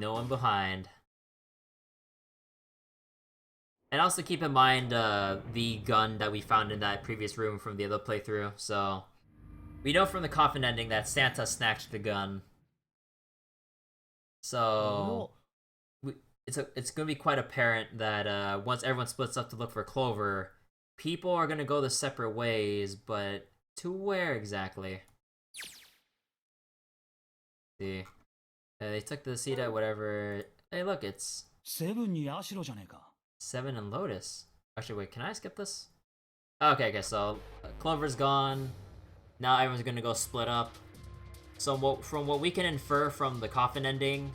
no one behind. And also keep in mind the gun that we found in that previous room from the other playthrough. So we know from the coffin ending that Santa snatched the gun. So it's gonna be quite apparent that once everyone splits up to look for Clover, people are gonna go their separate ways, but to where exactly? See, they took the seat at whatever. Hey, look, it's セブンにアシロじゃねえか。 Seven and Lotus. Actually, wait, can I skip this? Okay, so Clover's gone. Now everyone's gonna go split up. So from what we can infer from the coffin ending,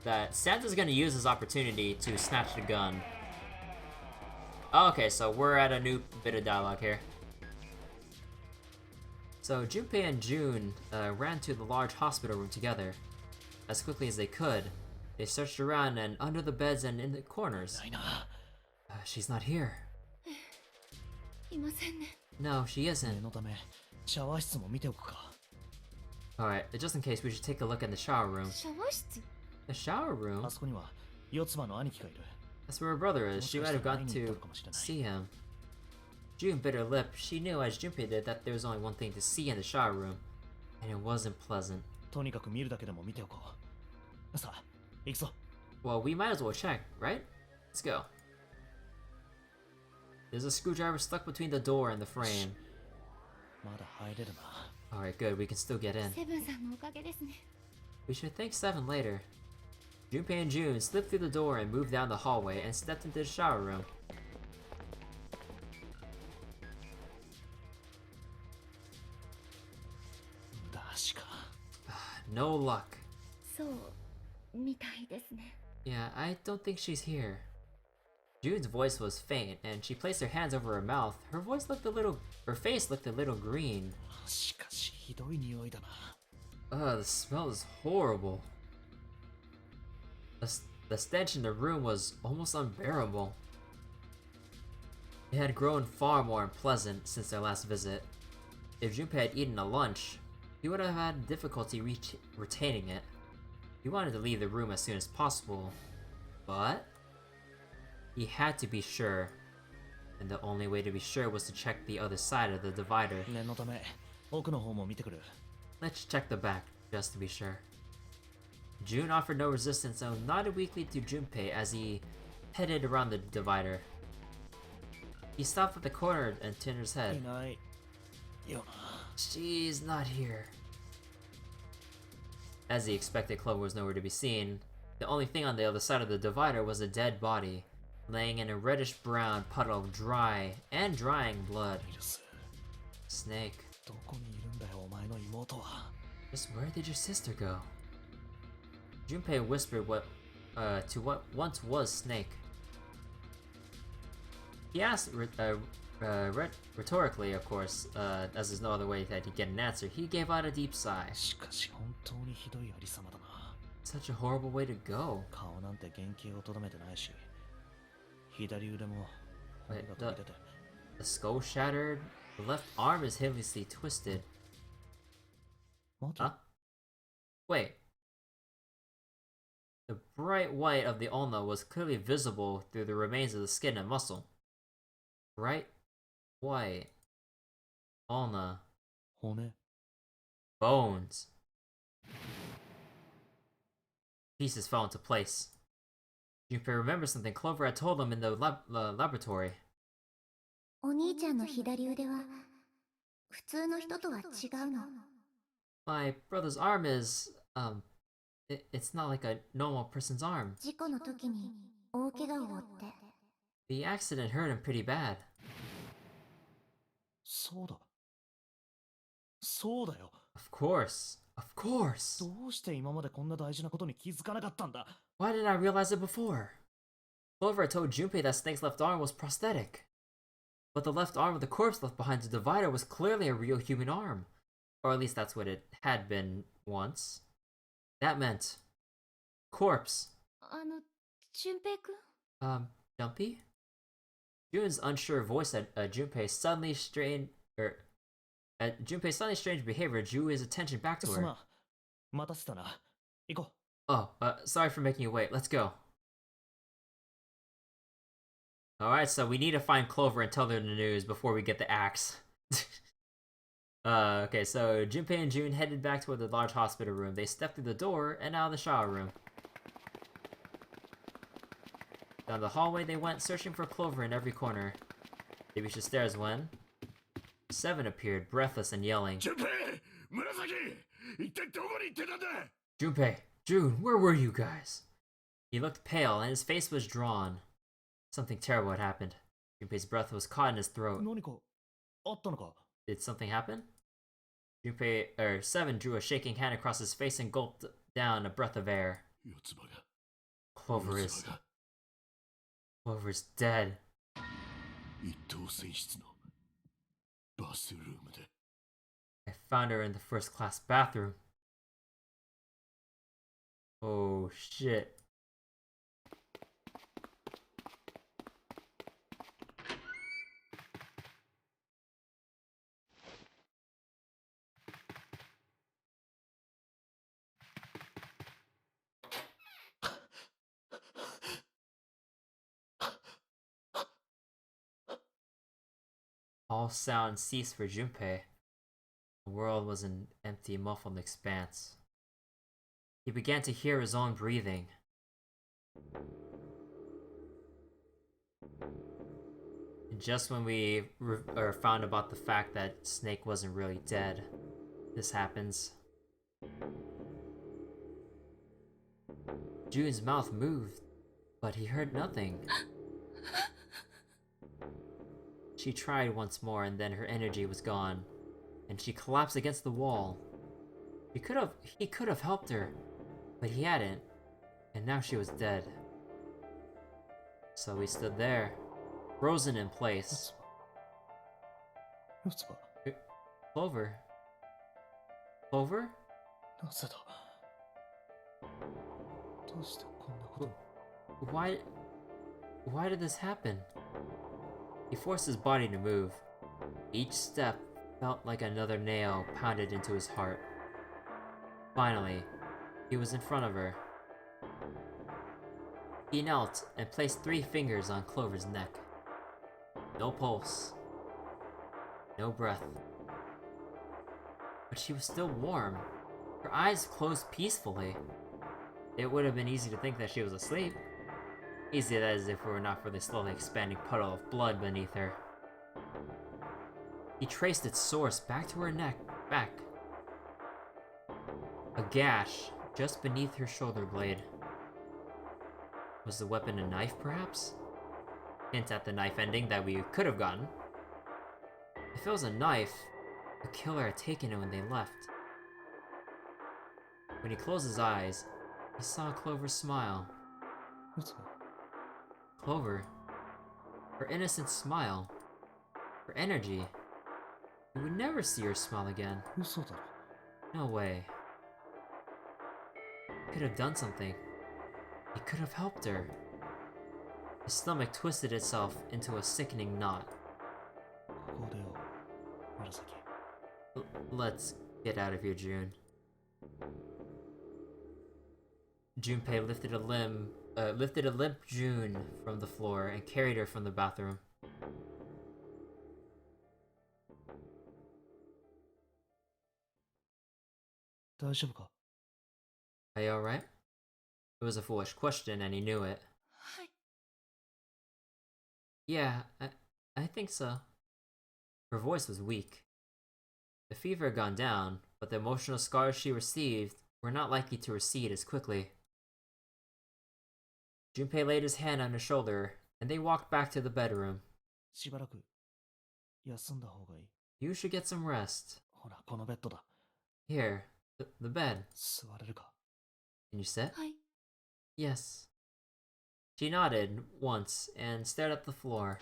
that Santa's gonna use his opportunity to snatch the gun. Okay, so we're at a new bit of dialogue here. So Junpei and June ran to the large hospital room together. As quickly as they could, they searched around and under the beds and in the corners. She's not here. No, she isn't. Alright, just in case, we should take a look in the shower room. The shower room? That's where her brother is. She might have gone to see him. June bit her lip. She knew, as Junpei did, that there was only one thing to see in the shower room, and it wasn't pleasant. Well, we might as well check, right? Let's go. There's a screwdriver stuck between the door and the frame. Alright, good, we can still get in. We should thank Seven later. Junpei and June slipped through the door and moved down the hallway and stepped into the shower room. No luck. Yeah, I don't think she's here. June's voice was faint, and she placed her hands over her mouth. Her face looked a little green. Ugh, the smell is horrible. The stench in the room was almost unbearable. It had grown far more unpleasant since their last visit. If Junpei had eaten a lunch, he would have had difficulty retaining it. He wanted to leave the room as soon as possible, but he had to be sure, and the only way to be sure was to check the other side of the divider. Let's check the back, just to be sure. June offered no resistance and nodded weakly to Junpei as he headed around the divider. He stopped at the corner and turned his head. She's not here. As he expected, Clover was nowhere to be seen. The only thing on the other side of the divider was a dead body, laying in a reddish-brown puddle of drying blood. Snake. Just where did your sister go? Junpei whispered to what once was Snake. He asked rhetorically, of course, as there's no other way that he'd get an answer. He gave out a deep sigh. Such a horrible way to go. Wait, the skull shattered. The left arm is hideously twisted. Huh? Wait. The bright white of the ulna was clearly visible through the remains of the skin and muscle. Bright white. Ulna. Bones. Pieces fell into place. Junpei remembered something Clover had told him in the laboratory. My brother's arm is, it's not like a normal person's arm. The accident hurt him pretty bad. Of course. Why didn't I realize it before? Clover had told Junpei that Snake's left arm was prosthetic. But the left arm of the corpse left behind the divider was clearly a real human arm. Or at least that's what it had been once. That meant corpse. Jumpy? June's unsure voice at Junpei's suddenly strange behavior drew his attention back to her. Oh, sorry for making you wait. Let's go. Alright, so we need to find Clover and tell her the news before we get the axe. Okay, so Junpei and June headed back toward the large hospital room. They stepped through the door and out of the shower room. Down the hallway they went, searching for Clover in every corner. They reached the stairs when 7 appeared, breathless and yelling. Junpei! June, where were you guys? He looked pale and his face was drawn. Something terrible had happened. Junpei's breath was caught in his throat. 何かあったのか Did something happen? 7 drew a shaking hand across his face and gulped down a breath of air. Clover is dead. I found her in the first class bathroom. Oh shit. All sound ceased for Junpei. The world was an empty, muffled expanse. He began to hear his own breathing. And just when we found about the fact that Snake wasn't really dead, this happens. June's mouth moved, but he heard nothing. She tried once more and then her energy was gone, and she collapsed against the wall. He could have helped her, but he hadn't, and now she was dead. So he stood there, frozen in place. Clover? Clover? なぜだどうしてこんなこと Why did this happen? He forced his body to move. Each step felt like another nail pounded into his heart. Finally, he was in front of her. He knelt and placed 3 fingers on Clover's neck. No pulse. No breath. But she was still warm. Her eyes closed peacefully. It would have been easy to think that she was asleep. Easy as if it were not for the slowly expanding puddle of blood beneath her. He traced its source back to her neck, back. A gash just beneath her shoulder blade. Was the weapon a knife, perhaps? Hint at the knife ending that we could have gotten. If it was a knife, the killer had taken it when they left. When he closed his eyes, he saw Clover smile. Clover. Her innocent smile. Her energy. We would never see her smile again. 嘘だ No way. He could have done something. He could have helped her. His stomach twisted itself into a sickening knot. ここでよ紫 Let's get out of here, June. Junpei lifted a limp June from the floor and carried her from the bathroom.大丈夫か Are you alright? It was a foolish question and he knew it. Yeah, I think so. Her voice was weak. The fever had gone down, but the emotional scars she received were not likely to recede as quickly. Junpei laid his hand on her shoulder, and they walked back to the bedroom. しばらく休んだ方がいい You should get some rest. ほらこのベッドだ Here, the bed. 座れるか Can you sit? はい。 Yes. She nodded once and stared at the floor.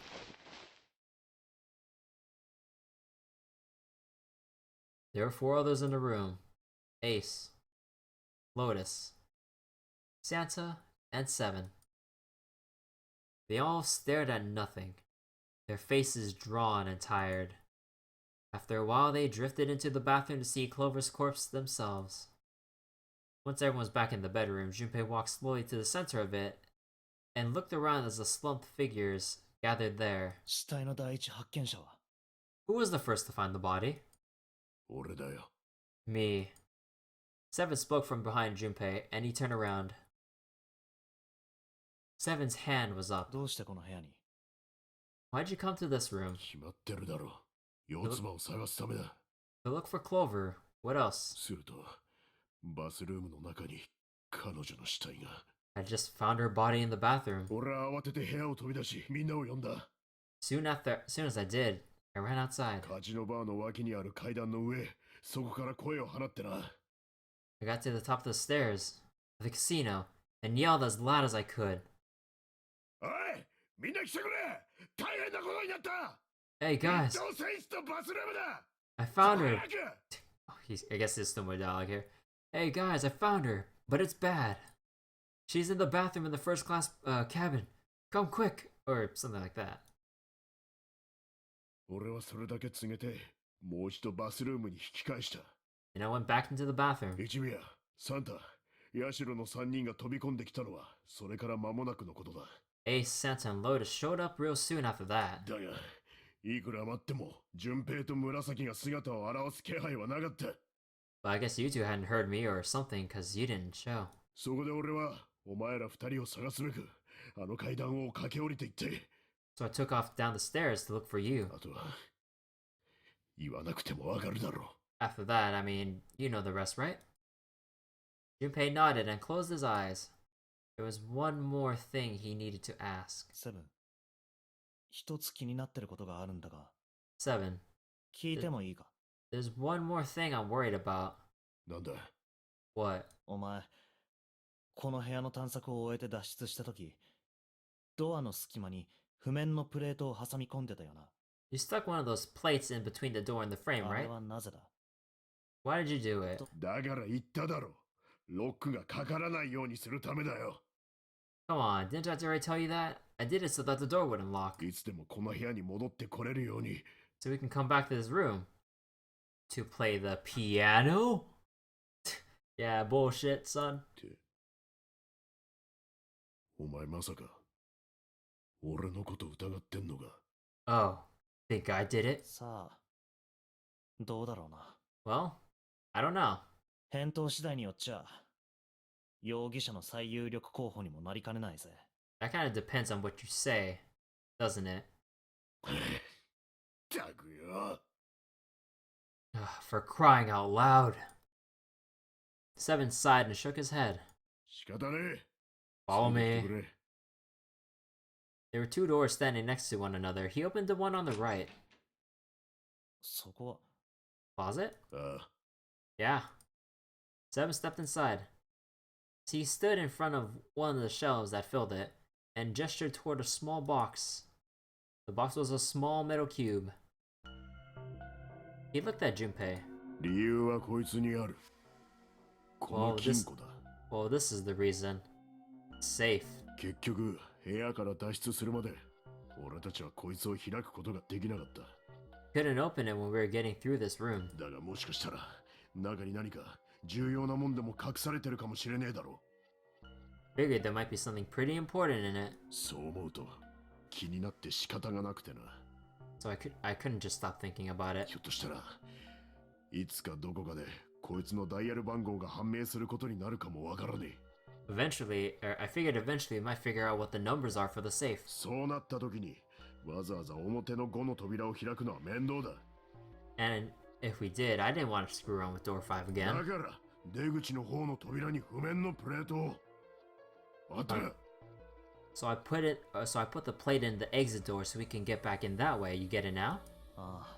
There were 4 others in the room. Ace, Lotus, Santa, and 7. They all stared at nothing, their faces drawn and tired. After a while, they drifted into the bathroom to see Clover's corpse themselves. Once everyone was back in the bedroom, Junpei walked slowly to the center of it and looked around as the slumped figures gathered there. 死体の第一発見者は Who was the first to find the body? 俺だよ。 Me. Seven spoke from behind Junpei, and he turned around. Seven's hand was up. どうしてこの部屋に Why'd you come to this room? 決まってるだろ。四つ葉を探すためだ。 To look for Clover. What else? すると、バスルームの中に彼女の死体が。 I just found her body in the bathroom. 俺は慌てて部屋を飛び出し、みんなを呼んだ。Soon as I did, I ran outside. カジノバーの脇にある階段の上、そこから声を放ってな。 I got to the top of the stairs of the casino and yelled as loud as I could. おい、みんな来てくれ。大変なことになった。 Hey guys, どうせいつとバスルームだ。 I found her. 早く。 I guess there's still more dialogue here. Hey guys, I found her, but it's bad. She's in the bathroom in the first class cabin. Come quick, or something like that. 俺はそれだけ告げて、もう一度バスルームに引き返した。 And I went back into the bathroom. 一宮、サンタ、ヤシロの3人が飛び込んできたのは、それから間もなくのことだ。 Ace, Santa, and Lotus showed up real soon after that. だが、いくら待っても、順平と紫が姿を現す気配はなかった。 But I guess you two hadn't heard me or something because you didn't show. そこで俺は、お前ら2人を探すべく、あの階段を駆け下りていって。 So I took off down the stairs to look for you. あとは、言わなくてもわかるだろ After that, I mean, you know the rest, right? Junpei nodded and closed his eyes. There was one more thing he needed to ask. セブン一つ気になってることがあるんだが Seven. 聞いてもいいか There's one more thing I'm worried about. う。なんだ What? お前この部屋の探索を終えて脱出した時ドアの隙間に譜面のプレートを挟み込んでたよな You stuck one of those plates in between the door and the frame, あれ right? はなぜだ Why did you do it? だから言っただろ。ロックがかからないようにするためだよ。 Come on, didn't I already tell you that? I did it so that the door wouldn't lock. いつでもこの部屋に戻ってこれるように。 So we can come back to this room. To play the piano? Yeah, bullshit, son. ってお前まさか、俺のこと疑ってんのか Oh, think I did it? さあどうだろうな Well, I don't know. 返答次第によっちゃ容疑者の最有力候補にもなりかねないぜ That kind of depends on what you say, doesn't it? ったくよ。 For crying out loud. Seven sighed and shook his head. 仕方ねえ。 Follow ついて me. きてくれ There were two doors standing next to one another. He opened the one on the right. そこは Closet? ああ、 Yeah. Seven stepped inside. He stood in front of one of the shelves that filled it and gestured toward a small box. The box was a small metal cube. He looked at Junpei. 理由はこいつにある。この金庫だ。 Well, this is the reason. Safe. 結局、部屋から脱出するまで、俺たちはこいつを開くことができなかった。 Couldn't open it when we were getting through this room. だがもしかしたら、中に何か重要なもんでも隠されてるかもしれねえだろ Figured there might be something pretty important in it, そう思うと、気になって仕方がなくてな。 so I couldn't just stop thinking about it. ひょっとしたら、いつかどこかで、こいつのダイヤル番号が判明することになるかもわからねえ。 I figured eventually we might figure out what the numbers are for the safe. そうなった時に、わざわざ表の5の扉を開くのは面倒だ。 And if we did, I didn't want to screw around with door 5 again. だから、出口の方の扉に譜面のプレートを。あった。 So I put the plate in the exit door so we can get back in that way. You get it now? ああ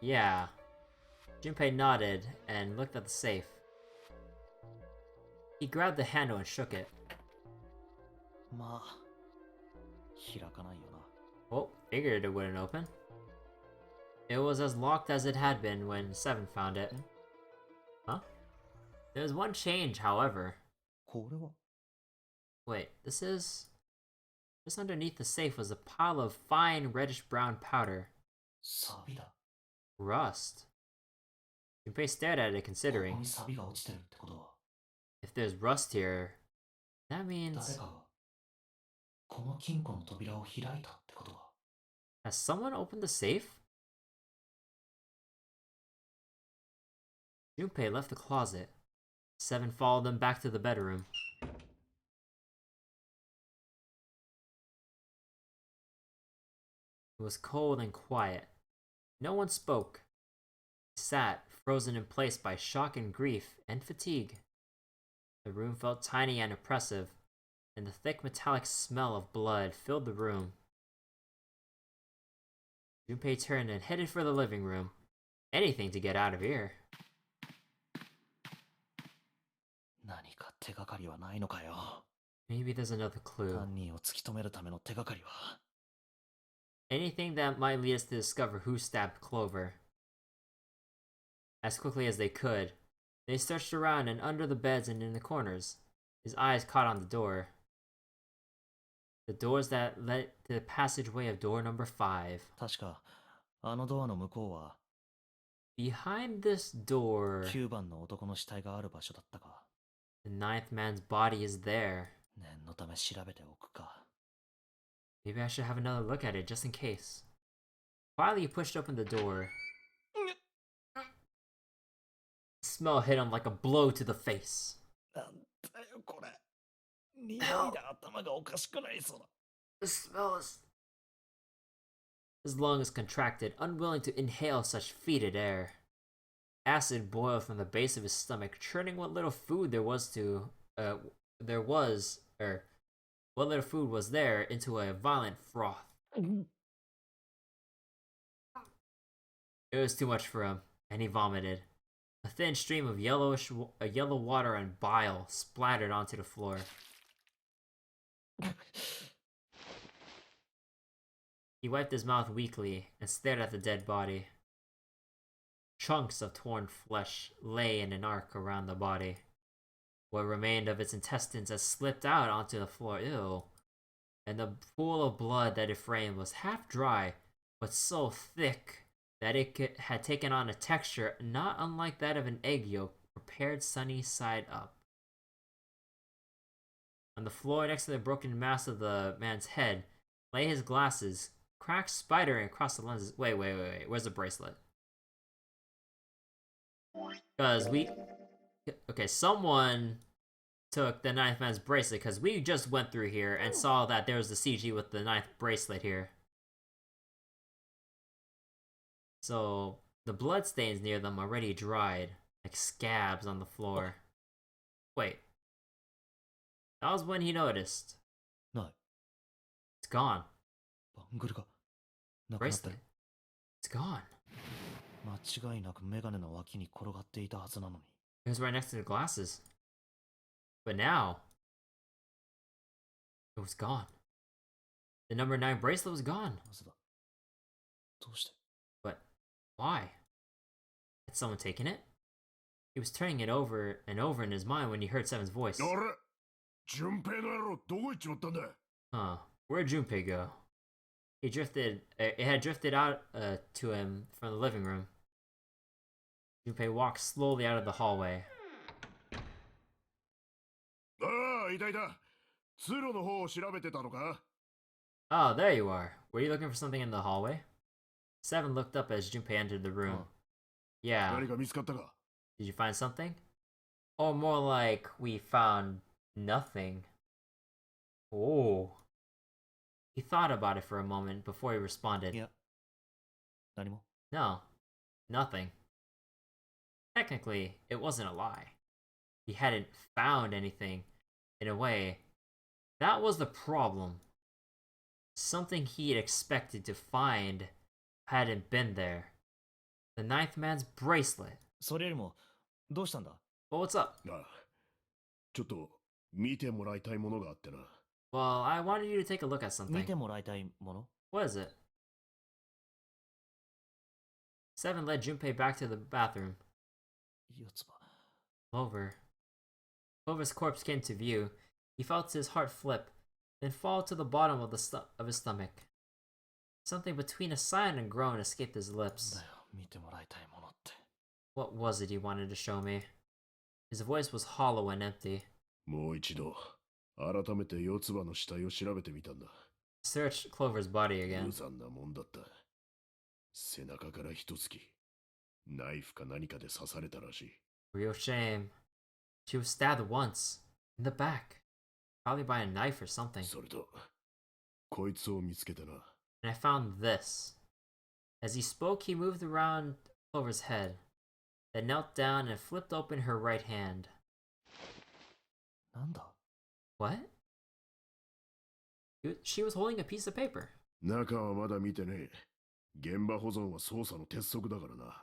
Yeah. Junpei nodded and looked at the safe. He grabbed the handle and shook it. まあ開かないよな Well, figured it wouldn't open. It was as locked as it had been when Seven found it. Huh? There was one change, however. これは Wait, just underneath the safe was a pile of fine reddish brown powder. サビだ Rust. Junpei stared at it, ここ considering. にサビが落ちてるってことは If there's rust here, that 誰 means... かがこの金庫の扉を開いたってことは。 Has someone opened the safe? Junpei left the closet. Seven followed them back to the bedroom. It was cold and quiet. No one spoke. He sat, frozen in place by shock and grief and fatigue. The room felt tiny and oppressive, and the thick metallic smell of blood filled the room. Junpei turned and headed for the living room. Anything to get out of here. 何か手がかりはないのかよ。 Maybe there's another clue. 犯人を突き止めるための手がかりは。 Anything that might lead us to discover who stabbed Clover. As quickly as they could, they searched around and under the beds and in the corners. His eyes caught on the door. The doors that led to the passageway of door number 5. 確かあのドアの向こうは Behind this door, 9番の男の死体がある場所だったか。 the ninth man's body is there. 念のため調べておくか。 Maybe I should have another look at it just in case. Finally, he pushed open the door. The smell hit him like a blow to the face. なんだよこれ。匂いで頭がおかしくなりそうだ。 The smell is... His lungs contracted, unwilling to inhale such fetid air. Acid boiled from the base of his stomach, churning what little food there was what little food was there into a violent froth. It was too much for him, and he vomited. A thin stream of yellow water and bile splattered onto the floor. He wiped his mouth weakly and stared at the dead body. Chunks of torn flesh lay in an arc around the body. What remained of its intestines had slipped out onto the floor, ew. And the pool of blood that it framed was half dry, but so thick that it had taken on a texture not unlike that of an egg yolk prepared sunny side up. On the floor next to the broken mass of the man's head lay his glasses, cracks spidering across the lenses. Wait, where's the bracelet? Because okay, someone took the ninth man's bracelet, because we just went through here and saw that there was the CG with the ninth bracelet here. So, the bloodstains near them already dried, like scabs on the floor. Wait. That was when he noticed. ない。 It's gone. バングルがなくなってる。 Bracelet. It's gone. 間違いなくメガネの脇に転がっていたはずなのに。 It was right next to the glasses. But now, it was gone. The number 9 bracelet was gone. なぜだ。どうして。 But why? Had someone taken it? He was turning it over and over in his mind when he heard Seven's voice. あれ順平の野郎どこ行っちまったんだ Huh. Where'd Junpei go? It had drifted out to him from the living room. Junpei walked slowly out of the hallway. ああ、いたいた。通路の方を調べてたのか Oh, there you are. Were you looking for something in the hallway? Seven looked up as Junpei entered the room. Oh. Yeah. 何か見つかったか Did you find something? Or more like, we found nothing. Oh. He thought about it for a moment before he responded. いや。何も。 No. Nothing. Technically, it wasn't a lie. He hadn't found anything. In a way, that was the problem. Something he had expected to find hadn't been there. The ninth man's bracelet. それよりも、どうしたんだ。 Well, what's up? ああちょっと見てもらいたいものがあってな。 Well, I wanted you to take a look at something. 見てもらいたいもの。 What is it? Seven led Junpei back to the bathroom. 四つ葉。 Clover's corpse came to view. He felt his heart flip, then fall to the bottom of his stomach. Something between a sigh and a groan escaped his lips. だよ、見てもらいたいものって。 What was it he wanted to show me? His voice was hollow and empty. もう一度、改めて四つ葉の死体を調べてみたんだ。Searched Clover's body 無 again. 残なもんだった。背中から一突き、ナイフか何かで刺されたらしい。Real shame. She was stabbed once. In the back. Probably by a knife or something. それと、こいつを見つけたな。And I found this. As he spoke, he moved around Clover's head, then knelt down and flipped open her right hand. なんだ What? She was holding a piece of paper. 中はまだ見てねえ。現場保存は捜査の鉄則だからな。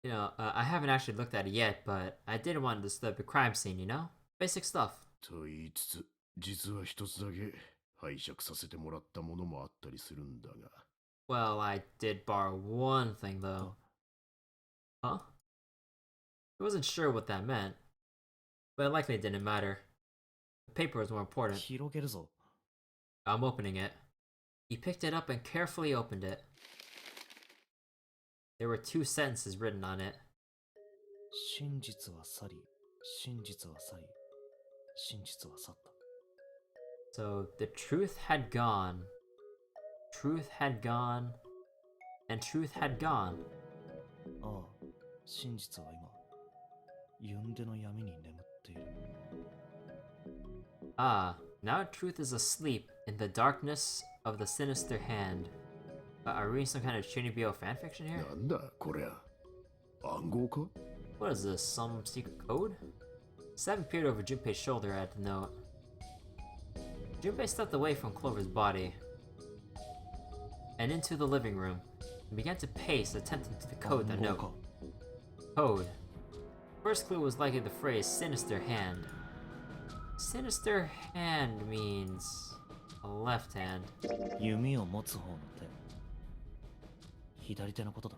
You know, I haven't actually looked at it yet, but I didn't want to disturb the crime scene, you know? Basic stuff. と言いつつ、実は一つだけ拝借させてもらったものもあったりするんだが。Well, I did borrow one thing, though. Huh? I wasn't sure what that meant, but it likely didn't matter. The paper was more important. 広げるぞ。 I'm opening it. He picked it up and carefully opened it. There were two sentences written on it. 真実は去り、真実は去り、真実は去った。 So the truth had gone. Truth had gone. And truth had gone. ああ、真実は今、ユンデの闇に眠っている。 Ah, now truth is asleep in the darkness of the sinister hand. Are we reading some kind of Chunibyo fanfiction here? なんだこりゃ。暗号か What is this, some secret code? Seven peered over Junpei's shoulder at the note. Junpei stepped away from Clover's body and into the living room and began to pace, attempting to decode the 暗号 note. か Code. First clue was likely the phrase sinister hand. Sinister hand means a left hand. 弓を持つ方の手。左手のことだ。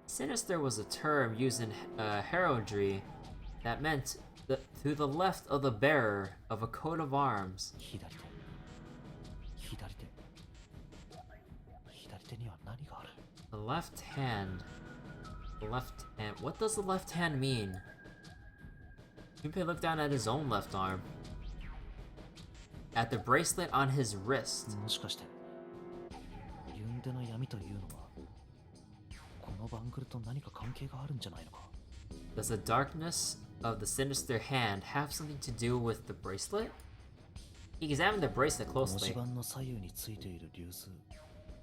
Sinister was a term used in heraldry that meant to the left of the bearer of a coat of arms. 左手。左手。左手には何がある The left hand. The left hand. What does the left hand mean? Junpei looked down at his own left arm. At the bracelet on his wrist. もしかして、ユンデの闇というのは、このバングルと何か関係があるんじゃないのか Does the darkness of the sinister hand have something to do with the bracelet? He examined the bracelet 文字 closely. 盤の左右についている流数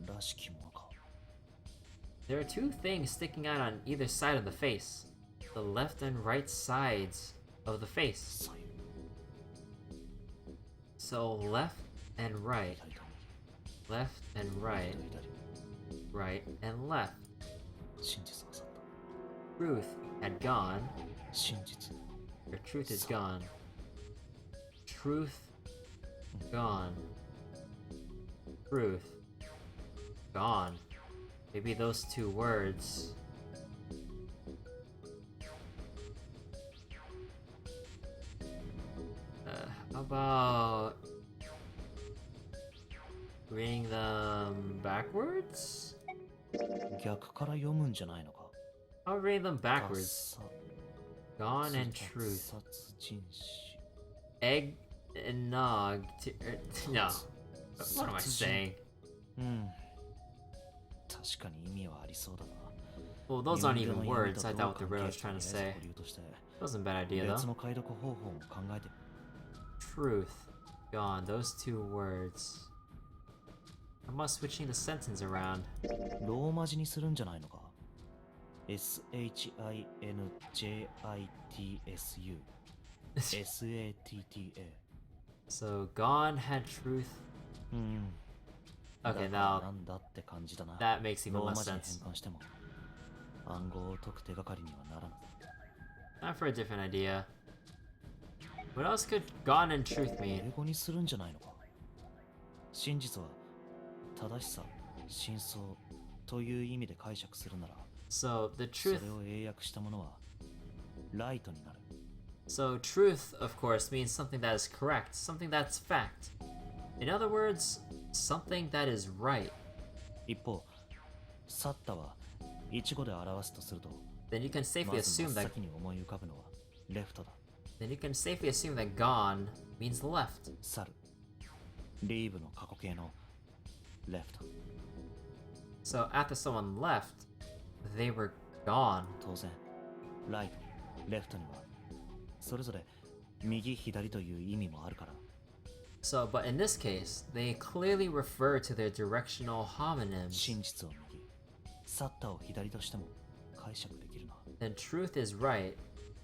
らしきものか There are two things sticking out on either side of the face. The left and right sides of the face. 左右 So left and right. 左と Left and 右 right. と左 Right and left. 真実は去った Truth had gone. 真実 Or truth is gone. Truth gone. Truth gone. Maybe those two words. How about reading them backwards? 逆から読むんじゃないのか I'll read them ガッ backwards. サ Gone and 殺 truth. 殺人死 Egg and nog. No. What am I saying? うん確かに意味はありそうだな Well, those aren't ユン even デの闇 words. と I どう doubt what the 関係 riddle あ was るか trying to とりあえず say. 保留として Wasn't a bad idea 別 though. の解読方法も考えてみ Truth. Gone. Those two words. How am I switching the sentence around? ローマ字にするんじゃないのか SHINJITSU SATTA So, gone had truth. うん Okay, だから now なんだって感じだな that makes even ロー less マ字に sense. 変換しても暗号を解く手がかりにはならない Not for a different idea. What else could gone and truth 英 mean? 語にするんじゃないのか真実は正しさ真相という意味で解釈するなら So, the そ truth. れを英訳したものはライトになる So, truth, of course, means something that is correct, something that's fact. In other words, something that is right. 一方サッタは一語で表すとすると Then you can safely まず真 assume っ that 先に思い浮かぶのはレフトだ。 then you can safely assume that gone means left. 去る。リーブの過去形のレフト。 So after someone left, they were gone. 当然、ライト、レフトにはそれぞれ右左という意味もあるから。 So, but in this case, they clearly refer to their directional homonyms. 真実を右、去ったを左としても解釈できるな。 Then truth is right,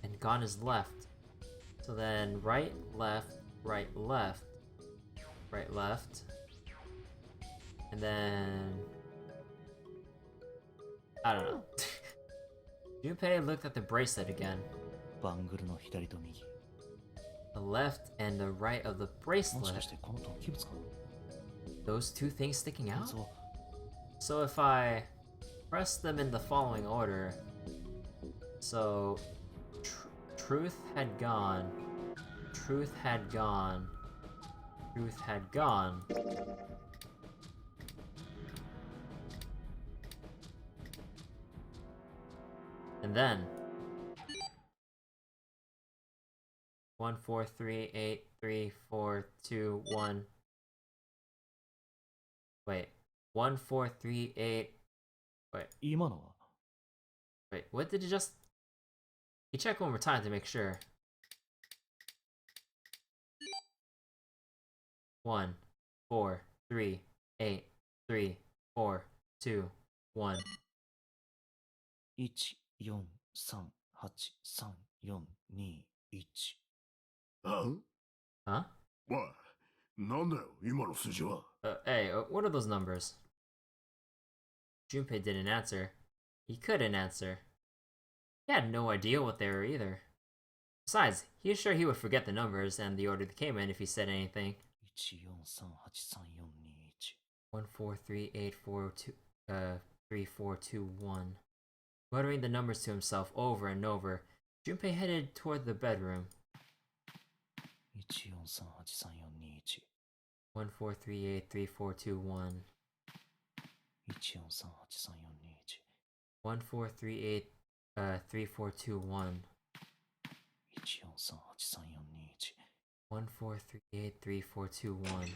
and gone is left. So then right, left, right, left, right, left, and then I don't know. Junpei looked at the bracelet again. バングルの左と右。 The left and the right of the もしか bracelet. してこの突起物か。 Those two things sticking こい out? つを So if I press them in the following order, so truth had gone, truth had gone, truth had gone. And then 1 4 3 8 3 4 2 1. Wait. 1 4 3 8. 今のは Wait, what did you just... You check one more time to make sure. 1 4 3 8 3 4 2 1. 1438341。あ Huh? おい、なんだよ、今の数字は。Hey, what are those numbers? Junpei didn't answer. He couldn't answer. He had no idea what they were either. Besides, he was sure he would forget the numbers and the order they came in if he said anything. 1438341。 1 4 3 8 4 2 3 4 2 1. Muttering the numbers to himself over and over, Junpei headed toward the bedroom. 1438341。 1 4 3 8 3 4 2 1. 1438341。 1 4 3 8 3 4 2 1. 1438341。 1 4 3 8 3 4 2 1. 1438341。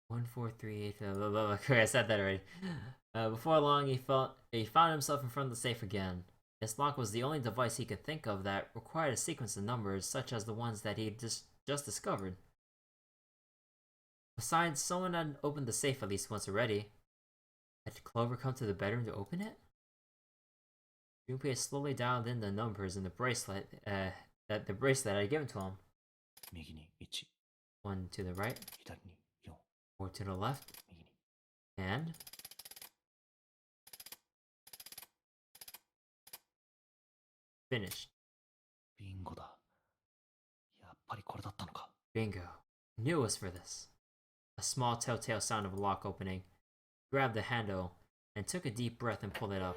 1 4 3 8 Okay, I said that already. Before long, he found himself in front of the safe again. This lock was the only device he could think of that required a sequence of numbers such as the ones that he just discovered. Besides, someone had opened the safe at least once already. Had Clover come to the bedroom to open it? Junpei slowly dialed in the numbers in the bracelet that the bracelet had given to him. 右に1、 1 to the right, 左に4、 4 to the left, 右に and finished. ビンゴだ。やっぱりこれだったのか。 Bingo. Knew it was for this. A small telltale sound of a lock opening. Grabbed the handle and took a deep breath and pulled it up.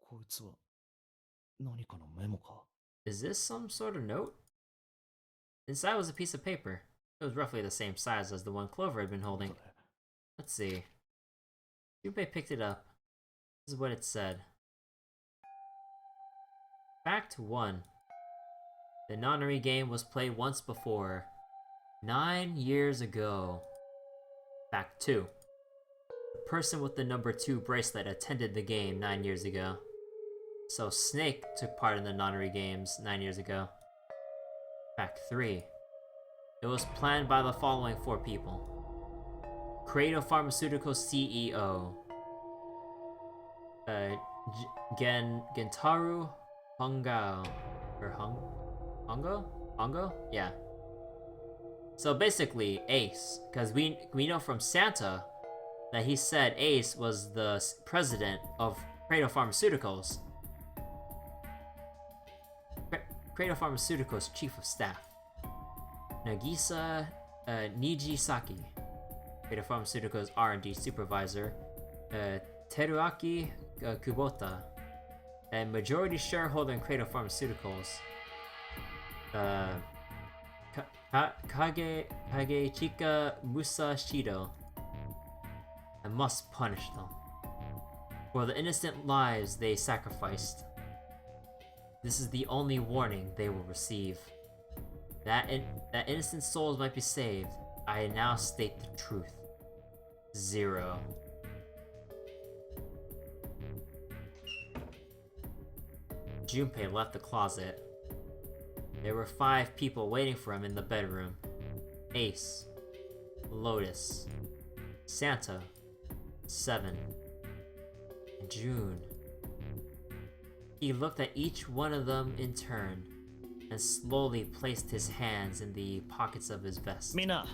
こいつは何かのメモか。 Is this some sort of note? Inside was a piece of paper. It was roughly the same size as the one Clover had been holding. どれ Let's see. Junpei picked it up. This is what it said. Fact 1. The Nonary game was played once before. 9 years ago. Fact 2. The person with the number 2 bracelet attended the game 9 years ago. So Snake took part in the Nonary Games 9 years ago. Fact 3. It was planned by the following 4 people. Creative Pharmaceuticals CEO. Gentaru Hongao. Or Hongo? Yeah. So basically, Ace. Because we know from Santa that he said Ace was the president of Creative Pharmaceuticals. Creative Pharmaceuticals Chief of Staff. Nagisa Nijisaki. Creative Pharmaceuticals R&D Supervisor. Teruaki Kubota. And majority shareholder in Creative Pharmaceuticals. Kagechika Musashido. I must punish them. For the innocent lives they sacrificed. This is the only warning they will receive. That innocent souls might be saved. I now state the truth. 0. Junpei left the closet. There were 5 people waiting for him in the bedroom. Ace, Lotus, Santa, 7, and June. He looked at each one of them in turn, and slowly placed his hands in the pockets of his vest. みんな、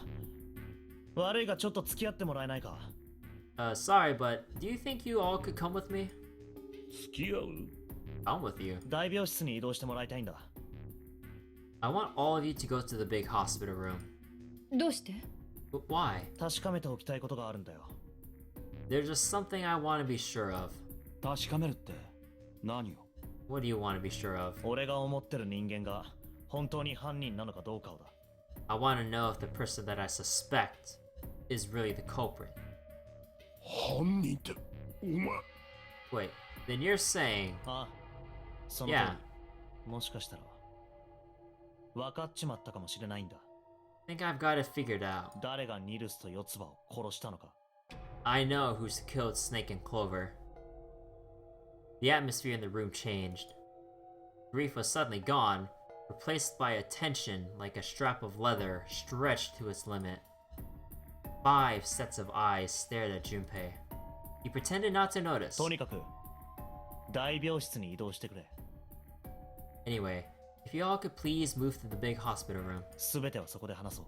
悪いがちょっと付き合ってもらえないか。Sorry, but do you think you all could come with me? 付き合う I'm with you. 大病室に移動してもらいたいんだ。I want all of you to go to the big hospital room. どうして？ But why? 確かめておきたいことがあるんだよ。There's just something I want to be sure of. 確かめるって何を？ What do you want to be sure of? 俺が思ってる人間が本当に犯人なのかどうかをだ。I want to know if the person that I suspect is really the culprit. 犯人ってお前 Wait, then you're saying... ああ、その通 Yeah, り。もしかしたら分かっちまったかもしれないんだ。 I think I've got it figured out. 誰がニルスと四つ葉を殺したのか。 I know who's killed Snake and Clover. The atmosphere in the room changed. Grief was suddenly gone, replaced by a tension like a strap of leather stretched to its limit. 5 sets of eyes stared at Junpei. He pretended not to notice. とにかく大病室に移動してくれ。 Anyway, if you all could please move to the big hospital room. すべてはそこで話そう。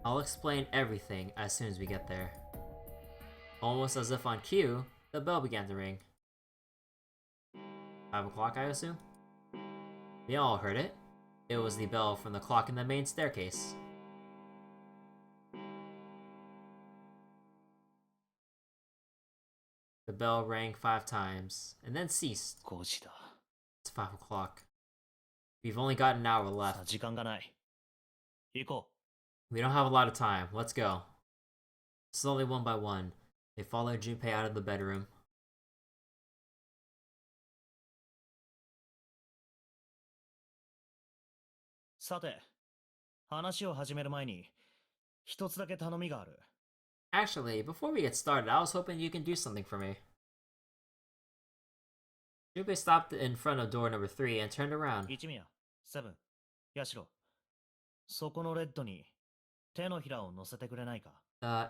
I'll explain everything as soon as we get there. Almost as if on cue, the bell began to ring. 5 o'clock, I assume? They all heard it. It was the bell from the clock in the main staircase. The bell rang 5 times, and then ceased. 5時だ。 It's 5 o'clock. We've only got an hour さあ left. 時間がない。行こ We don't have a lot of time. Let's go. Slowly, one by one, they followed Junpei out of the bedroom. う。さて、話を始める前に一つだけ頼みがある。 Actually, before we get started, I was hoping you can do something for me. Junpei stopped in front of door number 3 and turned around. 一宮、セブン、ヤシロ。そこのレッドに手のひらを乗せてくれないか。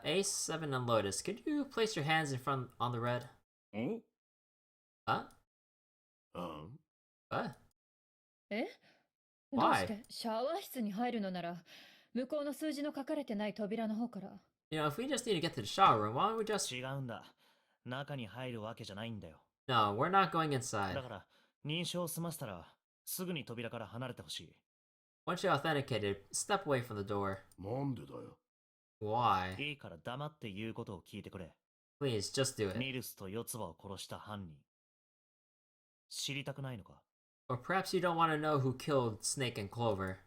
Ace, 7, and Lotus, could you place your hands in front on the red? ん Huh? あ What? え？どう Why? してシャワー室に入るのなら向こうの数字の書かれてない扉の方から。You know, if we just need to get to the shower room, why don't we just... 違うんだ。中に入るわけじゃないんだよ。 No, we're not going inside. だから認証を済ませたらすぐに扉から離れてほしい。 Once you're authenticated, step away from the door. なんでだよ Why? いいから黙って言うことを聞いてくれ。 Please, just do it. ニルスと四つ葉を殺した犯人。知りたくないのか？ Or perhaps you don't want to know who killed Snake and Clover.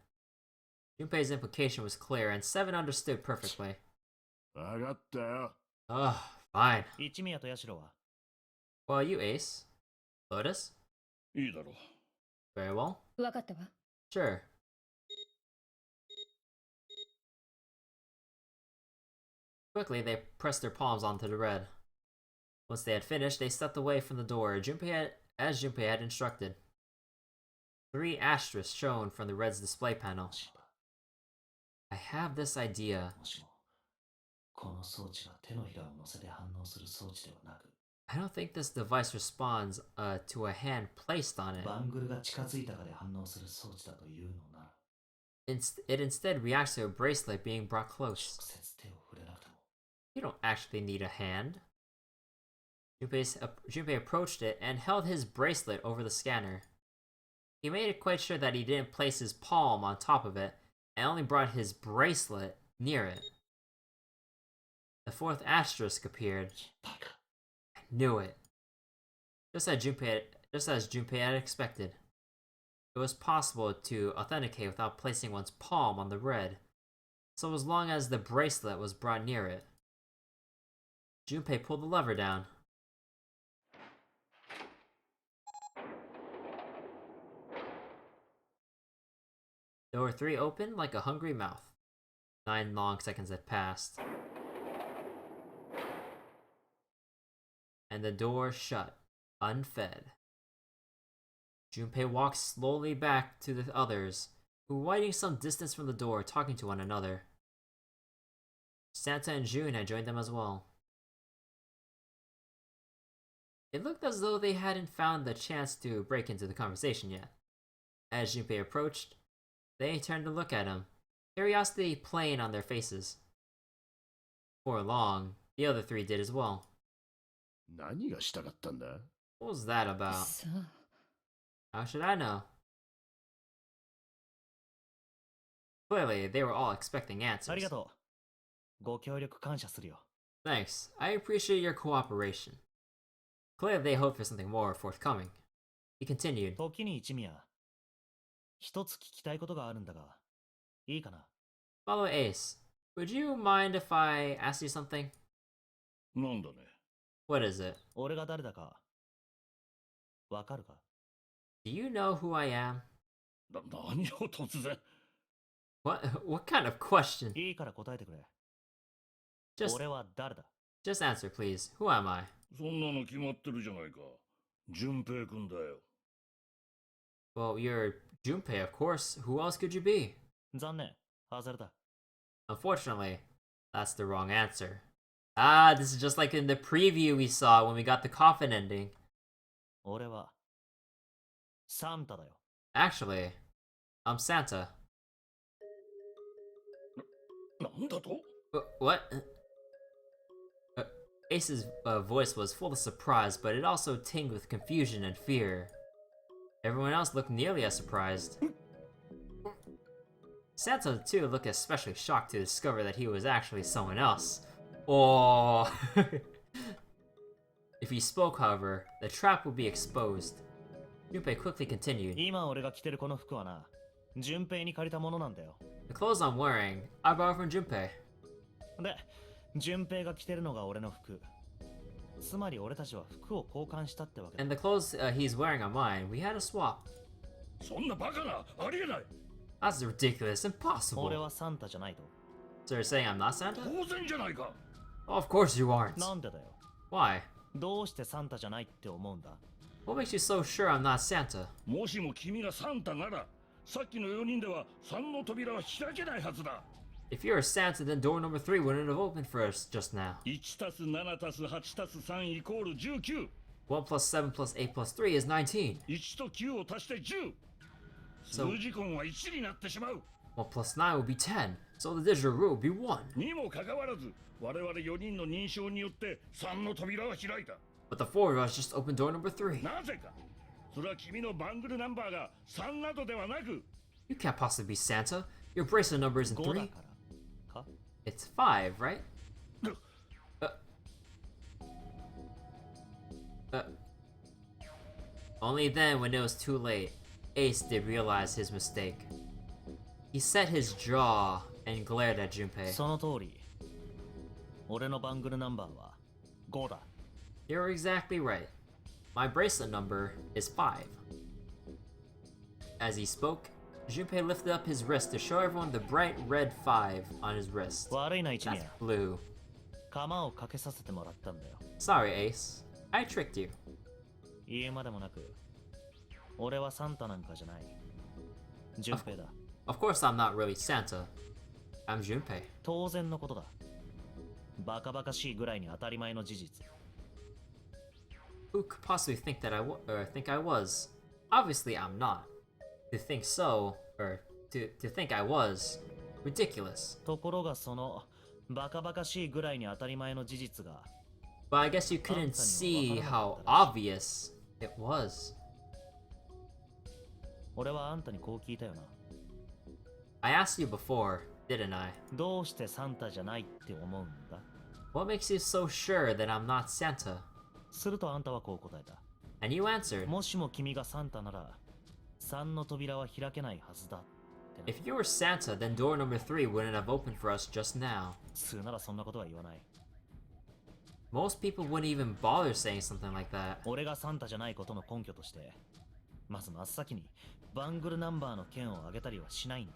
Junpei's implication was clear, and 7 understood perfectly. 分かったよ Ugh, fine. 一宮とヤシロは Well, you Ace. Lotus? いいだろ Very well. わかったわ。 Sure. Quickly, they pressed their palms onto the red. Once they had finished, they stepped away from the door, as Junpei had instructed. 3 asterisks shone from the red's display panel. I have this idea. もしもこの装置は手のひらを乗せて反応する装置ではなく、 I don't think this device responds to a hand placed on it. バングルが近づいたかで反応する装置だというのなら、 It instead reacts to a bracelet being brought 直 close. 接手を触れなくても。 You don't actually need a hand. Junpei approached it and held his bracelet over the scanner. He made it quite sure that he didn't place his palm on top of it and only brought his bracelet near it. The 4th asterisk appeared. バカ。 I knew it. Just as Junpei had expected. It was possible to authenticate without placing one's palm on the red, so as long as the bracelet was brought near it. Junpei pulled the lever down. Door 3 opened like a hungry mouth. 9 long seconds had passed. And the door shut, unfed. Junpei walked slowly back to the others, who were waiting some distance from the door, talking to one another. Santa and June had joined them as well. It looked as though they hadn't found the chance to break into the conversation yet. As Junpei approached, they turned to look at him, curiosity playing on their faces. For long, the other 3 did as well. 何がしたかったんだ? What was that about? さあ How should I know? Clearly, they were all expecting あり answers. がとう。ご協力感謝するよ。 Thanks. I appreciate your cooperation. Clearly, they hoped for something more forthcoming. He continued. 時に一宮。一つ聞きたいことがあるんだが、いいかな？ Follow Ace. Would you mind if I ask you something? なんだね。 What is it? 俺が誰だか、わかるか？ Do you know who I am? 何を突然。What kind of question? いいから答えてくれ。 Just 俺は誰だ？ just answer, please. Who am I? そんなの決まってるじゃないか。淳平くんだよ。Well, you're Junpei, of course. Who else could you be? 残念。外れた。 Unfortunately, that's the wrong answer. Ah, this is just like in the preview we saw when we got the coffin ending. 俺は、サンタだよ。 Actually, I'm Santa. なんだと？ What? Ace's voice was full of surprise, but it also tinged with confusion and fear. Everyone else looked nearly as surprised. Santa, too, looked especially shocked to discover that he was actually someone else. Oh! If he spoke, however, the trap would be exposed. Junpei quickly continued. 今俺が着てるこの服はな、順平に借りたものなんだよ。 The clothes I'm wearing, I borrowed from Junpei. で、順平が着てるのが俺の服。つまり俺たちは服を交換したってわけだ。 And the clothes he's wearing are mine. We had a swap. そんなバカな、ありえない。 That's ridiculous. 俺 Impossible. はサンタじゃないと。 So you're saying I'm not Santa? 当然じゃないか。 Of course you aren't. なんでだよ。 Why? どうしてサンタじゃないって思うんだ？ What makes you so sure I'm not Santa? もしも君がサンタなら、さっきの4人では3の扉は開けないはずだ。If you're a Santa, then door number 3 wouldn't have opened for us just now. 1たす7たす8たす3イコール19。 1 plus 7 plus 8 plus 3 is 19. 1と9を足して10。 So- 数字根は1になってしまう。 1 plus 9 would be 10. So the digital rule would be 1. にもかかわらず、我々4人の認証によって3の扉は開いた。 But the 4 of us just opened door number 3. なぜか。それは君のバングルナンバーが3などではなく、 You can't possibly be Santa. Your bracelet number isn't 5だ 3. からか？ It's 5, right? Only then, when it was too late, Ace did realize his mistake. He set his jaw and glared at Junpei. その通り。俺のバングルナンバーは5だ。 You're exactly right. My bracelet number is 5. As he spoke, Junpei lifted up his wrist to show everyone the bright red 5 on his wrist. 悪いな一 That's 宮。 blue. 釜をかけさせてもらったんだよ。 Sorry, Ace. I tricked you. 言うまでもなく、俺はサンタなんかじゃない。順平だ。 Of course I'm not really Santa. I'm Junpei. 当然のことだ。バカバカしいぐらいに当たり前の事実。 Who could possibly think that think I was? Obviously I'm not. To think so, or to think I was, ridiculous. ところがそのバカバカしいぐらいに当たり前の事実が But I guess you couldn't see how obvious it was. 俺はあんたにこう聞いたよな。 I asked you before, didn't I? どうしてサンタじゃないって思うんだ？ What makes you so sure that I'm not Santa? するとあんたはこう答えた。 And you answered, もしも君がサンタなら、3の扉は開けないはずだってな。 if you were Santa, then door number 3 wouldn't have opened for us just now. 普通ならそんなことは言わない。 Most people wouldn't even bother saying something like that. 俺がサンタじゃないことの根拠として、まず真っ先にバングルナンバーの件を挙げたりはしないんだ。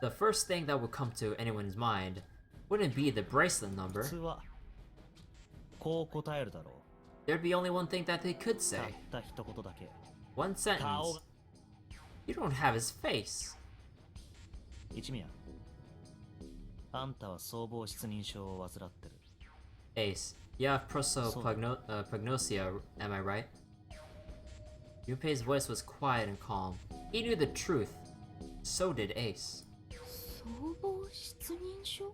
The first thing that would come to anyone's mind wouldn't be the bracelet number. 普通はこう答えるだろう。 There'd be only one thing that they could た say. った一言だけ。 One 顔 sentence. You don't have his face. 一宮、あんたは総合失認症を患ってる。 Ace, you have prosopagnosia, am I right? Junpei's voice was quiet and calm. He knew the truth. So did Ace. 総合失認症？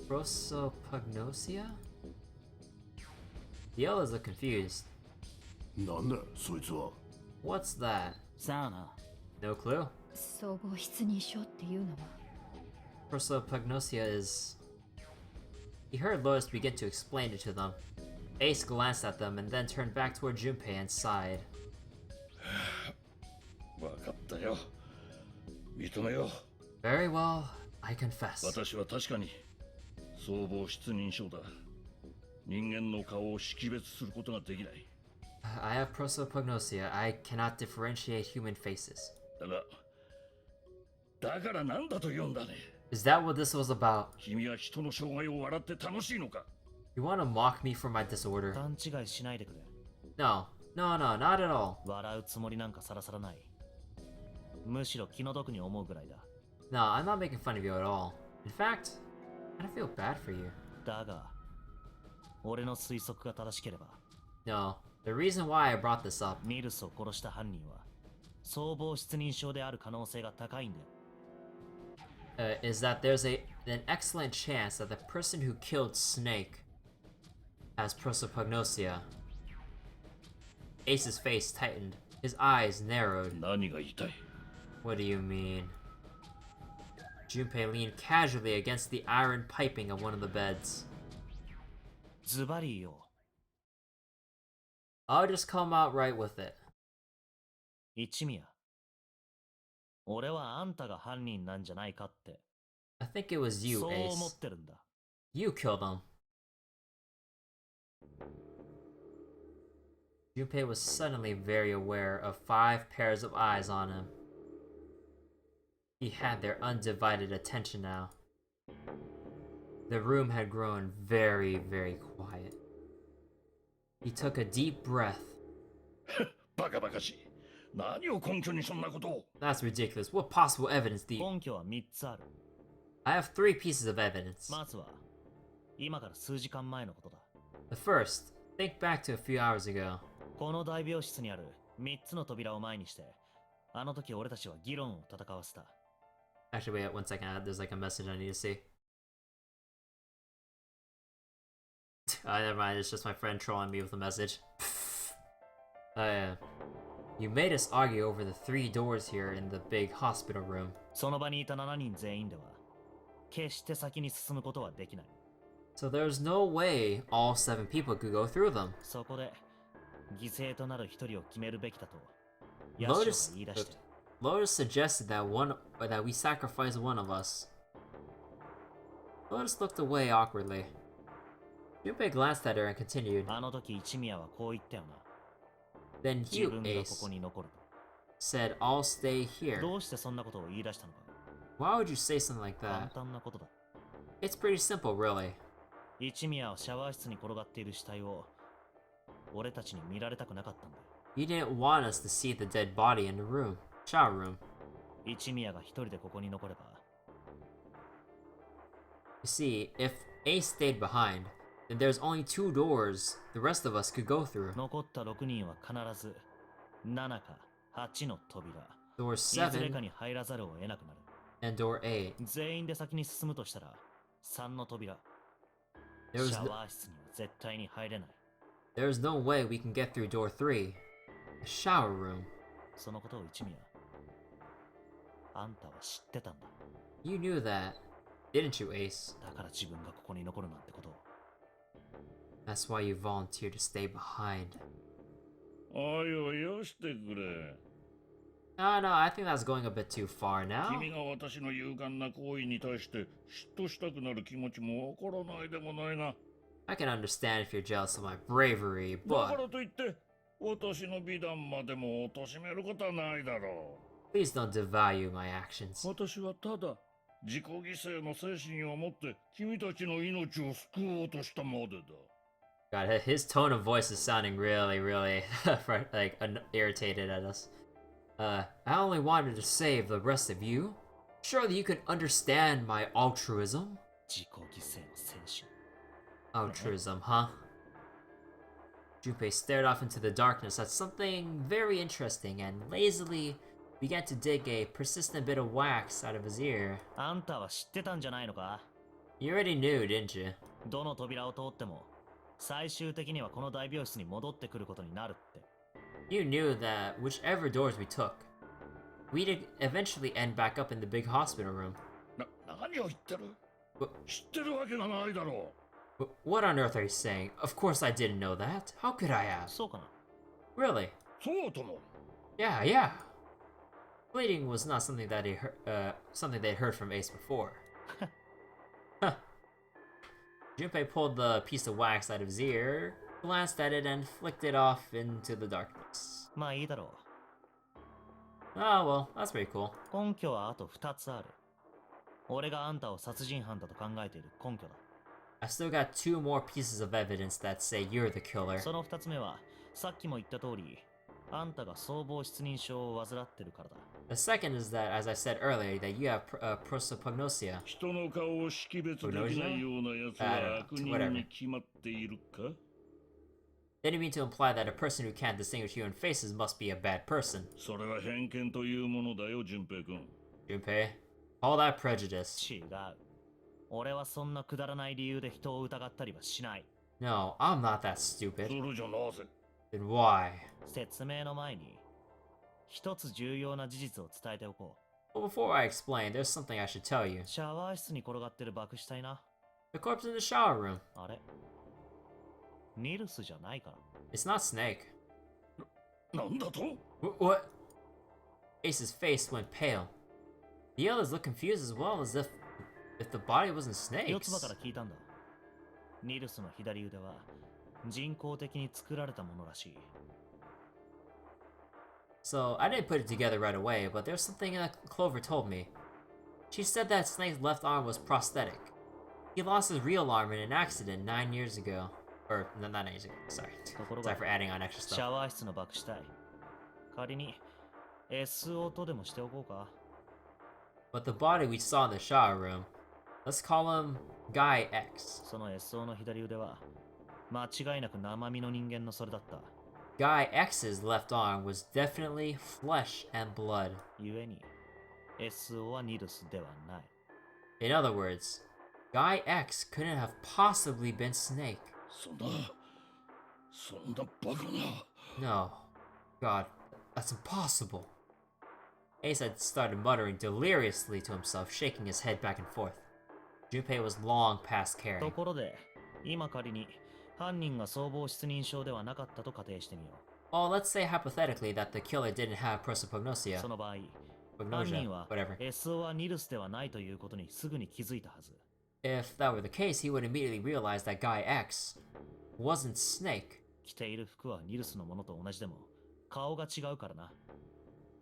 Prosopagnosia? The others look confused. なんだそいつは。 What's that? さあな。 No clue. 総合失認症っていうのは Prosopagnosia is... He heard Lotus begin to explain it to them. Ace glanced at them and then turned back toward Junpei and sighed. わかったよ。認めよう。 Very well, I confess. 私は確かに総合失認症だ。人間の顔を識別することができない。 I have prosopagnosia. I cannot differentiate human faces. だからなんだと言うんだね。 Is that what this was about? 君は人の障害を笑って楽しいのか？ You want to mock me for my disorder? 勘違いしないでくれ。 No, not at all. 笑うつもりなんかさらさらない。むしろ気の毒に思うぐらいだ。 No, I'm not making fun of you at all. In fact, I don't feel bad for you. だが、俺の推測が正しければ、 No, the reason why I brought this up ニルスを殺した犯人は総合失認症である可能性が高いんだよ。is that there's an excellent chance that the person who killed Snake has prosopagnosia. Ace's face tightened. His eyes narrowed. 何が言いたい？ What do you mean? Junpei leaned casually against the iron piping of one of the beds. ズバリよ。 I'll just come out right with it. 一宮。俺はあんたが犯人なんじゃないかって。 I think it was you, そう思 Ace. ってるんだ。 You killed him. Junpei was suddenly very aware of 5 pairs of eyes on him. He had their undivided attention now. The room had grown very, very quiet. He took a deep breath. バカバカしい。何を根拠にそんなことを？ That's ridiculous. What possible evidence do you... 根拠は3つある。 I have 3 pieces of evidence. まずは、今から数時間前のことだ。 The first, think back to a few hours ago. この大病室にある3つの扉を前にして、あの時俺たちは議論を戦わせた。 Actually, wait 1 second. There's like a message I need to see. Never mind. It's just my friend trolling me with a message. Yeah. You made us argue over the 3 doors here in the big hospital room. その場にいた7人全員では、決して先に進むことはできない。 So there's no way all 7 people could go through them. そこで、犠牲となる1人を決めるべきだと、ヤシオが Lotus, 言い出して。 Lotus suggested that we sacrifice one of us. Lotus looked away awkwardly. Junpei glanced at her and continued. あの時一宮はこう言ったよな。 Then 自 you, 分がこ Ace, こに残ると。 said I'll stay here. どうしてそんなことを言い出したのか。 Why would you say something like 簡 that? 単なことだ。 It's pretty simple, really. 一宮はシャワー室に転がっている死体を俺たちに見られたくなかったんだよ。 You didn't want us to see the dead body in the room. Shower room. 一宮が一人でここに残れば、 You see, if Ace stayed behind, then there's only 2 doors the rest of us could go through. 残った6人は必ず7か8の扉、 Door いずれか 7に入らざるを得なくなる。 and door 8. 全員で先に進むとしたら3の扉。 There シ was ャ no, ワー室には絶対に入れない。 there's no way we can get through door 3. The shower room. そのことを一宮、あんたは知ってたんだ。 You knew that, didn't you, Ace? だから自分がここに残るなんてことを。 That's why you volunteered to stay behind. おいおいよしてくれ。 No, I think that's going a bit too far now. 君が私の勇敢な行為に対して嫉妬したくなる気持ちもわからないでもないな。 I can understand if you're jealous of my bravery, だか but らといって私の美談までも貶めることはないだろ Please don't devalue my actions. う。私はただ自己犠牲の精神を持って君たちの命を救おうとしたまでだ。 God, his tone of voice is sounding really, really like irritated at us. I only wanted to save the rest of you. Surely you can understand my altruism. 自己犠牲の戦士。 Altruism, huh? Junpei stared off into the darkness at something very interesting and lazily began to dig a persistent bit of wax out of his ear. あんたは知ってたんじゃないのか？ You already knew, didn't you? どの扉を通っても、最終的にはこの大病室に戻ってくることになるって。 You knew that whichever doors we took, we'd eventually end back up in the big hospital room. 何を言ってる？ Wh- 知ってるわけがないだろ What on earth are you saying? Of course I didn't know that. How could I have? そうかな？ Really? う。そうとも。 Yeah. Bleeding was not something that something they'd heard from Ace before. Huh. Junpei pulled the piece of wax out of his ear, glanced at it, and flicked it off into the darkness. まあいいだろ Oh well, that's pretty cool. う。根拠はあと2つある。俺があんたを殺人犯だと考えている根拠だ。 I still got 2 more pieces of evidence that say you're the killer. その2つ目は、さっきも言った通り、あんたが僧帽失認症を患ってるからだ。 The second is that, as I said earlier, that you have prosopagnosia. 人の顔を識別できないような奴は悪人に決まっているか？ Didn't mean to imply that a person who can't distinguish human faces must be a bad person. それは偏見というものだよ、淳平君。 Junpei, all that prejudice. 違う。俺はそんなくだらない理由で人を疑ったりはしない。 No, I'm not that そ stupid. れじゃなぜ？ Then why? 説明の前に、一つ重要な事実を伝えておこ Well, before I explain, there's something I should tell you. う。シャワー室に転がってる爆死体な。 The corpse in the shower room. あれニルスじゃないから。 It's not Snake. なんだと？ What? Ace's face went pale. The others looked confused as well, as if the body wasn't 四つ葉か Snake's. ら聞いたんだ。ニルスの左腕は人工的に作られたものらしい。 So I didn't put it together right away, but there's something that Clover told me. She said that Snake's left arm was prosthetic. He lost his real arm in an accident 9 years ago. Or, no, not 9 years ago. Sorry. ところ Sorry が for adding on extra シ stuff. ャワー室の爆死体。仮に SO とでもしておこうか。 But the body we saw in the shower room, let's call him Guy X. その SO の左腕は間違いなく生身の人間のそれだった。 Guy X's left arm was definitely flesh and blood. ゆえに SO はニルスではない。 In other words, Guy X couldn't have possibly been Snake. そんなバカな。 No. God, that's impossible. Ace had started muttering deliriously to himself, shaking his head back and forth. Junpei was long past と caring. ころで、今仮に犯人が僧帽失認症ではなかったと仮定してみよ Oh, let's say hypothetically that the killer didn't have う。 prosopagnosia. その場合、犯 Pagnosia, 人は whatever. SO はニルスではないということにすぐに気づいたはず。 If that were the case, he would immediately realize that Guy X wasn't Snake. 着ている服はニルスのものと同じでも、顔が違うからな。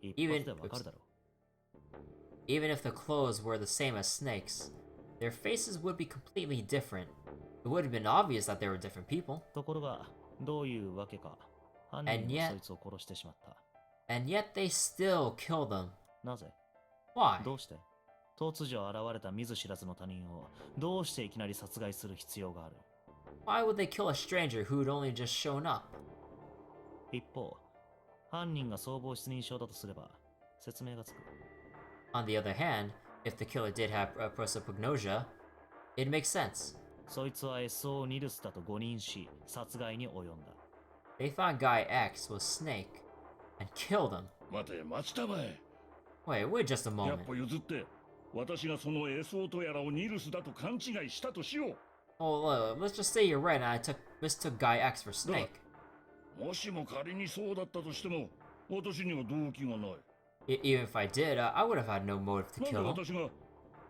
一 Even- 発でわかるだろう。 Even if the clothes were the same as Snake's, their faces would be completely different. It would have been obvious that they were different people. ところが、どういうわけか、犯 And 人 yet- はそいつを殺してしまった。 And yet they still killed them. なぜ Why? どうして突如現れた見ず知らずの他人をどうしていきなり殺害する必要がある Why would they kill a stranger who'd only just shown up? 一方、犯人が僧帽失認症だとすれば説明がつく。 On the other hand, if the killer did have prosopagnosia, it makes sense. そいつは SO ニルスだと誤認し殺害に及んだ。 They thought Guy X was Snake and killed him. 待て、待ちたまえ。 Wait, wait just a 100 moment. 歩譲って、私がその SO とやらをニルスだと勘違いしたとしよう。 Oh, let's just say you're right and I mistook Guy X for Snake. もしも仮にそうだったとしても、私には動機がない。Even if I did, I would have had no motive to なんで kill him. 私が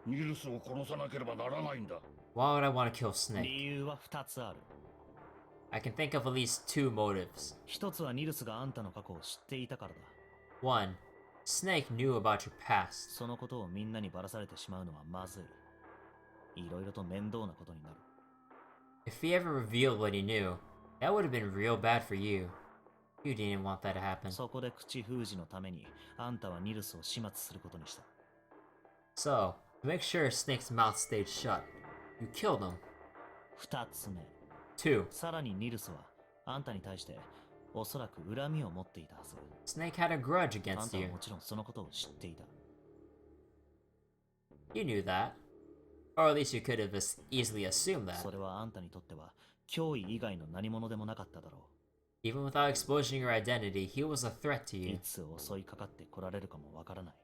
ニルスを殺さなければならないんだ。 Why would I want to kill Snake? 理由は2つある。I can think of at least two motives. 一つはニルスがあんたの過去を知っていたからだ。 One, Snake knew about your past. そのことをみんなにばらされてしまうのはまずい。いろいろと面倒なことになる。 If he ever revealed what he knew, that would have been real bad for you. You didn't want that to happen. そこで口封じのためにあんたはニルスを始末することにした。 So, to make sure Snake's mouth stayed shut, you killed him. 二つ目。 Two, さらにニルスはあんたに対しておそらく恨みを持っていたはず。 Snake had a grudge あん against たは you. もちろんそのことを知っていた。 You knew that. Or at least you could have easily assumed that. それはあんたにとっては脅威以外の何者でもなかっただろ Even without exposing your identity, he was a threat to う。 you. いつ襲いかかって来られるかもわからない。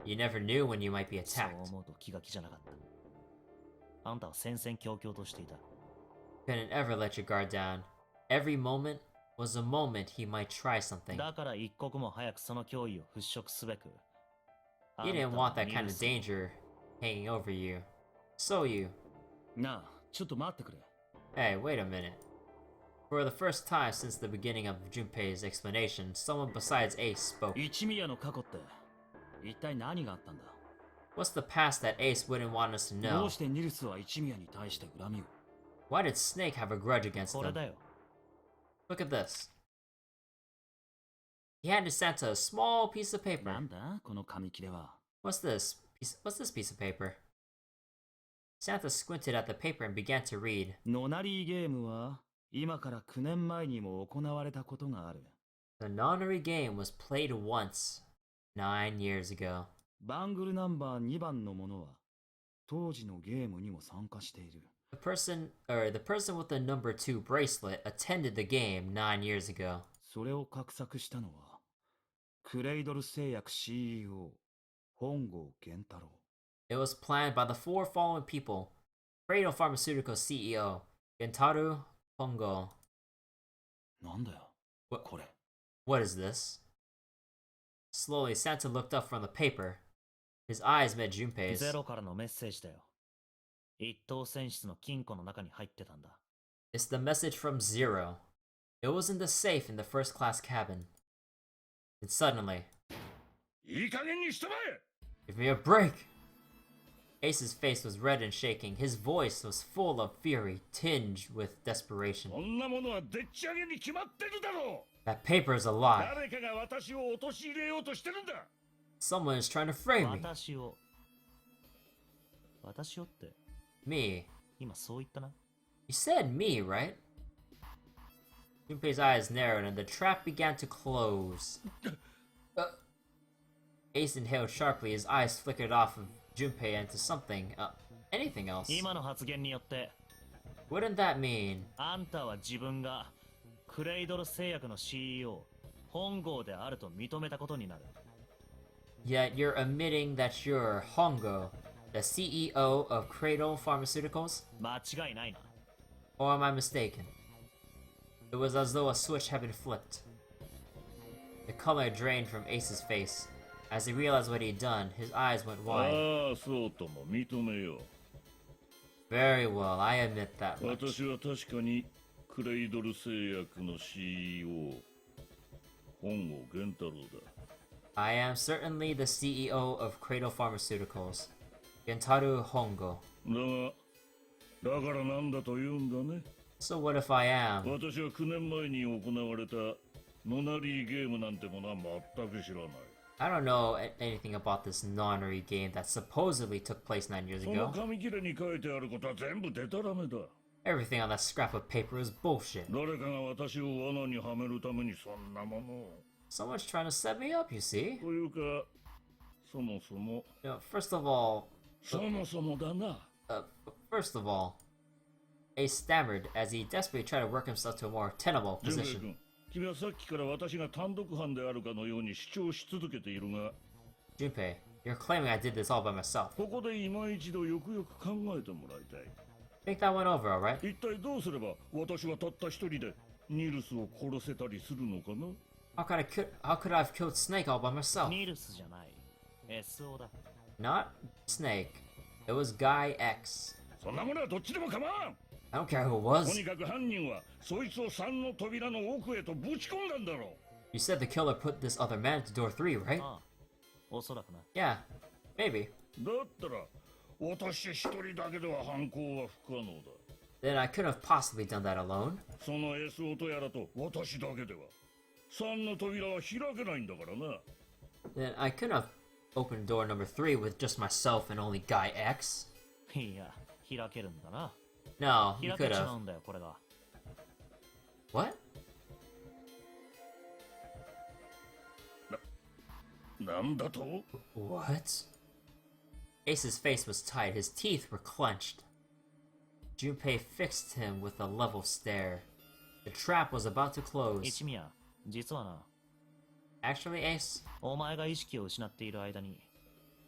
You never knew when you might be そう attacked. 思うと気が気じゃなかった。あんたは戦々恐々としていた。 Couldn't ever let your guard down. Every moment was a moment he might try something. だから一刻も早くその脅威を払拭すべく。 You didn't あんたは want that ニ kind ル of スを danger hanging over you. So you. なあ、ちょっと待ってくれ。 Hey, wait a minute. For the first time since the beginning of Junpei's explanation, someone besides Ace spoke. 一宮の過去って一体何があったんだ？ What's the past that Ace wouldn't want us to ど know? うしてニルスは一宮に対して恨みを？ Why did Snake have a grudge against これ them? だよ。 Look at this. He handed Santa a small piece of な paper. んだこの紙切れは？ What's this piece of paper? Santa squinted at the paper and began to read. ノナリーゲームは今から9年前にも行われたことがある。 The Nonary Game was played once, 9 years ago. バングルナンバー2番の者は当時のゲームにも参加している。 The person with the number 2 bracelet attended the game 9 years ago. それを画策したのはクレイドル製薬 CEO 本郷源太郎。 It was planned by the four following people: Cradle Pharmaceutical CEO, Gentaru Hongo. なんだよ What, これ。 what is this? Slowly, Santa looked up from the paper. His eyes met Junpei's. ゼロからのメッセージだよ。一等船室の金庫の中に入ってたんだ。 It's the message from Zero. It was in the safe in the first class cabin. And suddenly, いい加減にしてまえ。 give me a break! Ace's face was red and shaking. His voice was full of fury, tinged with desperation. こんなものはでっち上げに決まってるだろう。 That paper is a lie. 誰かが私を陥れようとしてるんだ。 Someone is trying to frame me. 私をって Me. 今そう言ったな。 You said me, right? Junpei's eyes narrowed and the trap began to close. Ace inhaled sharply. His eyes flickered off of Junpei into something, anything else. 今の発言によって Wouldn't that mean あんたは自分がクレイドル製薬の CEO 本郷であると認めたことになる。 yet you're admitting that you're Hongo, the CEO of Cradle Pharmaceuticals? 間違いないな。 Or am I mistaken? It was as though a switch had been flipped. The color drained from Ace's face. As he realized what he'd done, his eyes went あ wide. あ、そうとも認めよ Very well, I admit that う。 much. 私は確かにクレイドル製薬の CEO 本郷源太郎だ。 I am certainly the CEO of Cradle Pharmaceuticals, Gentaru Hongo. だからなんだと言うんだね。 So what if I am? 私は9年前に行われたノナリーゲームなんてものは全く知らない。 I don't know anything about this Nonary game that supposedly took place 9 years その ago. 紙切れに書いてあることは全部デタラメだ。 Everything on that scrap of paper is bullshit. 誰かが私を罠にはめるためにそんなものを。 Someone's trying to set me up, you see? というか、そもそも、 First of all, そもそもだな。 first of all, Ace stammered as he desperately tried to work himself to a more tenable ジュンペイ position. 君、君はさっきから私が単独犯であるかのように主張し続けているが、 Junpei, you're claiming I did this all by myself. ここで今一度よくよく考えてもらいたい。 Think that went over, alright? 一体どうすれば私はたった一人でニルスを殺せたりするのかな？ How could I have killed Snake all by myself? ニルスじゃない。SO だ。 Not Snake. It was Guy X. そんなものはどっちでも構わん。I don't care who it と was. にかく犯人はそいつを3の扉の奥へとぶち込んだんだろ You said the killer put this other man to door 3, right? ああ、おそらくな。 Yeah, maybe. だったら私一人だけでは犯行は不可能だ Then I couldn't have possibly done that alone. その S 音やらと私だけでは3の扉は開けないんだからな Then I couldn't have opened door number 3 with just myself and only Guy X. いや、開けるんだな。 No, you 開け could ちまう have. んだよ、これが。 What? なんだと What? Ace's face was tight, his teeth were clenched. Junpei fixed him with a level stare. The trap was about to close. 一宮、実はな、 Actually, Ace, お前が意識を失っている間に、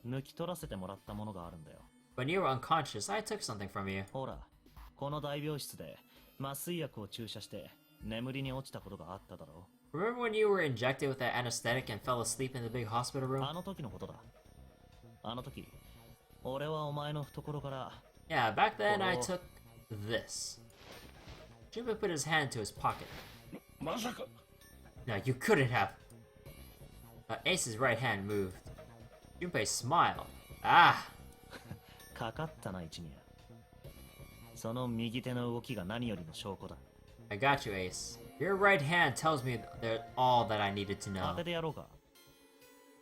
抜き取らせてもらったものがあるんだよ。 when you were unconscious, I took something from you. ほら、この大病室で麻酔薬を注射して眠りに落ちたことがあっただろ Remember when you were injected with that anesthetic and fell asleep in the big hospital う。 room? あの時のことだ。あの時、俺はお前の懐から、 Yeah, back then I Oh. took this. Junpei put his hand to his pocket. まさか No, you couldn't have. Ace's right hand moved. Junpei smiled. Ah! かかったな、一宮。その右手の動きが何よりの証拠だ。 I got you, Ace. Your right hand tells me they're all that I needed to 当 know. ててやろうか。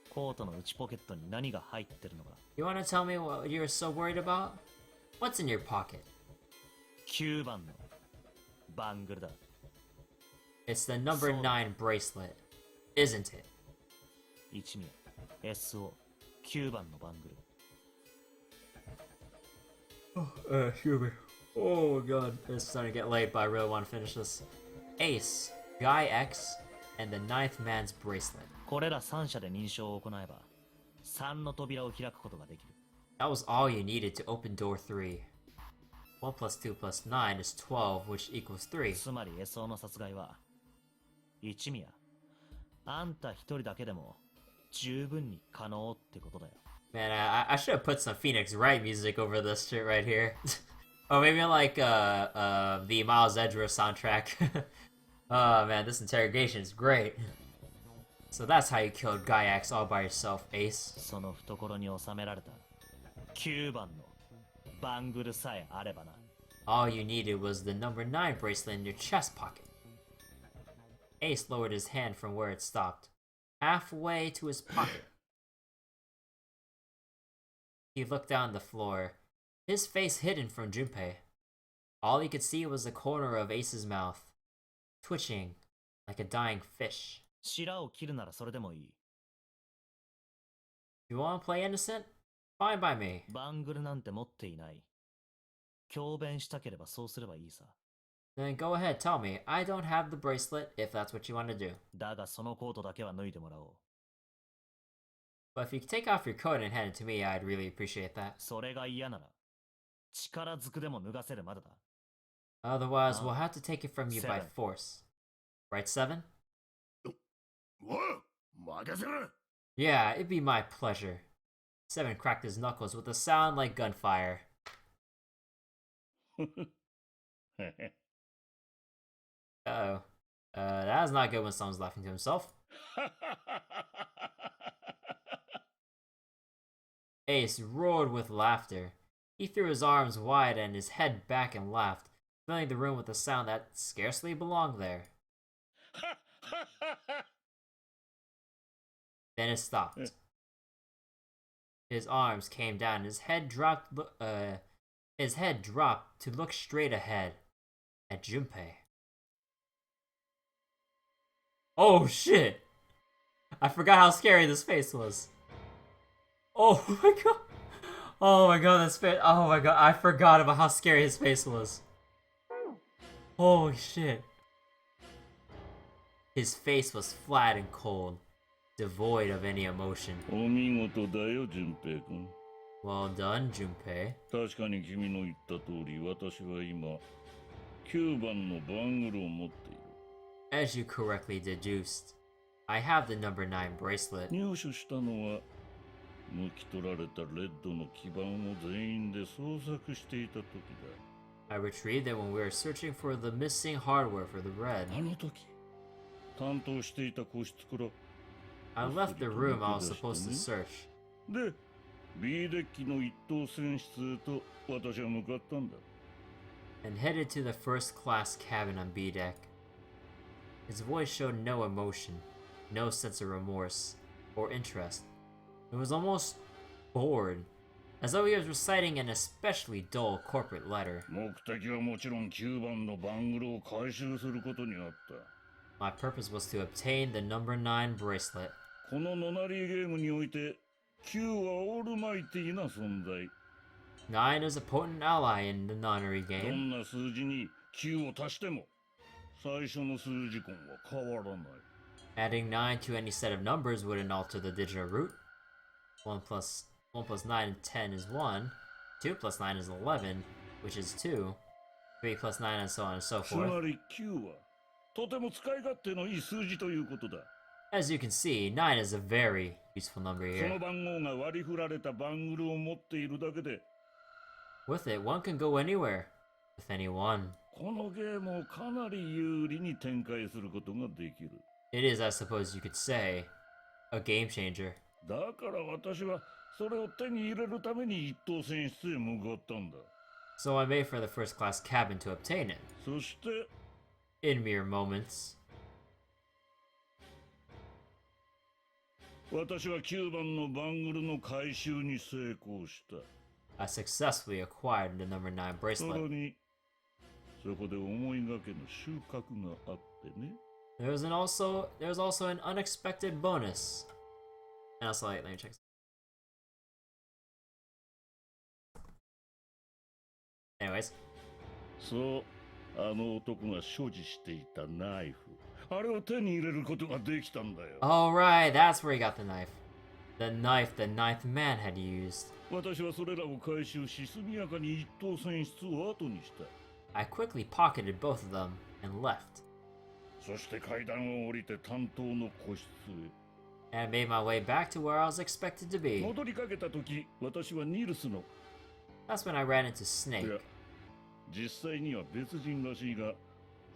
コートの内ポケットに何が入ってるのか。 You wanna tell me what you're so worried about? What's in your pocket? 9番のバングルだ。 It's the number So- 9 bracelet, isn't it? 一宮、SO、9番のバングル。 Excuse me. Oh my god, it's starting to get late, but I really want to finish this. Ace, Guy X, and the 9th man's bracelet. これら3社で認証を行えば、3の扉を開くことができる。 That was all you needed to open door 3. 1 plus 2 plus 9 is 12, which equals 3. つまり SO の殺害は、一宮、あんた一人だけでも十分に可能ってことだよ。 Man, I should have put some Phoenix Wright music over this shit right here. Or maybe like the Miles Edgeworth soundtrack. Oh man, this interrogation is great. So that's how you killed Guy X all by yourself, Ace. その懐に収められた9番のバングルさえあればな。 All you needed was the number 9 bracelet in your chest pocket. Ace lowered his hand from where it stopped, halfway to his pocket. He looked down the floor, his face hidden from Junpei. All he could see was the corner of Ace's mouth, twitching like a dying fish. 白を切るならそれでもいい。 You wanna play innocent? Fine by me. バングルなんて持っていない。強弁したければそうすればいいさ。 Then go ahead, tell me. I don't have the bracelet if that's what you want to do. だがそのコートだけは脱いでもらおう。 But if you could take off your coat and hand it to me, I'd really appreciate that. それが嫌なら、力ずくでも脱がせるまでだ。 Otherwise, we'll have to take it from you by Seven. force. Right, 7? おい任せろ Yeah, it'd be my pleasure. 7 cracked his knuckles with a sound like gunfire. Uh-oh. That's not good when someone's laughing to himself. Ace roared with laughter. He threw his arms wide and his head back and laughed, filling the room with a sound that scarcely belonged there. Then it stopped. His arms came down, his head dropped to look straight ahead at Junpei. Oh shit! I forgot how scary this face was. Oh my god! Oh my god, this face. Oh my god, I forgot about how scary his face was. Holy shit. His face was flat and cold, devoid of any emotion. お見事だよ、淳平君。 Well done, Junpei. 確かに君の言った通り、私は今、9番のバングルを持っている。 As you correctly deduced, I have the number 9 bracelet. 入手したのは、抜き取られたレッドの基盤を全員で捜索していた時だ。I retrieved it when we were searching for the missing hardware for the red. あの時担当していた個室から I left the room I was supposed to search. で B デッキの一等船室へと私は向かったんだ。 And headed to the first class cabin on B deck. His voice showed no emotion, no sense of remorse or interest. It was almost bored, as though he was reciting an especially dull corporate letter. 目的はもちろん9番のバングルを回収することにあった。 My purpose was to obtain the number 9 bracelet. このノナリーゲームにおいて9はオールマイティーな存在。 9 is a potent ally in the Nonary ど game. んな数字に9を足しても最初の数字根は変わらない。 Adding 9 to any set of numbers wouldn't alter the digital root. 1 plus 9 and 10 is 1. 2 plus 9 is 11, which is 2. 3 plus 9 and so on and so つま forth. り9はとても使い勝手のいい数字ということだ。 As you can see, 9 is a very useful number その here. 番号が割り振られたバングルを持っているだけで With it, one can go anywhere. With anyone. このゲームをかなり有利に展開することができる。 It is, I suppose you could say, a game changer. だから私はそれを手に入れるために一等船室へ向かったんだ。 So I made for the first class cabin to obtain it. そして In mere moments, 私は9番のバングルの回収に成功した。 I successfully acquired the number 9さら bracelet. にそこで思いがけの収穫があってね。 There was also an unexpected bonus. And also, let me check. Anyways, そう、あの男が所持していたナイフ。あれを手に入れることができたんだよ。 alright, that's where he got the knife. The knife the ninth man had used. 私はそれらを回収し、速やかに一等船室を後にした。 I quickly pocketed both of them and left, そして階段を降りて担当の個室へ。 and made my way back to where I was expected to be. 戻りかけた時、私はニルスの、 That's when I ran into いや Snake. 実際には別人らしいが、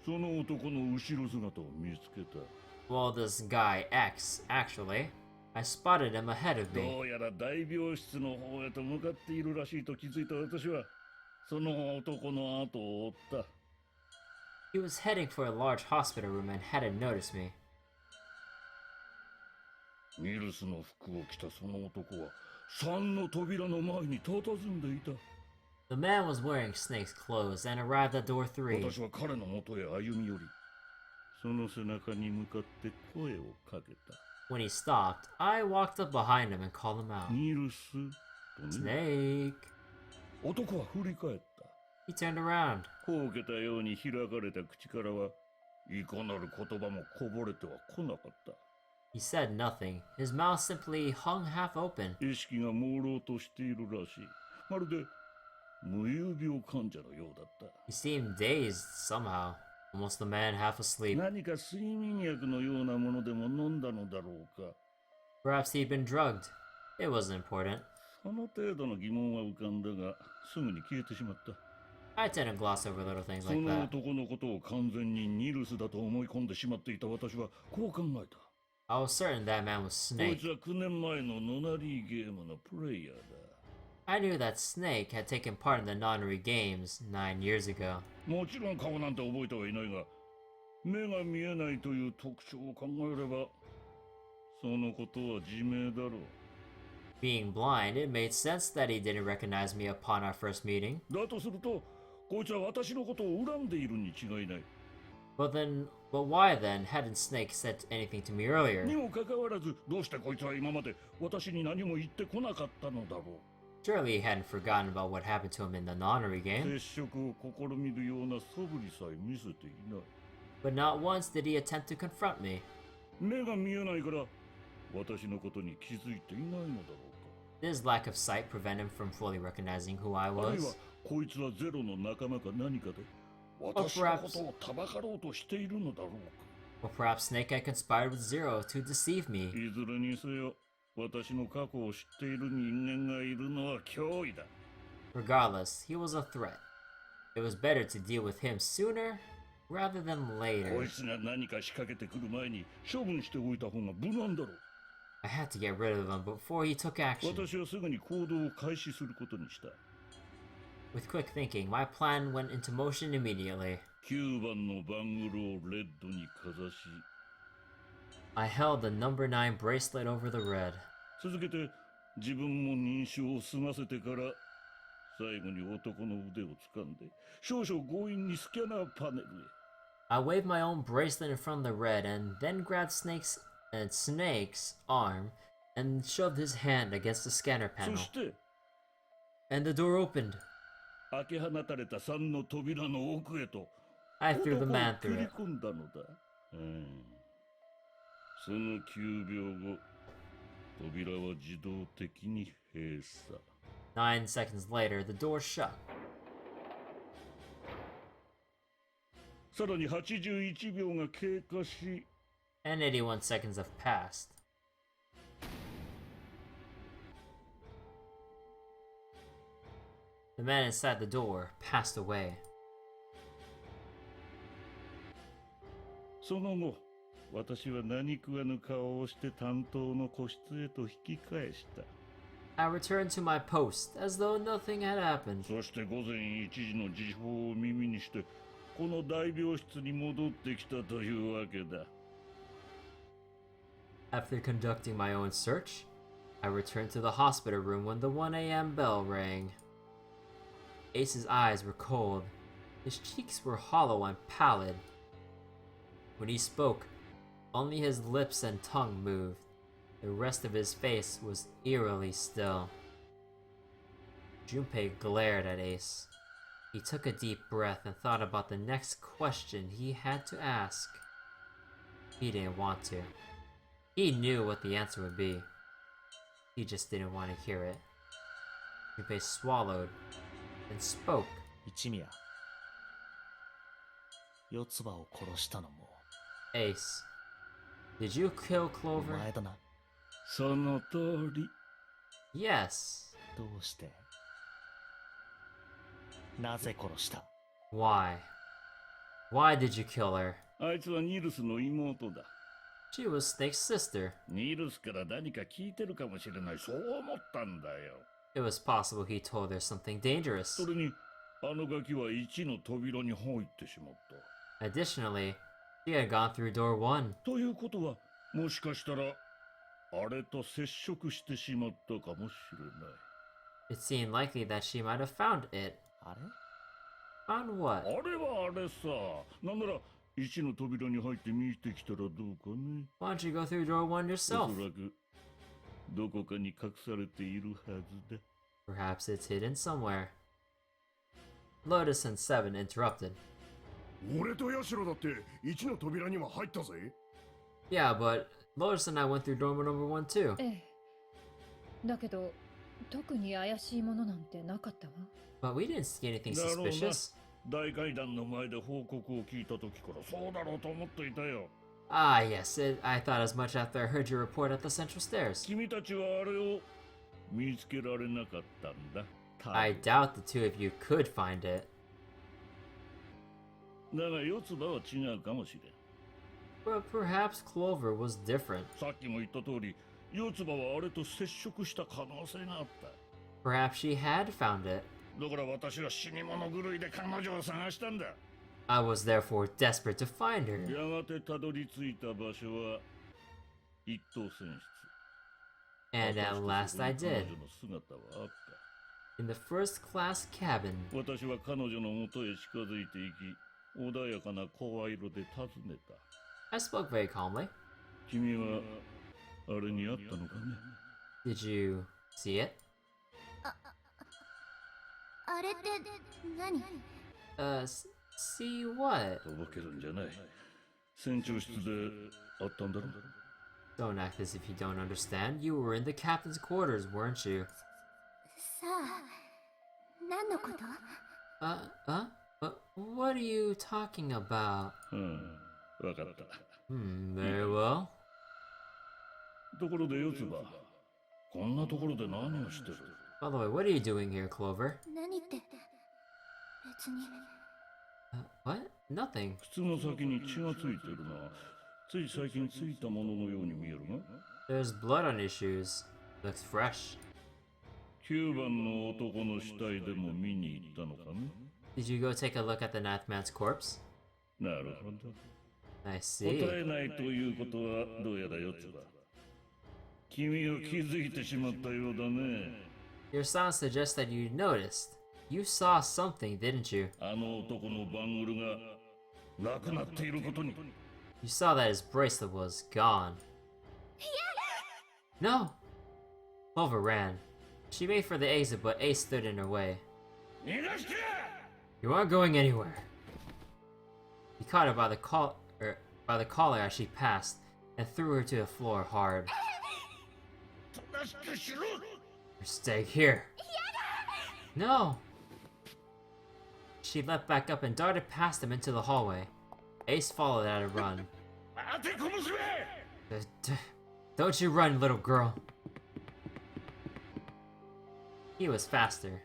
その男の後ろ姿を見つけた。 Well, this guy X, actually, I spotted him ahead of ど me. うやら大病室の方へと向かっているらしいと気づいた私は、その男の後を追った。 He was heading for a large hospital room and hadn't noticed me. ニルスの服を着たその男は、3の扉の前に佇んでいた。 The man was wearing Snake's clothes and arrived at door 3. 私は彼の元へ歩み寄り、その背中に向かって声をかけた。 When he stopped, I walked up behind him and called him out. ニルスとね。 Snake! 男は振り返った。 He turned around. こうけたように開かれた口からは、いかなる言葉もこぼれては来なかった。 He said nothing. His mouth simply hung half open. 意識が朦朧としているらしい。まるで無遊病患者のようだった。 He seemed dazed somehow, almost a man half asleep. 何か睡眠薬のようなものでも飲んだのだろうか。 Perhaps he'd been drugged. It wasn't important. その程度の疑問は浮かんだが、すぐに消えてしまった。 I tend to gloss over little things そ like の that. 男のことを完全にニルスだと思い込んでしまっていた私はこう考えた。 I was certain that man was こい Snake. つは9年前のノナリーゲームのプレイヤーだ。 I knew that Snake had taken part in the Nonary Games 9 years ago. もちろん顔なんて覚えてはいないが、目が見えないという特徴を考えれば、そのことは自明だろう。 Being blind, it made sense that he didn't recognize me upon our first meeting. だとすると、こいつは私のことを恨んでいるに違いない。 But why then hadn't Snake said anything to me earlier? にもかかわらず、どうしてこいつは今まで私に何も言ってこなかったのだろう。 Surely he hadn't forgotten about what happened to him in the Nonary game. 接触を試みるような素振りさえ見せていない。 But not once did he attempt to confront me. 目が見えないから私のことに気づいていないのだろう This lack of sight prevented him from fully recognizing who I か。あるいは was. こいつはゼロの仲間か何かで私のことをたばかろうとしているのだろうか。 Or perhaps Snake had conspired with Zero to deceive me. いずれにせよ私の過去を知っている人間がいるのは脅威だ。 Regardless, he was a threat. It was better to deal with him sooner rather than こ later. いつが何か仕掛けてくる前に処分しておいた方が無難だろう。 I had to get rid of him before he took action. 私はすぐに行動を開始することにした。 With quick thinking, my plan went into motion immediately. 9番の番号をレッドにかざし、 I held the number 9 bracelet over the red. 続けて自分も認証を済ませてから最後に男の腕を掴んで少々強引にスキャナーパネルへ。 I waved my own bracelet in front of the red and then grabbed Snake's arm and shoved his hand against the scanner そ panel. して And the door opened. 開け放たれた3の扉の奥へと I 男 threw を the man 繰 through り it. 込んだのだ。その9秒後、扉は自動的に閉鎖。 9 seconds later, the door shut. さらに81秒が経過し、 And 81 seconds have passed. The man inside the door passed away. その後、私は何食わぬ顔をして担当の個室へと引き返した。 I returned to my post as though nothing had happened. そして午前1時の時報を耳にして、この大病室に戻ってきたというわけだ。 After conducting my own search, I returned to the hospital room when the 1 a.m. bell rang. Ace's eyes were cold. His cheeks were hollow and pallid. When he spoke, only his lips and tongue moved. The rest of his face was eerily still. Junpei glared at Ace. He took a deep breath and thought about the next question he had to ask. He didn't want to. He knew what the answer would be. He just didn't want to hear it. Junpei swallowed and spoke. 一宮四つ葉を殺したのも Ace, did you kill お Clover? 前だな。その通り。 Yes. どうしてなぜ殺した？ Why? Why did you kill her? あいつはニルスの妹だ。 She was Snake's sister. ニルスから何か聞いてるかもしれない。そう思ったんだよ。 It was possible he told her something dangerous. それに、あのガキは1の扉に入ってしまった。 Additionally, she had gone through door 1. ということは、もしかしたら、あれと接触してしまったかもしれない。 It seemed likely that she might have found it. あれ Found what? あれはあれさ。なんなら、1の扉に入って見てきたらどうかね。 Why don't you go through door 1お yourself? そらく、どこかに隠されているはずだ。 Perhaps it's hidden somewhere. Lotus and Seven interrupted. 俺とヤシロだって1の扉には入ったぜ。 Yeah, but Lotus and I went through door number 1 too. ええ。だけど、特に怪しいものなんてなかったわ。But we didn't see anything だろうな。 suspicious. 大階段の前で報告を聞いた時からそうだろうと思っていたよ。 Ah, yes, I thought as much after I heard your report at the central stairs. 君たちはあれを見つけられなかったんだ。多分 I doubt the two of you could find it. だが四つ葉は違うかもしれん。 But perhaps Clover was different. さっきも言った通り、四つ葉はあれと接触した可能性があった。 Perhaps she had found it. だから私は死に物狂いで彼女を探したんだ。 I was therefore desperate to find her. やがてたどり着いた場所は一等船室。 And at last I 果たして did. そこに彼女の姿はあった。 In the first class cabin. 私は彼女の元へ近づいていき、穏やかな声色で尋ねた。 I spoke very calmly. 君はあれに会ったのかね？ Did you see it? あれって何？ See what? とぼけるんじゃない。船長室で会ったんだろ？ Don't act as if you don't understand. You were in the captain's quarters, weren't you? さあ、何のこと？ What are you talking about? わかった。 Very well. ところで四つ葉、こんなところで何をしてる？ By the way, what are you doing here, Clover? 何って？別に。What? Nothing. 靴の先に血がついてるな。つい最近ついたもののように見えるが。 There's blood on his shoes. Looks fresh. 9番の男の死体でも見に行ったのかね。 Did you go take a look at the ninth man's corpse? なるほど。 I 答 see. えないということはどうやらよつば。君は気づいてしまったようだね。 Your sound suggests that you noticed. You saw something, didn't you? あの男のバングルがなくなっていることに。 You saw that his bracelet was gone. No! Clover ran. She made for the exit, but Ace stood in her way. 逃がして！ You aren't going anywhere. He caught her by the collar as she passed and threw her to the floor hard. 正しくしろ！ Stay here. No! She leapt back up and darted past him into the hallway. Ace followed at a run. 待て、小娘！ Don't you run, little girl. He was faster.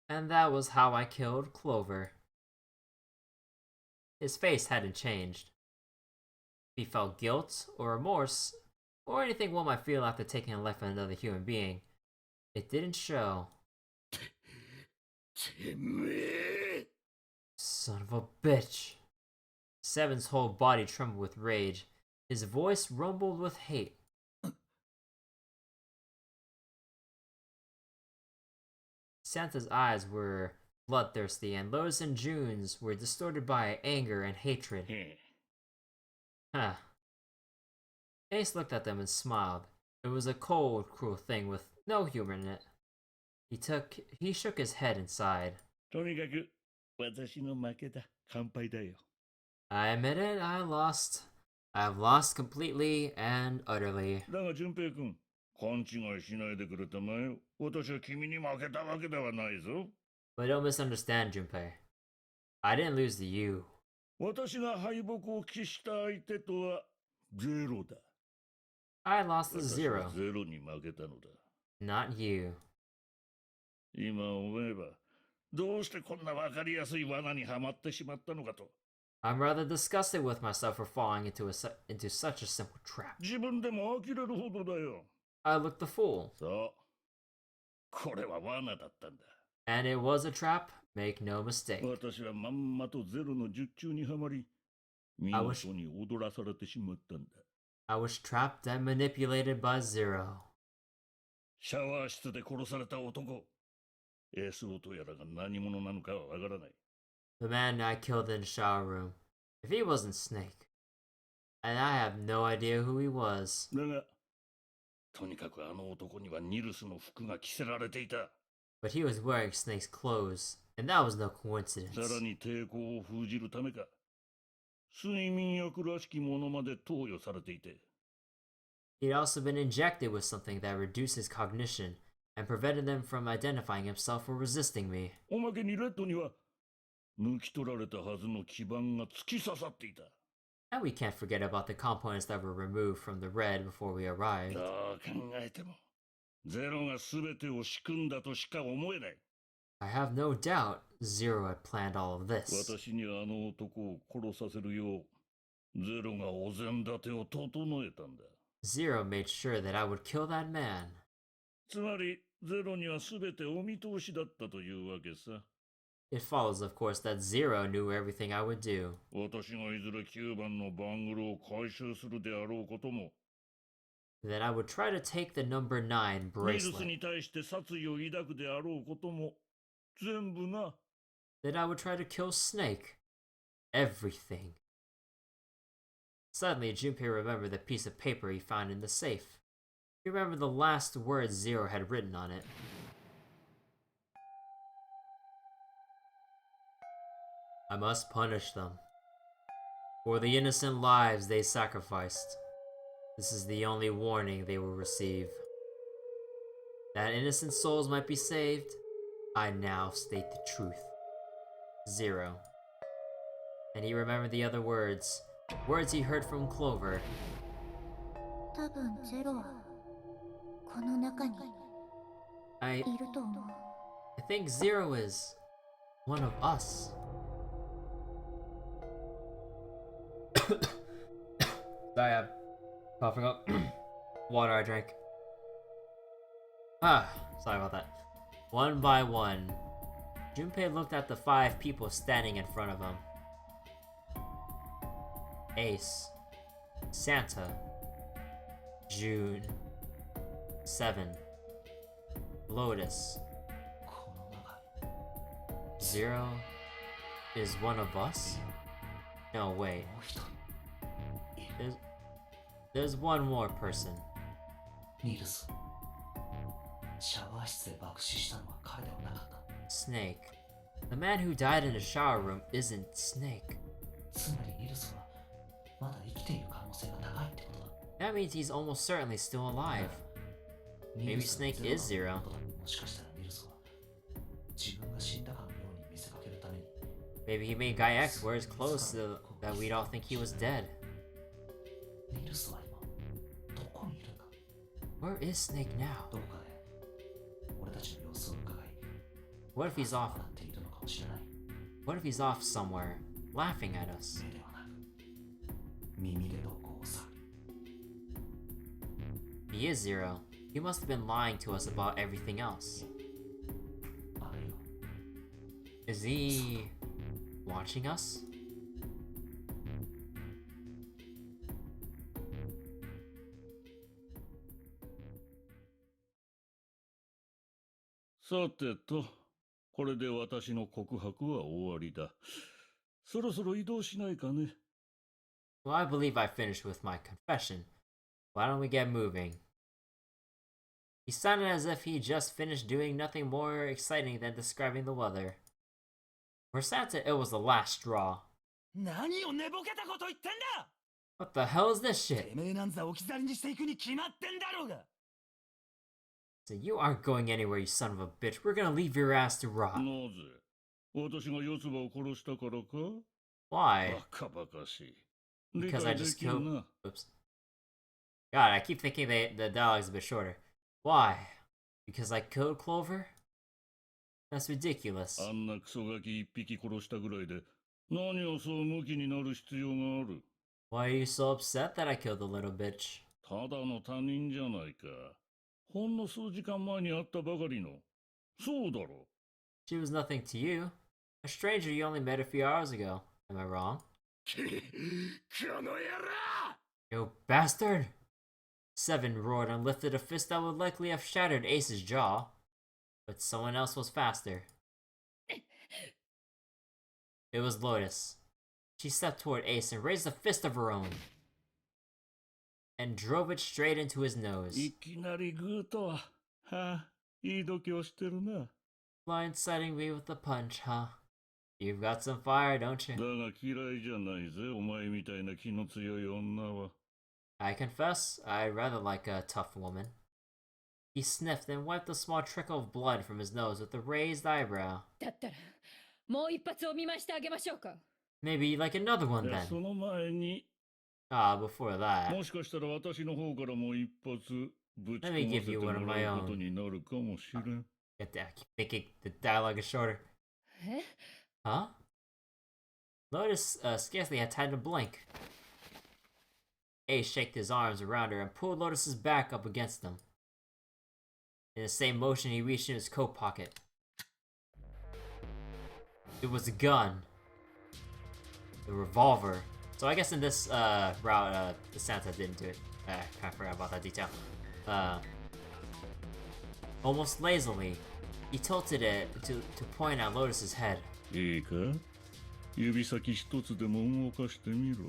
And that was how I killed Clover. His face hadn't changed. If he felt guilt or remorse, or anything one might feel after taking the life of another human being, it didn't show. てめえ！ Son of a bitch. Seven's whole body trembled with rage. His voice rumbled with hate. Santa's eyes were bloodthirsty, and Lotus and June's were distorted by anger and hatred. Huh. Ace looked at them and smiled. It was a cold, cruel thing with no humor in it. He shook his head and sighed. とにかく私の負けだ。乾杯だよ。 I admit it, I've lost completely and utterly. だが淳平君、勘違いしないでくれたまえ。私は君に負けたわけではないぞ。 But don't misunderstand, Junpei. I didn't lose to you. 私が敗北を喫した相手とはゼロだ。 I lost to 私は Zero, ゼロに負けたのだ。 not you. 今思えば、どうしてこんなわかりやすい罠にはまってしまったのかと。 I'm rather disgusted with myself for falling into such a simple trap. 自分でも呆れるほどだよ。 I looked a fool. そう。これは罠だったんだ。 And it was a trap, make no mistake. 私はまんまとゼロの術中にはまり、見事に踊らされてしまったんだ。 I was trapped and manipulated by Zero. シャワー室で殺された男。エースオとやらが何者なのかはわからない。 The man I killed in the shower room. If he wasn't Snake. And I have no idea who he was. だが、とにかくあの男にはニルスの服が着せられていた。 But he was wearing Snake's clothes, and that was no さ coincidence. らに抵抗を封じるためか、睡眠薬らしきものまで投与されていて。 He'd also been injected with something that reduced his cognition and prevented him from identifying himself or resisting me. おまけにレッドには、抜き取られたはずの基板が突き刺さっていた。 And we can't forget about the components that were removed from the red before we arrived. どう考えても、ゼロが全てを仕組んだとしか思えない。 I have no doubt Zero had planned all of this. 私にはあの男を殺させるよう、ゼロがお膳立てを整えたんだ。 Zero made sure that I would kill that man. つまり、ゼロには全てお見通しだったというわけさ。 It follows, of course, that Zero knew everything I would do. 私がいずれ9番のバングルを回収するであろうことも、 That I would try to take the number 9ニルス bracelet. に対して殺意を抱くであろうことも、全部な。 That I would try to kill Snake. Everything. Suddenly, Junpei remembered the piece of paper he found in the safe. He remembered the last words Zero had written on it. I must punish them. For the innocent lives they sacrificed. This is the only warning they will receive. That innocent souls might be saved, I now state the truth. Zero. And he remembered the other words. Words he heard from Clover. 多分ゼロはこの中に I いると思う。 think Zero is one of us. Sorry, I'm coughing up water I drank. Sorry about that. One by one, Junpei looked at the 5 people standing in front of him. Ace, Santa, June, 7, Lotus. この中に Zero is one of us? No, wait. もう一人いる。 There's one more person. ニルス。シャワー室で爆死したのは彼ではなかった。 Snake. The man who died in the shower room isn't Snake. つまりニルスはまだ生きている可能性が高いってことだ。 That means he's almost certainly still alive. Maybe Snake is Zero. もしかしたらニルスは自分が死んだかのように見せかけるために Maybe he made Guy X wear his clothes so that we'd all think he was dead. ニルスは今どこにいるんだ。 Where is Snake now? どこかで俺たちの様子を伺い What if he's off? 笑っているのかもしれない。 What if he's off somewhere, laughing at us? 目ではなく耳で動向を探る。 He is Zero. He must have been lying to us about everything else. あるいは Is he watching us? さてと、これで私の告白は終わりだ。そろそろ移動しないかね。 Well, I believe I finished with my confession. Why don't we get moving? He sounded as if he just finished doing nothing more exciting than describing the weather. For Santa, it was the last straw. 何を寝ぼけたこと言ってんだ。 What the hell is this shit? てめえなんざ置き去りにしていくに決まってんだろうが。 So you aren't going anywhere, you son of a bitch. We're gonna leave your ass to rot. なぜ私が四つ葉を殺したからか Why? バカバカしい。理 Because I 解で just きん killed. な。 Oops. God, I keep thinking the dialogue's a bit shorter. Why? Because I killed Clover? That's ridiculous. あんなクソガキ一匹殺したぐらいで、何をそうムキになる必要がある。 Why are you so upset that I killed the little bitch? ただの他人じゃないか。ほんの数時間前に会ったばかりの。そうだろ。 She was nothing to you. A stranger you only met a few hours ago. Am I wrong? この野郎 You bastard! Seven roared and lifted a fist that would likely have shattered Ace's jaw. But someone else was faster. It was Lotus. She stepped toward Ace and raised a fist of her own. And drove it straight into his nose. いきなりグーとは。はあ、いい度胸してるな。 Blindsiding me with a punch, huh? You've got some fire, don't だ you? が嫌いじゃないぜ、お前みたいな気の強い女は。 I confess, I'd rather like a tough woman. He sniffed and wiped a small trickle of blood from his nose with a raised eyebrow. だったらもう一発お見舞いしてあげましょうか。 Maybe like another one いや then. その前に、 Before that. もしかしたら私の方からも一発ぶち Let me 込ま give せて you も one of my らう own. ことになるかもしれん。 Get that. I keep thinking the dialogue is shorter. え Huh? Lotus scarcely had time to blink. Ace shaked his arms around her and pulled Lotus's back up against him. In the same motion, he reached in his coat pocket. It was a gun. A revolver. So I guess in this route, the Santa didn't do it. I kind of forgot about that detail. Almost lazily, he tilted it to point at Lotus's head. いいか指先一つでも動かしてみろ。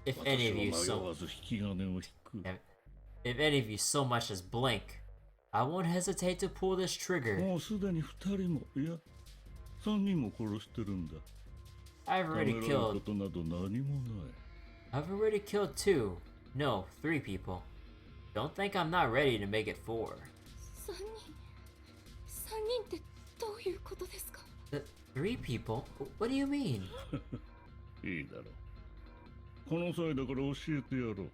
If any of you 私は迷 so わず引き金を引く。 if any of you so much as blink, I won't hesitate to pull this trigger. もうすでに二人も、いや、三人も殺してるんだ。 I've ため already らうこ killed となど何もない。 I've already killed 2. No, 3 people. Don't think I'm not ready to make it 4. 3人ってどういうことですか？ 3 people? What do you mean? いいだろう。この際だから教えてやろう。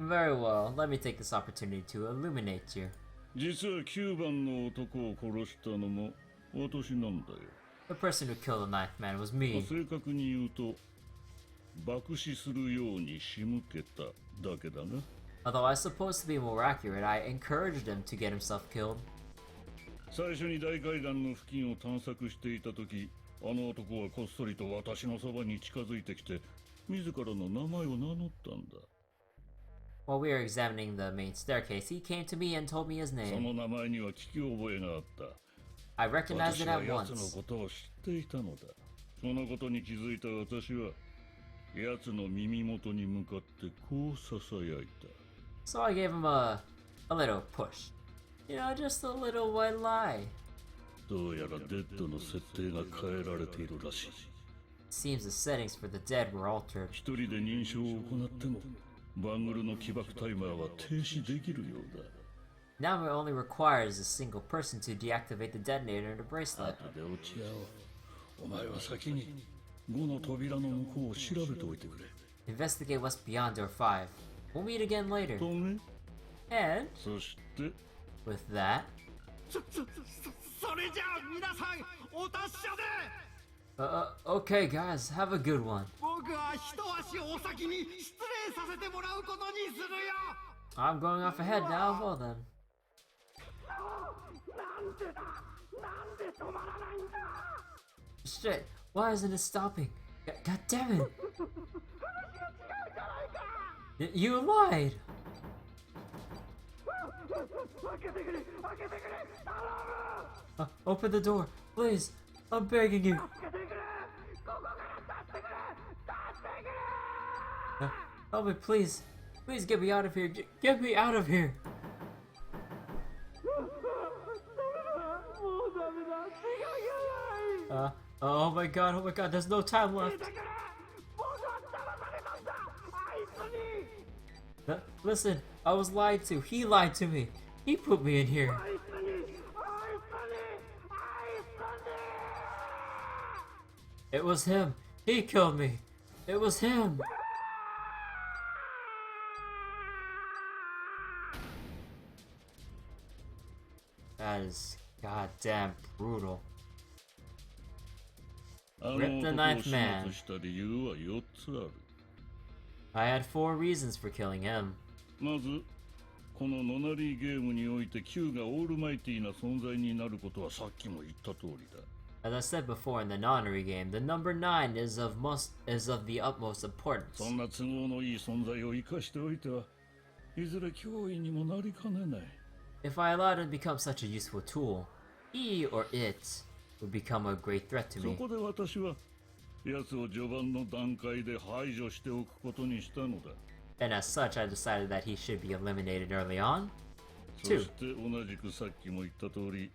Very well, let me take this opportunity to illuminate you. 実は9番の男を殺したのも私なんだよ。The person who killed the ninth man was me. 正確に言うと爆死するように仕向けただけだが。Although I suppose to be more accurate, I encouraged him to get himself killed. 最初に大海岸の付近を探索していた時、あの男はこっそりと私のそばに近づいてきて自らの名前を名乗ったんだ。 While we were examining the main staircase, he came to me and told me his そ name. の名前には聞き覚えがあった。 I recognized 私 it は at 奴の once. ことを知っていたのだ。そのことに気づいた私は奴の耳元に向かってこう囁いた。 So I gave him a little push. You know, just a little white lie. どうやらデッドの設定が変えられているらしい。 Seems the settings for the dead were altered. 一人で認証を行ってもバングルの起爆タイマーは停止できるようだ。 Now it only requires a single person to deactivate the detonator in the bracelet. 後で落ち合おう。お前は先に5の扉の向こうを調べておいてくれ。 Investigate what's beyond door 5. We'll meet again later. とね。 And そして with that, それじゃあ皆さんお達者で okay guys, have a good one. 僕は一足お先に失礼させてもらうことにするよ I'm going off ahead now. Well then. なんでだなんで止まらないんだ Shit, why isn't it stopping? God damn it. You lied. 開けてくれ開けてくれ頼む Open the door, please. I'm begging you. 助けてくれここから出してくれ出してくれ Help me, please. Please get me out of here. Get me out of here. もうダメだ手がいけない Oh my god, there's no time 出 left. てくれ僕は騙されたんだあいつに Listen, I was lied to. He lied to me. He put me in here. あいつにあいつにあいつに It was him. He killed me. It was him. That is goddamn brutal. あの Rip the 男を ninth 始 man. 末した理由は4つある。 I had 4 reasons for killing him. まずこのノナリーゲームにおいて Q がオールマイティな存在になることはさっきも言った通りだ。 As I said before in the Nonary game, the number 9 is of the utmost importance. そんな都合のいい存在を生かしておいてはいずれ脅威にもなりかねない。 If I allowed him to become such a useful tool, he or it would become a great threat to そ me. こで私は奴を序盤の段階で排除しておくことにしたのだ。 And as such, I decided that he should be eliminated early on. そして同じくさっきも言った通り、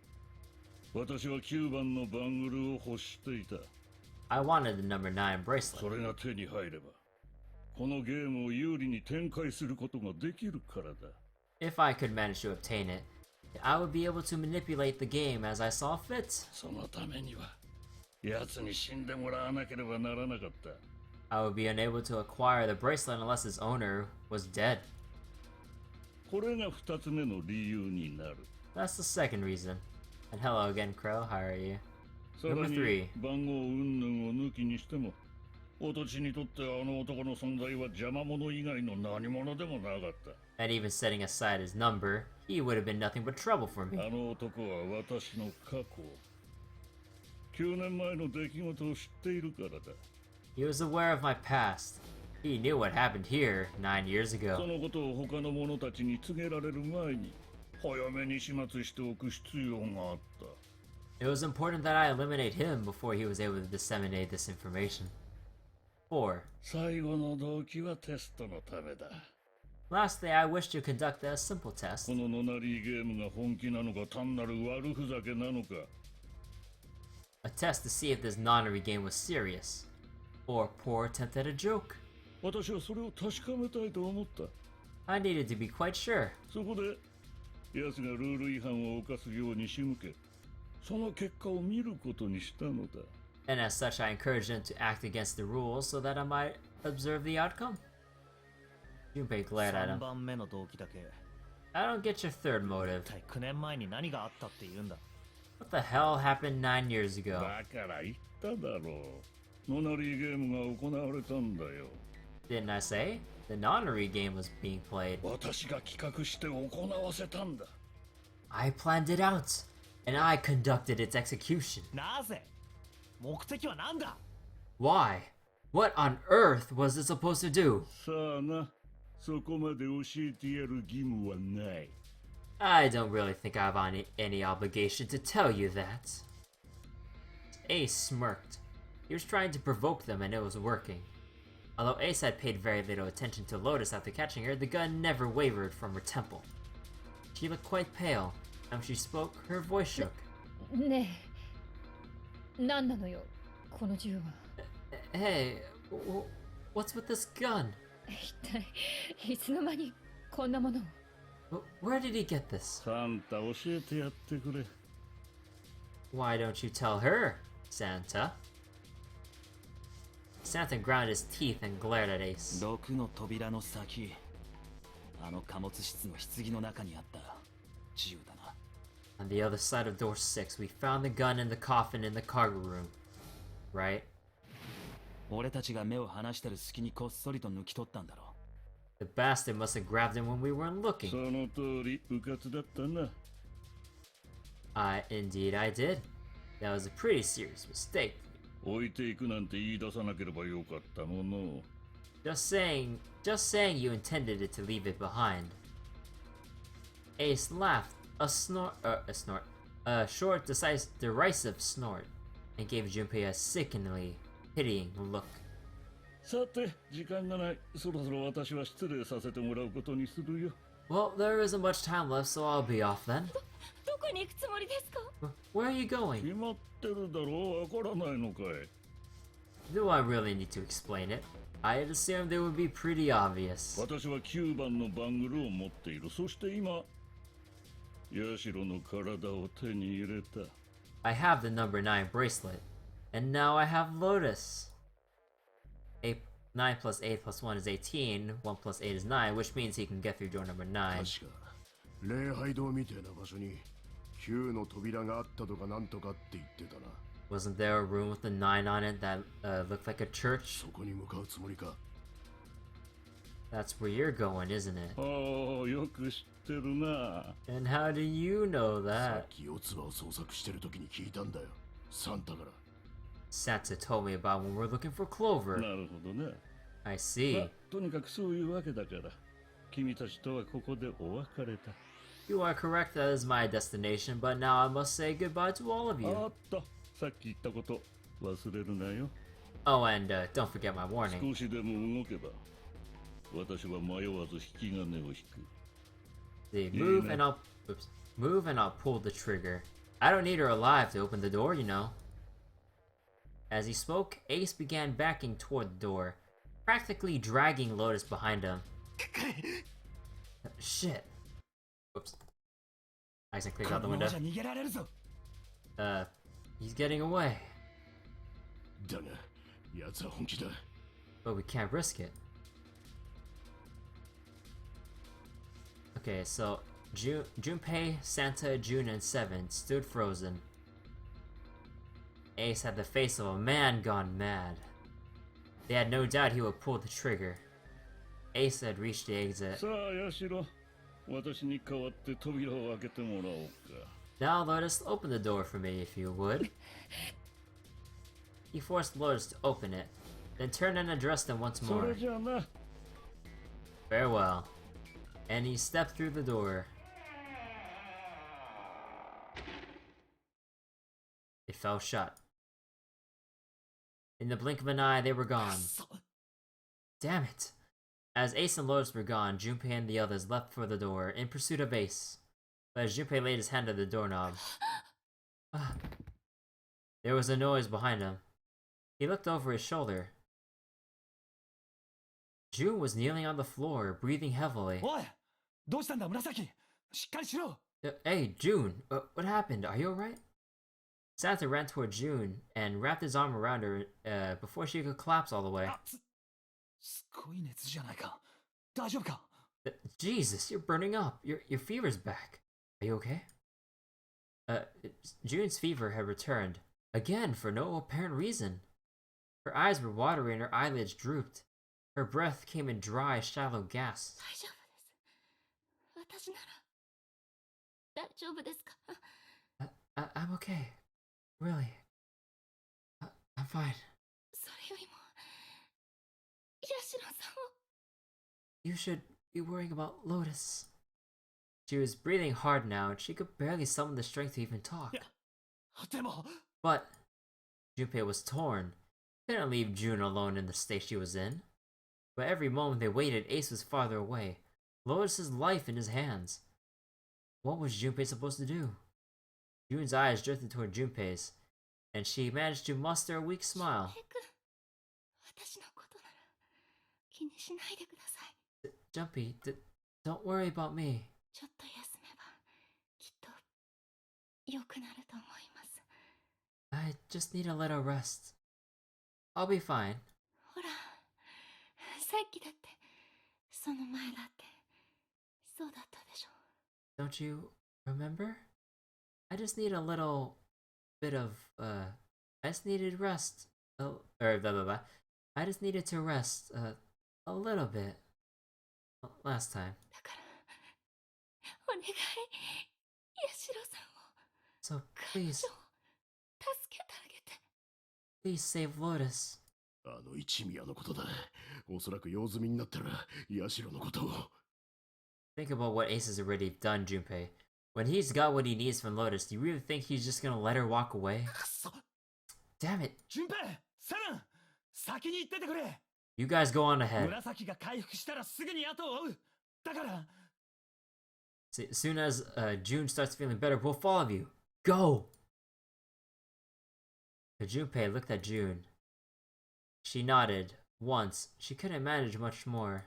私は9番のバングルを欲していた。 I wanted the number 9そ bracelet. れが手に入れば、このゲームを有利に展開することができるからだ。 If I could manage to obtain it, I would be able to manipulate the game as I saw fit. そのためには、奴に死んでもらわなければならなかった。 I would be unable to acquire the bracelet unless its owner was dead. これが2つ目の理由になる。 That's the second reason. And hello again, Crow. How are you? さら Number に 3. 番号云々を抜きにしても、私にとってあの男の存在は邪魔者以外の何者でもなかった。 And even setting aside his number, he would have been nothing but trouble for me. あの男は私の過去、9年前の出来事を知っているからだ。 He was aware of my past. He knew what happened here 9 years そ ago. のことを他の者たちに告げられる前に、早めに始末しておく必要があった。 It was important that I eliminate him before he was able to disseminate this information. 4. 最後の動機はテストのためだ。 Lastly, I wish to conduct a simple test. このノナリーゲームが本気なのか単なる悪ふざけなのか。 A test to see if this Nonary game was serious. Or a poor attempt at a joke. 私はそれを確かめたいと思った。 I needed to be quite sure. そこで、奴がルール違反を犯すように仕向け、その結果を見ることにしたのだ。 And as such, I encouraged him to act against the rules so that I might observe the outcome. Junpei glared at 3 him. 番目の動機だけ I don't get your third motive. 一体9年前に何があったって言うんだ What the hell happened 9 years ago? だから言っただろう。ノナリーゲームが行われたんだよ。 Didn't I say? The Nonary game was being played. 私が企画して行わせたんだ。 I planned it out, and I conducted its execution. なぜ目的は何だ Why? What on earth was it supposed to do? さあな、そこまで教えてやる義務はない。 I don't really think I have any obligation to tell you that. Ace smirked. He was trying to provoke them and it was working. Although Ace had paid very little attention to Lotus after catching her, the gun never wavered from her temple. She looked quite pale, and when she spoke, her voice shook. ねえ、何なのよ、この銃は。 Hey, what's with this gun? 一体いつの間にこんなものを。 Where did he get this? サンタ教えてやってくれ。 Why don't you tell her, Santa? Santa ground his teeth and glared at Ace. 6の扉の先あの貨物室の棺の中にあった銃だな On the other side of door 6, we found the gun in the coffin in the cargo room. Right? 俺たちが目を離してる隙にこっそりと抜き取ったんだろ The bastard must have grabbed him when we weren't そ looking. の通り、迂闊だったな。 Indeed I did. That was a pretty serious mistake. 置いていくなんて言い出さなければよかったもの。 Just saying you intended it to leave it behind. Ace laughed, a short, derisive snort, and gave Junpei a sickeningly pitying look. さて、時間がない。そろそろ私は失礼させてもらうことにするよ。 Well, there isn't much time left, so I'll be off then. どこに行くつもりですか？ Where are you going? 決まってるだろう。わからないのかい。 Do I really need to explain it? I had assumed it would be pretty obvious. 私は9番のバングルを持っている。そして今、ヤシロの体を手に入れた。 I have the number 9 bracelet, and now I have Lotus. 9 plus 8 plus 1 is 18, 1 plus 8 is 9, which means he can get through door number 9. 確か礼拝堂みたいな場所に9の扉があったとかなんとかって言ってたな。 Wasn't there a room with a 9 on it that looked like a church? そこに向かうつもりか。 That's where you're going, isn't it? ああ、よく知ってるな。 And how do you know さ that? っき四つ葉を捜索してる時に聞いたんだよ。サンタから。 Santa told me about when we're looking for な Clover. るほどね。 I ま see. あ、とにかくそういうわけだから。君たちとはここでお別れだ。 You are correct, that is my destination, but now I must say goodbye to all of あ you. った。さっき言ったこと忘れるなよ。 Oh, and don't forget my warning. 少しでも動けば、私は迷わず引き金を引く。 See, Yeah, move and I'll move and I'll pull the trigger. I don't need her alive to open the door, you know. As he spoke, Ace began backing toward the door, practically dragging Lotus behind him. Shit. Whoops. I accidentally clicked out the このま window. まじゃ逃げられるぞ He's getting away, だが、奴は本気だ。 but we can't risk it. Okay, so Junpei, Santa, June, and Seven stood frozen. Ace had the face of a man gone mad. They had no doubt he would pull the trigger. Ace had reached the exit. さあ、ヤシロ。私に代わって扉を開けてもらおうか。 Now, Lotus, open the door for me if you would. He forced Lotus to open it, then turned and addressed them once そ more. れじゃあな。 Farewell. And he stepped through the door. It fell shut. In the blink of an eye, they were gone. Damn it! As Ace and Lotus were gone, Junpei and the others left for the door in pursuit of Ace. But as Junpei laid his hand on the doorknob, there was a noise behind him. He looked over his shoulder. June was kneeling on the floor, breathing heavily. おいどうしたんだ紫しっかりしろ Hey, June, what happened? Are you alright? Santa ran toward June and wrapped his arm around her before she could collapse all the way. すごい熱じゃないか。大丈夫か？ Jesus, you're burning up. Your fever's back. Are you okay? June's fever had returned, again for no apparent reason. Her eyes were watery and her eyelids drooped. Her breath came in dry, shallow gasps. 大丈夫です。私なら大丈夫ですか？ I'm okay. Really. I'm fine. それよりも、ヤシロさんを。 You should be worrying about Lotus. She was breathing hard now, and she could barely summon the strength to even talk. でも、 But Junpei was torn. Couldn't leave June alone in the state she was in. But every moment they waited, Ace was farther away. Lotus's life in his hands. What was Junpei supposed to do? June's eyes drifted toward Junpei's, and she managed to muster a weak smile. 私のことなら気にしないでください。 Jumpy, don't worry about me. ちょっと休めばきっと良くなると思います。 I just need a little rest. I'll be fine. ほら、さっきだってその前だってそうだったでしょ。 Don't you remember? I just need a little bit of, I just needed rest. Or blah blah blah. I just needed to rest, a little bit. Last time. だからお願い、ヤシロさんを、 So 彼女を please, 助けてあげて。 please save Lotus. あの一味のことだ。おそらく用済みになったら、ヤシロのことを。Think about what Ace has already done, Junpei. When he's got what he needs from Lotus, do you really think he's just gonna let her walk away? くそ。 Damn it. 順平、セブン、先に行っててくれ。 You guys go on ahead. 紫が回復したらすぐに後を追う。だから。 As soon as June starts feeling better, we'll follow you. Go! Junpei looked at June. She nodded. Once, she couldn't manage much more.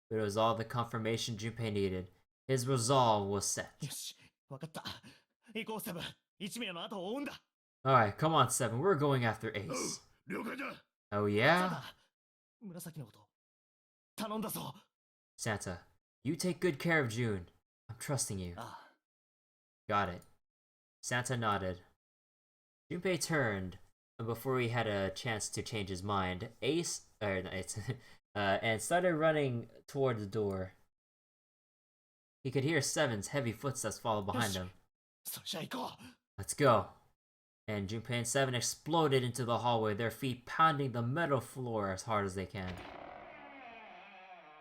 But it was all the confirmation Junpei needed. His resolve was set. よし、わかった。行こうセブン。一名の後を追うんだ。 Alright, come on, Seven. We're going after Ace. 了解だ。 Oh そう yeah? だ。紫のこと頼んだぞ。 Santa, you take good care of June. I'm trusting you. ああ。 Got it. Santa nodded. Junpei turned, and before he had a chance to change his mind, and started running toward the door. He could hear Seven's heavy footsteps follow behind him. それじゃあ行こう。 Let's go. And Junpei and Seven exploded into the hallway, their feet pounding the metal floor as hard as they can.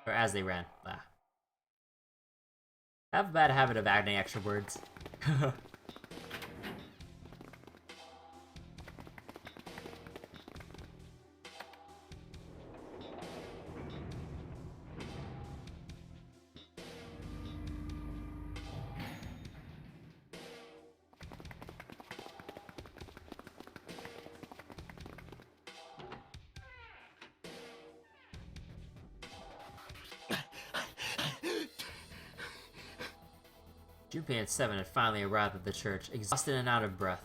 Or as they ran. Ah. I have a bad habit of adding extra words. Junpei and Seven had finally arrived at the church, exhausted and out of breath.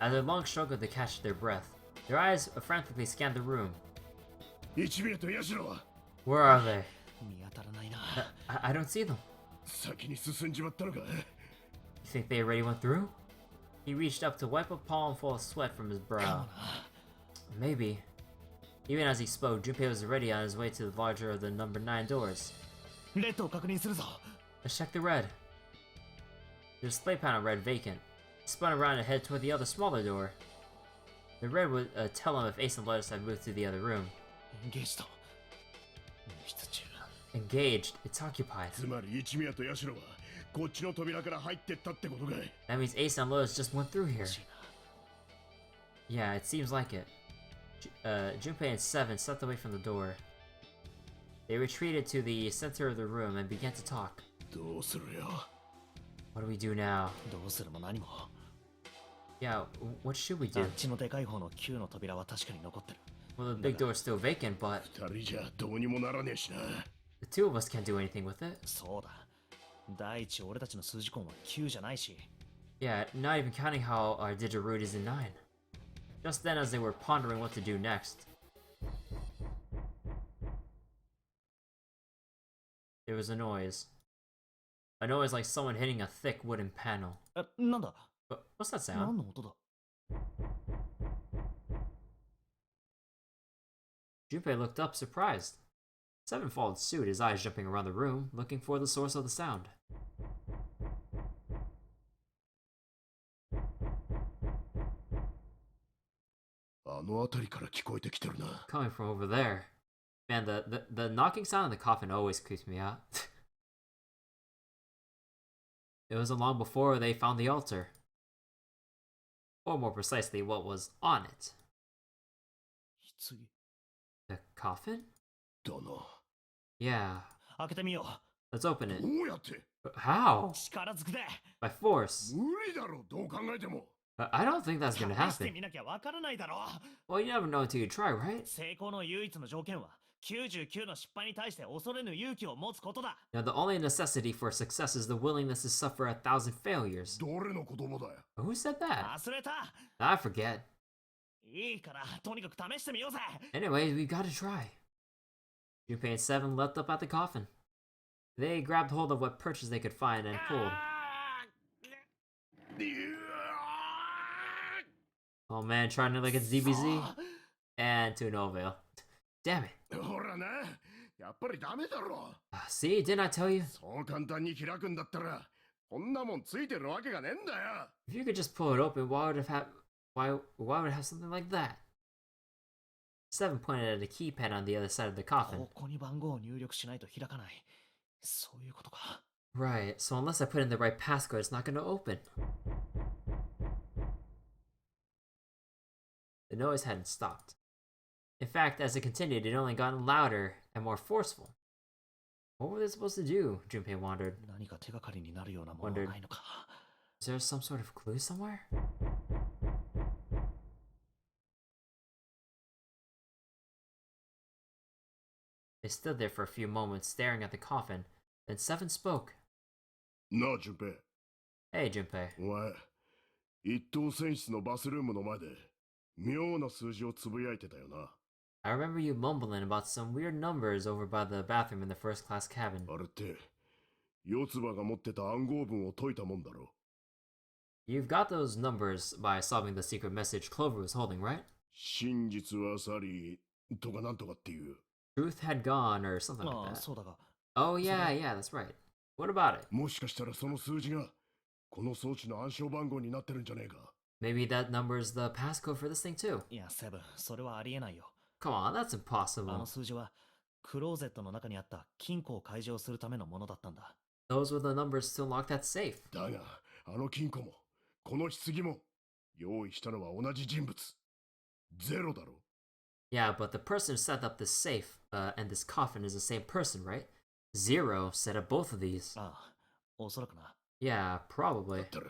As their lungs struggled to catch their breath, their eyes frantically scanned the room. 一味とヤシロは Where are they? 見当たらないな。 I don't see them. 先に進んじまったのか。 You think they already went through? He reached up to wipe a palm full of sweat from his かも brow. な。 Maybe. Even as he spoke, Junpei was already on his way to the larger of the number 9 doors. レッドを確認するぞ。 Let's check the red. The display panel read vacant. He spun around and headed toward the other smaller door. The red would tell him if Ace and Lotus had moved to the other room. エンゲージと。入室中。 Engaged. It's occupied. つまり一味とヤシロはこっちの扉から入ってったってことかい。 That means Ace and Lotus just went through here. 欲しいな。 Yeah, it seems like it. Junpei and Seven stepped away from the door. They retreated to the center of the room and began to talk. どうするよ。 What do we do now? どうするも何も。 Yeah, what should we あ do? っちのでかい方の9の扉は確かに残ってる。 Well, the big door is still vacant, but 二人じゃどうにもならねえしな。 the two of us can't do anything with it. そうだ。第一、俺たちの数字根は9じゃないし、Yeah, not even counting how our Digiroot is in 9. Just then, as they were pondering what to do next, there was a noise. A noise like someone hitting a thick wooden panel. なんだ What's that 何 sound? の音だ Junpei looked up, surprised. Seven followed suit, his eyes jumping around the room, looking for the source of the sound. Coming from over there. Man, the knocking sound in the coffin always creeps me out. It wasn't long before they found the altar. Or more precisely, what was on it. 棺 The coffin? だな。 Yeah. 開けてみよ Let's open it. どうやって How? う力ずくで By force. 無理だろ、どう考えても。 I don't think that's gonna 試して happen. みなきゃわからないだろ Well, you never know until you try, right? 成功の唯一の条件は99の失敗に対して恐れぬ勇気を持つことだ Now, the only necessity for success is the willingness to suffer 1,000 failures. どれの言葉だよ。 Who said that? 忘れた I forget. いいからとにかく試してみようぜ Anyway, we gotta try. Junpei and Seven leapt up at the coffin. They grabbed hold of what purchase they could find and pulled. Oh man, trying to like a ZBZ? And to no avail. Damn it. ほらな、やっぱりダメだろ。 See, didn't I tell you? そう簡単に開くんだったら、こんなもんついてるわけがねえんだよ。 If you could just pull it open, why would it have something like that? Seven pointed at a keypad on the other side of the coffin. ここに番号を入力しないと開かないそういうことか Right, so unless I put in the right passcode, it's not gonna open. The noise hadn't stopped. In fact, as it continued, it only got louder and more forceful. What were they supposed to do? Junpei wondered. 何か手がかりになるようなものはないのか Is there some sort of clue somewhere? They stood there for a few moments, staring at the coffin. Then Seven spoke. なあ、順平。 Hey, Junpei. お前、一等船室のバスルームの前で、妙な数字をつぶやいてたよな。 I remember you mumbling about some weird numbers over by the bathroom in the first class cabin. あれって、四つ葉が持ってた暗号文を解いたもんだろ。 You've got those numbers by solving the secret message Clover was holding, right? 真実は去り、とかなんとかっていう。 Truth had gone or something あ like あ that. そうだが Oh yeah, yeah, that's right. What about it? もしかしたらその数字が、この装置の暗証番号になってるんじゃねえか。 Maybe that number's the passcode for this thing too. いやセブンそれはありえないよ Come on, that's あ impossible. の数字はクローゼットの中にあった金庫を解錠するためのものだったんだ Those were the numbers to unlock that safe. だが、あの金庫も、この棺も、用意したのは同じ人物。ゼロだろ。 Yeah, but the person who set up this safe and this coffin is the same person, right? Zero set up both of these. ああおそらくな Yeah, だ probably. ったら、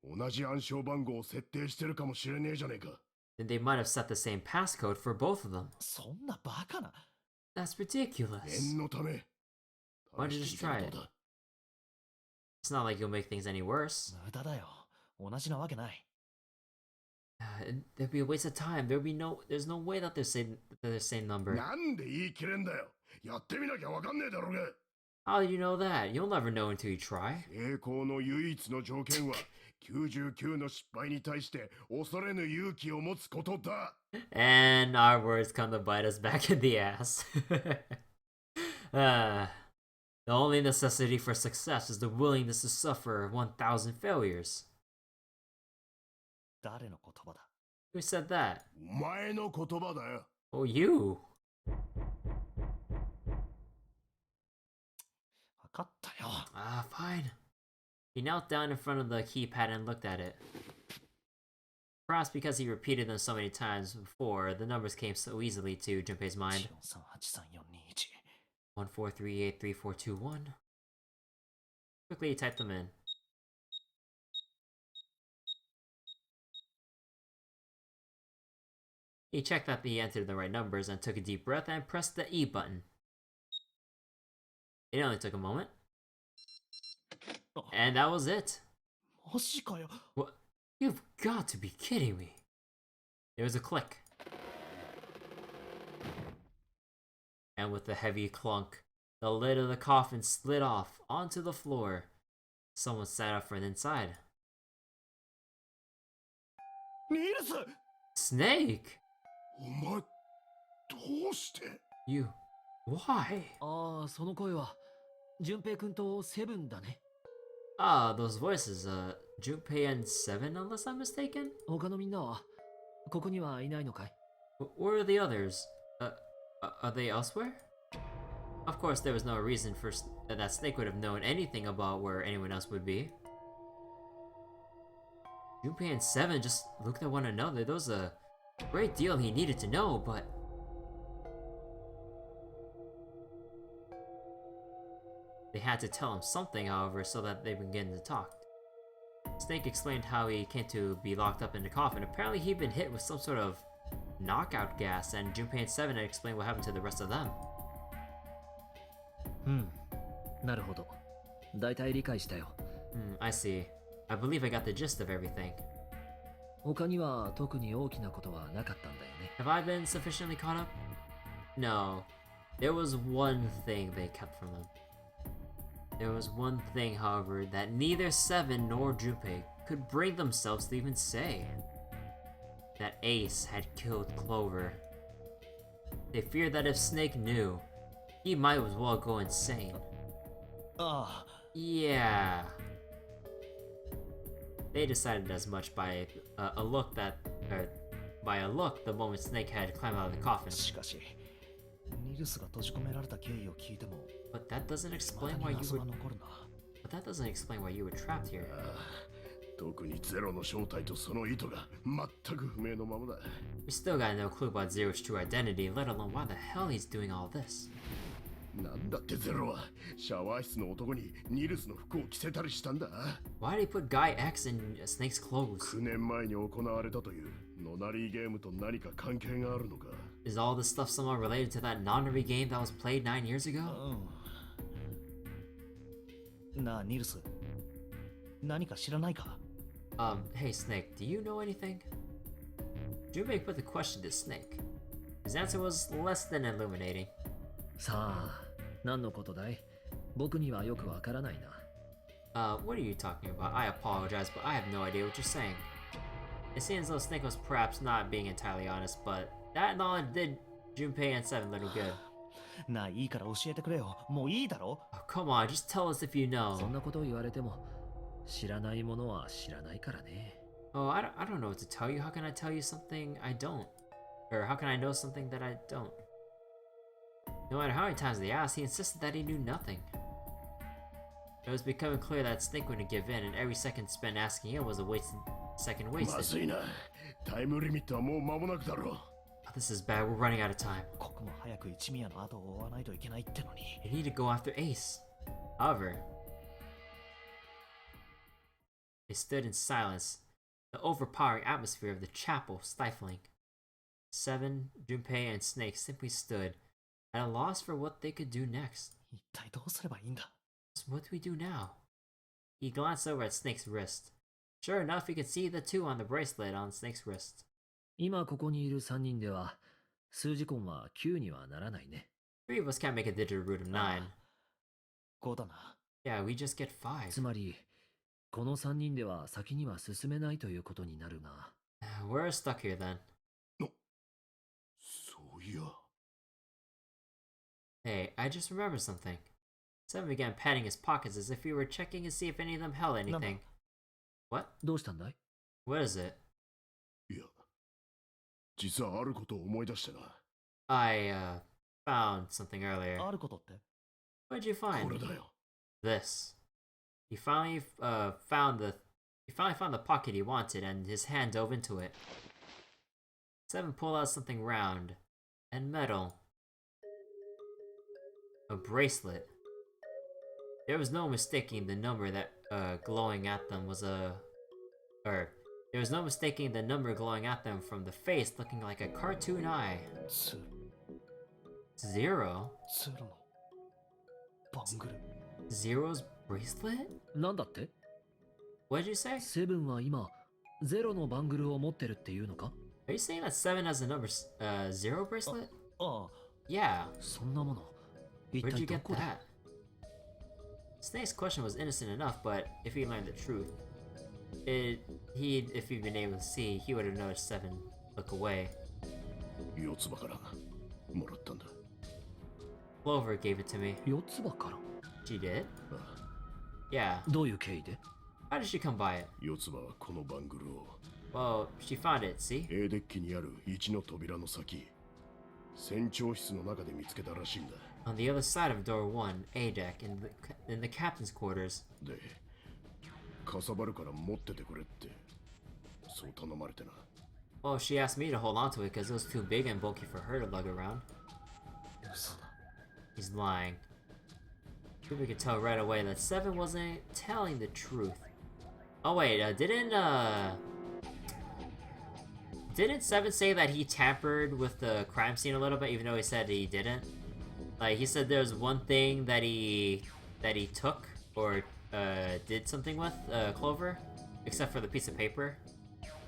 同じ暗証番号を設定してるかもしれねえじゃねえか。 Then they might have set the same passcode for both of them. そんなバカな That's ridiculous. 念のため。 Why don't you 試し just てみ try たら it? どうだ It's not like you'll make things any worse. 無駄だよ同じなわけない There'd be a waste of time. There's no way that they're the same number. なんで言い切れんだよ。やってみなきゃわかんねえだろうが。 How do you know that? You'll never know until you try. 成功の唯一の条件は、99の失敗に対して恐れぬ勇気を持つことだ。 And our words come to bite us back in the ass. The only necessity for success is the willingness to suffer 1,000 failures. 誰の言葉だ Who said that? お前の言葉だよ。 Oh, you. 分かったよ Ah, fine. He knelt down in front of the keypad and looked at it. Perhaps because he repeated them so many times before, the numbers came so easily to Junpei's mind. 1438341 14383421. Quickly he typed them in. He checked that he entered the right numbers and took a deep breath and pressed the E button. It only took a moment. And that was it. マジかよ。 What? You've got to be kidding me. There was a click. And with a heavy clunk, the lid of the coffin slid off onto the floor. Someone sat up from inside. ニルス Snake! お前、どうして？ You... Why? ああ、その声は、淳平くんとセブンだね。 Ah, those voices, Junpei and Seven, unless I'm mistaken? 他のみんなは、ここにはいないのかい？ Where are the others? Are they elsewhere? Of course, there was no reason for that Snake would have known anything about where anyone else would be. Junpei and Seven just looked at one another. There was a great deal he needed to know, but... They had to tell him something, however, so that they begin to talk. Snake explained how he came to be locked up in the coffin. Apparently he'd been hit with some sort of knockout gas, and Junpei and Seven had explained what happened to the rest of them. なるほど。大体理解したよ。I see. I believe I got the gist of everything. 他には特に大きなことはなかったんだよね。 Have I been sufficiently caught up? No. There was one thing they kept from them. There was one thing, however, that neither Seven nor Junpei could bring themselves to even say. That Ace had killed Clover. They feared that if Snake knew, he might as well go insane. ああ、 Yeah. They decided as much by a look that, by a look the moment Snake had climbed out of the coffin. しかし、ニルスが閉じ込められた経緯を聞いても、 But that doesn't ま explain だ why に you 謎 were. が残るな。 But that doesn't explain why you were trapped here. 特にゼロの正体とその意図が全く不明のままだ。 We still got no clue about Zero's true identity, let alone why the hell he's doing all this. なんだってゼロはシャワー室の男にニルスの服を着せたりしたんだ。 Why did he put Guy X in Snake's clothes? 9年前に行われたというノナリーゲームと何か関係があるのか。 Is all this stuff somehow related to that Nonary game that was played 9 years ago? なあ、ニルス。何か知らないか？ Hey Snake, do you know anything? Junpei put the question to Snake. His answer was less than illuminating. さあ、何のことだい？僕にはよくわからないな。What are you talking about? I apologize, but I have no idea what you're saying. It seems though Snake was perhaps not being entirely honest, but that knowledge did Junpei and Seven little good. なあ、いいから教えてくれよ。もういいだろ？ Oh, come on, just tell us if you そん know. なことを言われても、知らないものは知らないからね。 Oh, I don't know what to tell you. How can I tell you something I don't? Or how can I know something that I don't? No matter how many times they asked, he insisted that he knew nothing. It was becoming clear that Snake wouldn't give in, and every second spent asking him was a second ま wasted. ずいな。タイムリミットはもう間もなくだろう。 Oh, this is bad. We're running out of time. ここも早く一宮の後を追わないといけないってのに。 We need to go after Ace. However, they stood in silence, the overpowering atmosphere of the chapel stifling. Seven, Junpei, and Snake simply stood, at a loss for what they could do next. 一体どうすればいいんだ？ So what do we do now? He glanced over at Snake's wrist. Sure enough, he could see the 2 on the bracelet on Snake's wrist. 今ここにいる3人では、数字根は9にはならないね。 3 of us can't make a digital root of 9. 5だな。 Yeah, we just get 5. つまり、この3人では先には進めないということになるな。We're stuck here then. そういや。 Hey, I just remembered something. Seven began patting his pockets as if he were checking to see if any of them held anything. What? どうしたんだい？ What is it? いや、実はあることを思い出してな。I, found something earlier. あることって？ What did you こ find? れだよ。 This. He finally, found the pocket he wanted, and his hand dove into it. Seven pulled out something round and metal. A bracelet. There was no mistaking the number that glowing at them was a... there was no mistaking the number glowing at them from the face looking like a cartoon eye. 0? 通路のバングル。 Zero's bracelet? なんだって？ What did you say? セブンは今ゼロのバングルを持ってるっていうのか？ Are you saying that Seven has a number zero bracelet? ああ、 Yeah. そんなもの一 Where'd 体 you ど get こで？ that? Snake's question was innocent enough, but if he learned the truth, if he'd been able to see, he would have noticed Seven look away. 四つ葉からもらったんだ。 Clover gave it to me. 四つ葉から？ She did? ああ、 Yeah. どういう経緯で？ How did she come by it? 四つ葉はこのバングルを Well, she found it, see? A デッキにある1の扉の先、船長室の中で見つけたらしいんだ。 On the other side of door 1, A deck, in the captain's quarters. で、かさばるから持っててくれって、そう頼まれてな。 Well, she asked me to hold on to it because it was too big and bulky for her to lug around. 嘘だ。 He's lying. People could tell right away that Seven wasn't telling the truth. Oh wait, didn't Seven say that he tampered with the crime scene a little bit, even though he said he didn't? Like he said, there's one thing that he took or did something with Clover, except for the piece of paper.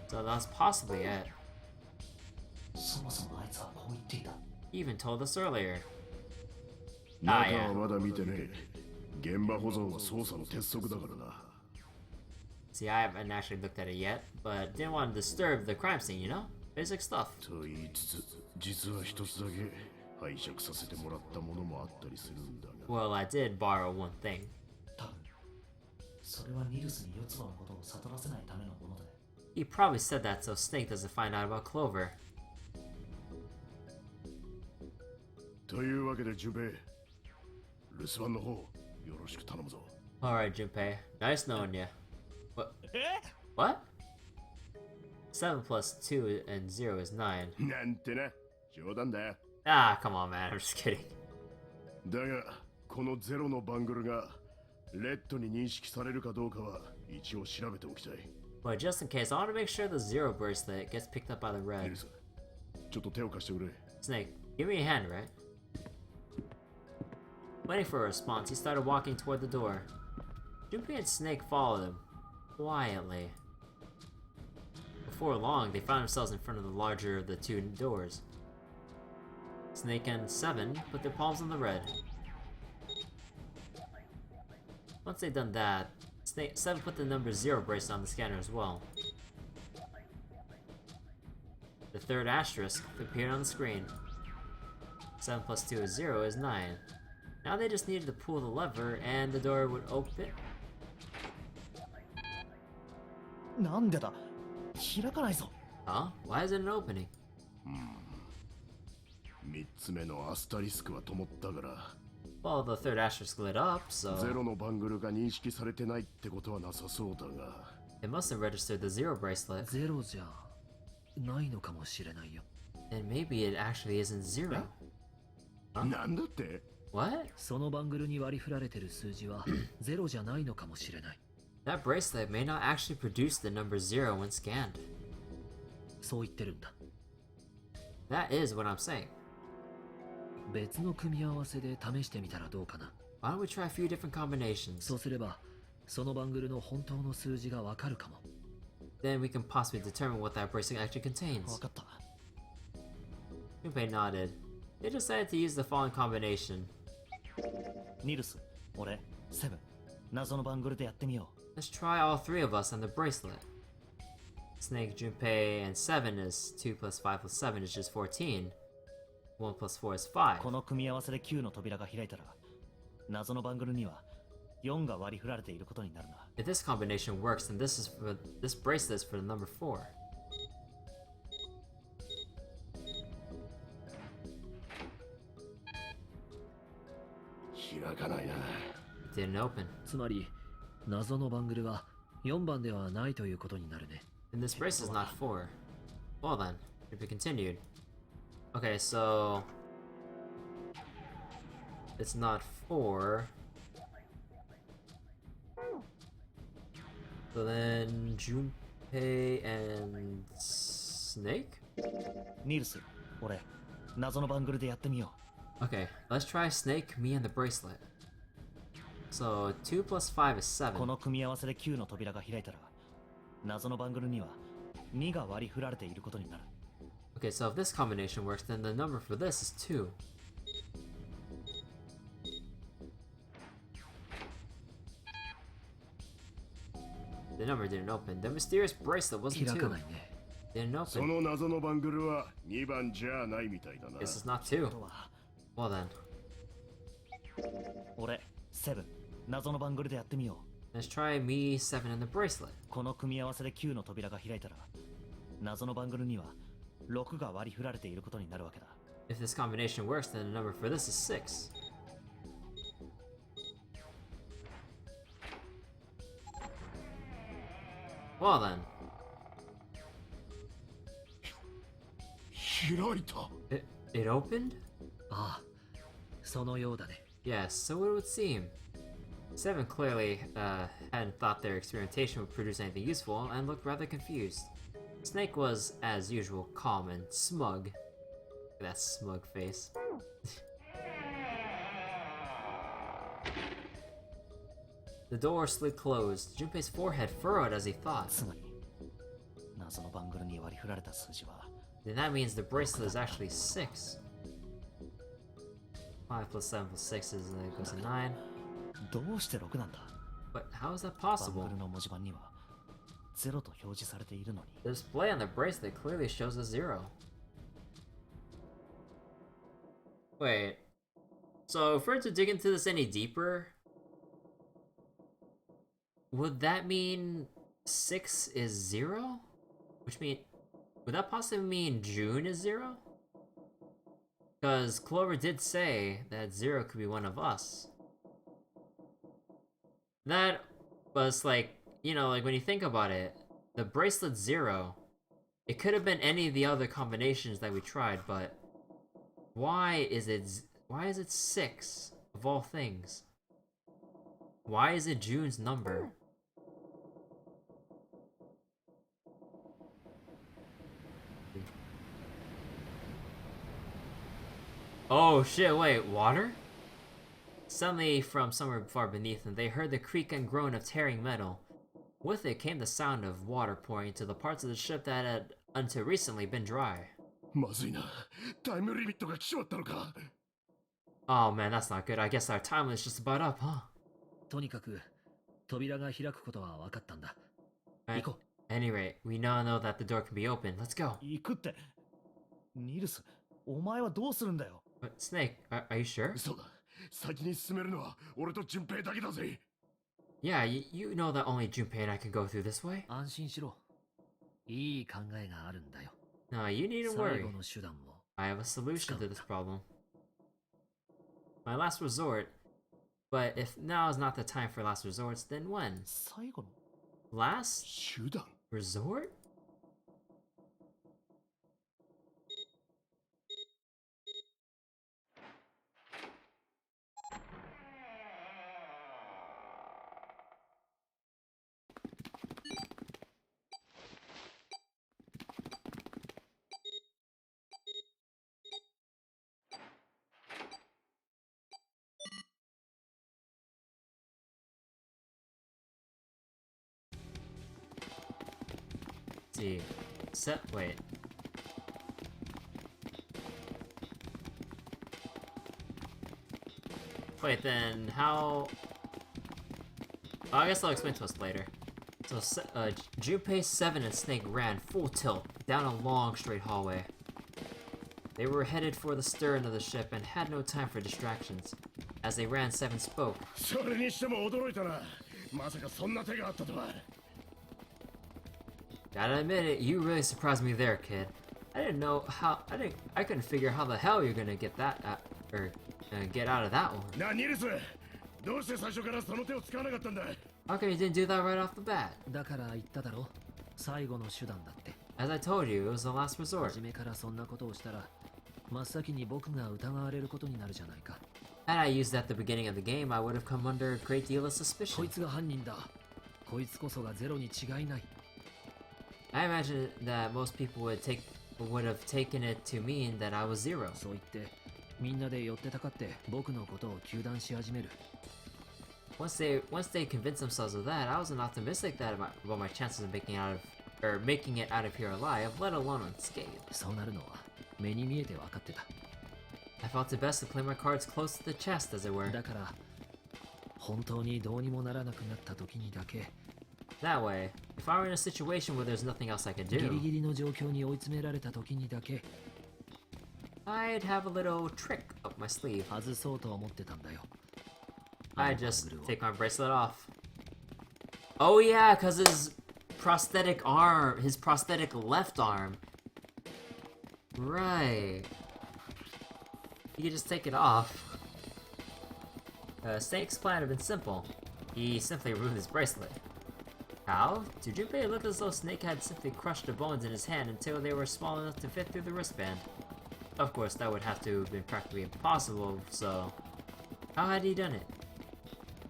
So that's possibly it. そもそもあいつはこう言っていた。 He even told us earlier. 中はまだ見てねえ。現場保存は捜査の鉄則だからな。 See, I haven't actually looked at it yet, but didn't want to disturb the crime scene, you know? Basic stuff. と言いつつ、実は一つだけ拝借させてもらったものもあったりするんだが。 Well, I did borrow one thing. 多分それはニルスに四つ葉のことを悟らせないためのもので。 He probably said that so Snake doesn't find out about Clover. というわけで、ジュベイ、留守番の方、よろしく頼むぞ。 Alright, Junpei. Nice knowing you. What? What? 7 plus 2 and 0 is 9. なんてな、冗談だよ。 Ah, come on, man. I'm just kidding. だが、このゼロのバングルが、レッドに認識されるかどうかは、一応調べておきたい。 But just in case, I want to make sure the 0 bracelet gets picked up by the ニ red. ルス、ちょっと手を貸してくれ。 Snake, give me a hand, right? Waiting for a response, he started walking toward the door. Junpei and Snake followed him, quietly. Before long, they found themselves in front of the larger of the two doors. Snake and Seven put their palms on the red. Once they'd done that, Seven put the number 0 bracelet on the scanner as well. The third asterisk appeared on the screen. 7 plus 2 is 0 is 9. Now they just needed to pull the lever and the door would open. なんでだ、開かないぞ。 Huh? Why isn't it opening? 3つ目のアスタリスクは灯ったから、 Well, the third asterisk lit up, ゼ so ロのバングルが認識されてないってことはなさそうだが、 it must have registered the 0 bracelet. ゼロじゃないのかもしれないよ。 And maybe it actually isn't 0. なんだって？ What? そのバングルに割り振られてる数字はゼロじゃないのかもしれない。 That bracelet may not actually produce the number 0 when scanned. そう言ってるんだ。 That is what I'm saying. 別の組み合わせで試してみたらどうかな。 Why don't we try a few different combinations? そうすればそのバングルの本当の数字がわかるかも。 Then we can possibly determine what that bracelet actually 分 contains. かった。 Junpei nodded. They decided to use the following combination. ニルス、俺、セブン、謎のバングルでやってみよ Let's try all three of us on the bracelet. Snake, Junpei, and 7 is 2 plus 5 plus 7 is just 14. 1 plus 4 is う。 5. この組み合わせで9の扉が開いたら、謎のバングルには4が割り振られていることになるな。 If this combination works, then this bracelet is for the number 4. 開かないな。 It didn't open. つまり謎のバングルは4番ではないということになるね。 And this bracelet is not 4. Well then, if it continued. Okay, so it's not 4. So then Junpei and Snake? ニルス、俺、謎のバングルでやってみよ Okay, let's try Snake, me, and the bracelet. So 2 plus 5 is 7. この組み合わせで9の扉が開いたら、謎のバングルには2が割り振られていることになる。Okay, so if this combination works, then the number for this is 2. The number didn't open. The mysterious bracelet wasn't 開か 2. ないね。 Didn't そ open. の謎のバングルは2番じゃないみたいだな。 This is not 2. とは、 Well then, 俺、セブン、謎のバングルでやってみよう。 let's try me 7 and the bracelet. この組み合わせで9の扉が開いたら、謎のバングルには6が割り振られていることになるわけだ。 If this combination works, then the number for this is 6. Well then, 開いた。 it opened? ああ、そのようだね。 Yes, so it would seem. Seven clearly hadn't thought their experimentation would produce anything useful and looked rather confused. Snake was, as usual, calm and smug. Look at that smug face. The door slid closed. Junpei's forehead furrowed as he thought. つまり、謎のバングルに割り振られた数字は、 Then that means the bracelet is actually 6. 5 plus 7 plus 6 is, goes to 9. どうして6なんだ？ But how is that バン possible? グルの文字盤には0と表示されているのに。 The display on the bracelet clearly shows a 0. Wait. So, if we're to dig into this any deeper, would that mean 6 is 0? Which mean, would that possibly mean June is 0? Because Clover did say that 0 could be one of us. That was like, you know, like when you think about it, the bracelet 0, it could have been any of the other combinations that we tried, but why is it 6 of all things? Why is it June's number? Oh shit, wait, water? Suddenly, from somewhere far beneath them, they heard the creak and groan of tearing metal. With it came the sound of water pouring into the parts of the ship that had, until recently, been dry. まずいな。タイムリミットが来ちまったのか。 Oh man, that's not good. I guess our time is just about up, huh? とにかく、扉が開くことは分かったんだ。 At 行こ any rate, we now know that the door can be opened. Let's go. 行くって。ニルス、お前はどうするんだよ。 But Snake, are you sure? そうだ。先に進めるのは俺と順平だけだぜ。 Yeah, you know that only Junpei and I can go through this way? う。安心しろ。いい考えがあるんだよ。 No, you needn't 最 worry. 後の手段も。 I have a solution to this problem. My last resort. But if now is not the time for last resorts, then when? 最後の Last 手段 resort? See. Wait. Wait, then how... Oh, I guess they'll explain to us later. So, Junpei, 7, and Snake ran full tilt down a long straight hallway. They were headed for the stern of the ship and had no time for distractions. As they ran, 7 spoke. それにしても驚いたな。まさかそんな手があったとは。 Gotta admit it, you really surprised me there, kid. I didn't know how. I couldn't figure how the hell you're gonna get that get out of that one. な、ニルス、どうして最初からその手を使わなかったんだ。 How come you didn't do that right off the bat? だから言っただろ。最後の手段だって。 As I told you, it was the last resort. 初めからそんなことをしたら、真っ先に僕が疑われることになるじゃないか。 Had I used that at the beginning of the game, I would have come under a great deal of こ suspicion. いつが犯人だ。こいつこそがゼロに違いない。 I imagine that most people would have taken it to mean that I was 0. そう言って、みんなで寄ってたかって僕のことを糾弾し始める。Once they convinced themselves of that, I wasn't optimistic about my chances of making it out of here alive, let alone unscathed. そうなるのは目に見えて分かってた。 I felt it best to play my cards close to the chest, as it were. だから本当にどうにもならなくなった時にだけ That way, if I were in a situation where there's nothing else I could ギリ do, ギリの状況に追い詰められた時にだけ I'd have a little trick up my sleeve. 外そうと思ってたんだよ。 I'd just take my bracelet off. Oh yeah, cause his prosthetic left arm. Right. He could just take it off. Snake's plan had been simple. He simply removed his bracelet. How? To Junpei, it looked as though Snake had simply crushed the bones in his hand until they were small enough to fit through the wristband. Of course, that would have to have been practically impossible, so... How had he done it?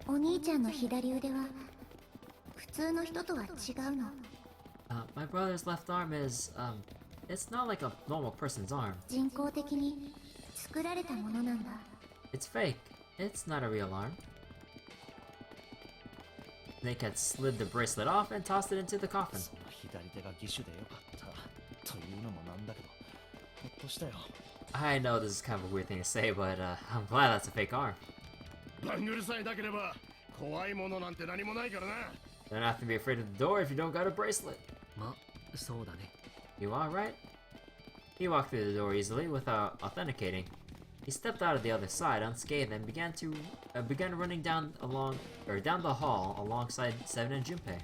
お兄ちゃんの左腕は普通の人とは違うの。My brother's left arm is, it's not like a normal person's arm. 人工的に作られたものなんだ。It's fake. It's not a real arm. Snake had slid the bracelet off and tossed it into the coffin. その左手が義手でよかったというのもなんだけど、ほっとしたよ。 I know this is kind of a weird thing to say, but I'm glad that's a fake arm. バングルさえなければ怖いものなんて何もないからな。 Don't have to be afraid of the door if you don't got a bracelet. ま、そうだね。 You alright? He walked through the door easily without authenticating. He stepped out of the other side unscathed and began running down the hall alongside Seven and Junpei.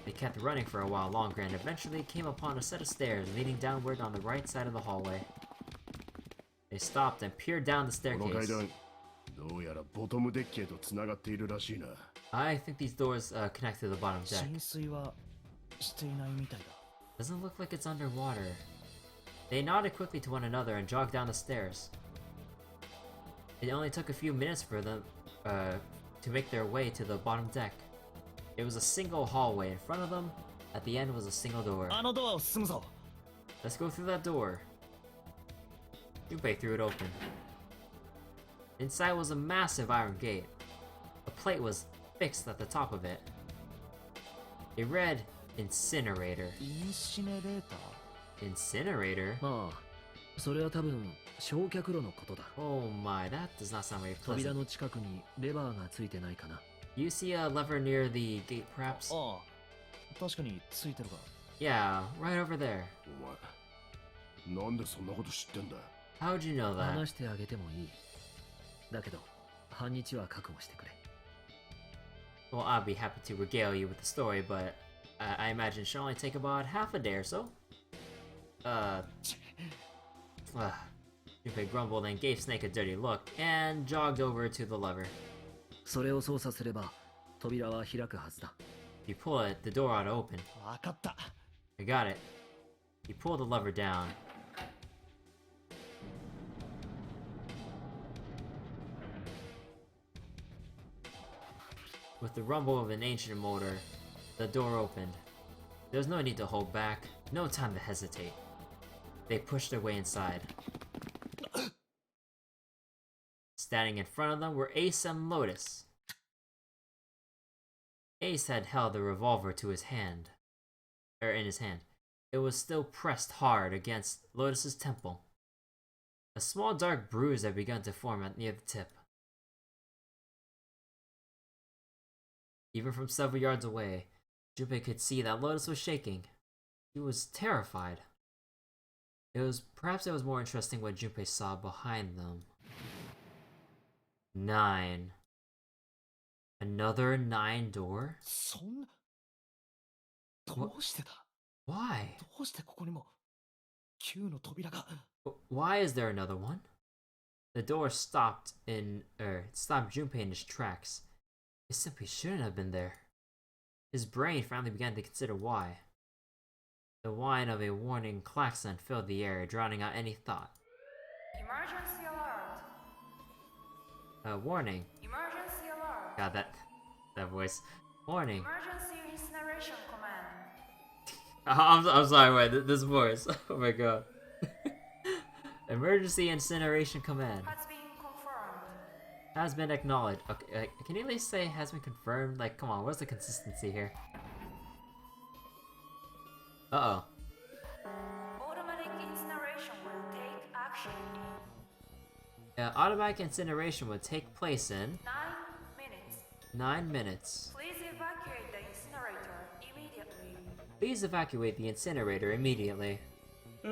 They kept running for a while longer and eventually came upon a set of stairs leading downward on the right side of the hallway. They stopped and peered down the この階 staircase. 段どうやらボトムデッキへと繋がっているらしいな。 I think these doors connect to the bottom deck. 浸水はしていないみたいだ。 Doesn't look like it's underwater. They nodded quickly to one another and jogged down the stairs. It only took a few minutes for them to make their way to the bottom deck. It was a single hallway in front of them. At the end was a single door. あのドアを進むぞ。 Let's go through that door. Junpei threw it open. Inside was a massive iron gate. A plate was fixed at the top of it. It read Incinerator. インシネレーター Incinerator? まあそれは多分焼却炉のことだ。 Oh my, that does not sound very 扉 pleasant. の近くにレバーがついてないかな。 You see a lever near the gate, perhaps? ああ、確かについてるが。 Yeah, right over there. お前なんでそんなこと知ってんだ。 How'd you know that? 話してあげてもいい。だけど半日は覚悟してくれ。 Well, I'll be happy to regale you with the story, but I imagine it should only take about half a day or so. Junpei grumbled and gave Snake a dirty look, and jogged over to the lever. それを操作すれば扉は開くはずだ。 If you pull it, the door ought to open. わかった。 I got it. You pull the lever down. With the rumble of an ancient motor, the door opened. There was no need to hold back, no time to hesitate. They pushed their way inside. Standing in front of them were Ace and Lotus. Ace had held the revolver in his hand. It was still pressed hard against Lotus's temple. A small dark bruise had begun to form near the tip. Even from several yards away, Junpei could see that Lotus was shaking. She was terrified. Perhaps it was more interesting what Junpei saw behind them. 9. Another 9 door? そんな。どうしてだ。 Why? どうしてここにも9の扉が。 Why is there another one? The door stopped Junpei in his tracks. It simply shouldn't have been there. His brain finally began to consider why. The whine of a warning klaxon filled the air, drowning out any thought. Emergency alert! Warning. Emergency alert! God, that voice. Warning. Emergency incineration command! I'm sorry, wait, this voice. Oh my god. Emergency incineration command. Has been confirmed. Has been acknowledged. Okay, can you at least say has been confirmed? Like, come on, what's the consistency here? Uh-oh. Automatic incineration will take action in Automatic incineration would take place in 9 minutes. 9 minutes. Please evacuate the incinerator immediately. Please evacuate the incinerator immediately. ああ、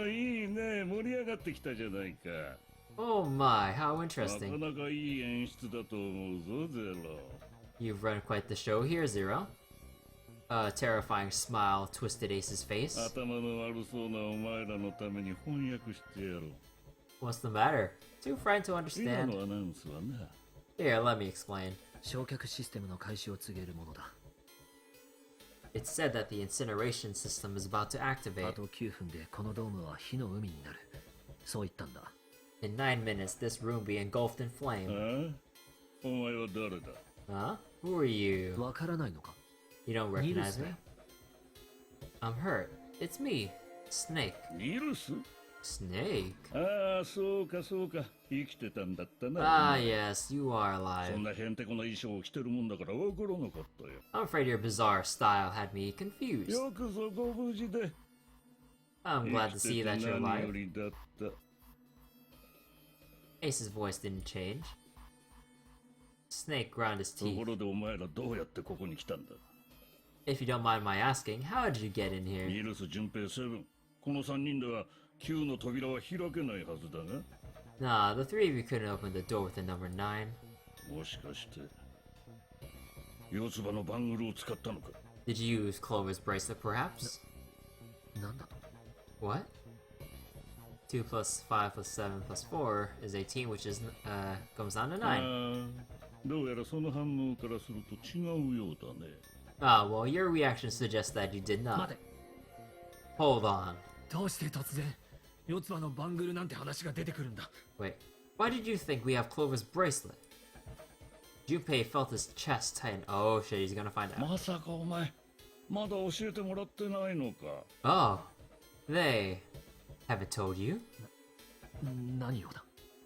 いいね。盛り上がってきたじゃないか。 Oh my, how な interesting. かなかいい演出だと思うぞ、ゼロ。 You've run quite the show here, Zero. A terrifying smile twisted Ace's face. 頭の悪そうなお前らのために翻訳してやろう。 What's the matter? Too frightened to 今 understand? のアナウンスはな。 Here, let me explain. 焼却システムの開始を告げるものだ。 It's said that the incineration system is about to あ activate. と9分でこのドームは火の海になる。そう言ったんだ。 In 9 minutes, this room will be engulfed in あ flame. あ、お前は誰だ？ Huh? Who are you? わからないのか？ You don't ニル recognize スだ me? よ。 I'm hurt. It's me, Snake. ニルス？ Snake? ああ、そうかそうか。生きてたんだったな。 Ah, yes, you are そ alive. んなへんてこな衣装を着てるもんだからわからなかったよ。 I'm afraid your bizarre style had me confused. よくぞご無事で。 I'm glad to 生 see きて that て you're 何よ alive. りだった。 Ace's voice didn't change. Snake ground his とこ teeth. ろでお前らどうやってここに来たんだ？ If you don't mind my asking, how did you get in ニ here? ルス、ジュンペイ、セブン。この3人では9の扉は開けないはずだが。 Nah, the three of you couldn't open the door with the number 9. もしかして四つ葉のバングルを使ったのか？ Did you use Clover's bracelet, perhaps? なんだと？ What? 2 plus 5 plus 7 plus 4 is 18, which is, comes down to あ 9. あ、どうやらその反応からすると違うようだね。 Ah, well, your reaction suggests that you did 待 not. て。 Hold on. どうして突然四つ葉のバングルなんて話が出てくるんだ？ Wait, why did you think we have Clover's bracelet? Junpei felt his chest tighten. Oh shit, he's gonna find out. まさかお前まだ教えてもらってないのか？ Oh, they haven't told you? 何をだ？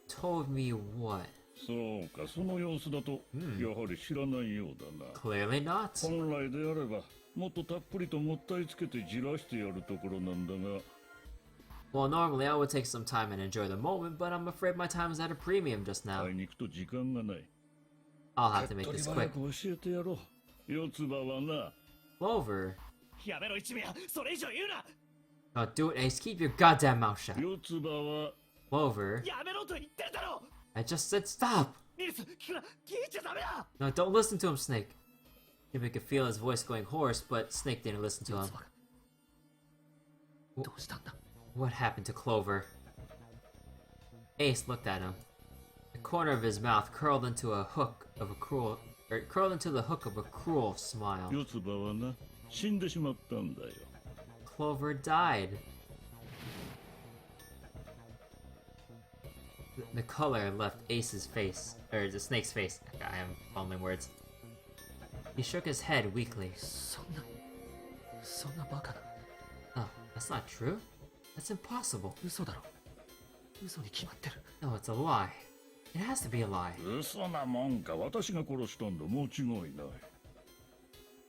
Told me what? そうか、その様子だと、やはり知らないようだな。 Clearly not. 本来であればもっとたっぷりともったいつけてじらしてやるところなんだが。 Well, normally I would take some time and enjoy the moment, but I'm afraid my time is at a premium just now. 会いに行くと時間がない。 I'll have to 手っ make 取り this 早 quick. く教えてやろう。四つ葉はな。 Clover? やめろ一味やそれ以上言うな Don't do it, Ace. Keep your goddamn mouth shut. 四つ葉は Clover? やめろと言ってるだろ I just said stop! ニルス聞くな聞いちゃダメだ No, don't listen to him, Snake. Junpei could feel his voice going hoarse, but Snake didn't listen to 四 him. つ葉がどうしたんだ？ What happened to Clover? Ace looked at him. The corner of his mouth curled into the hook of a cruel smile. 四つ葉はな、死んでしまったんだよ。 Clover died. The color left Ace's face, or the snake's face. I am fumbling words. He shook his head weakly. そんなバカな。 Oh, that's not true. That's impossible. 嘘だろ。嘘に決まってる。 No, it's a lie. It has to be a lie. 嘘なもんか、私が殺したんだ、間違いない。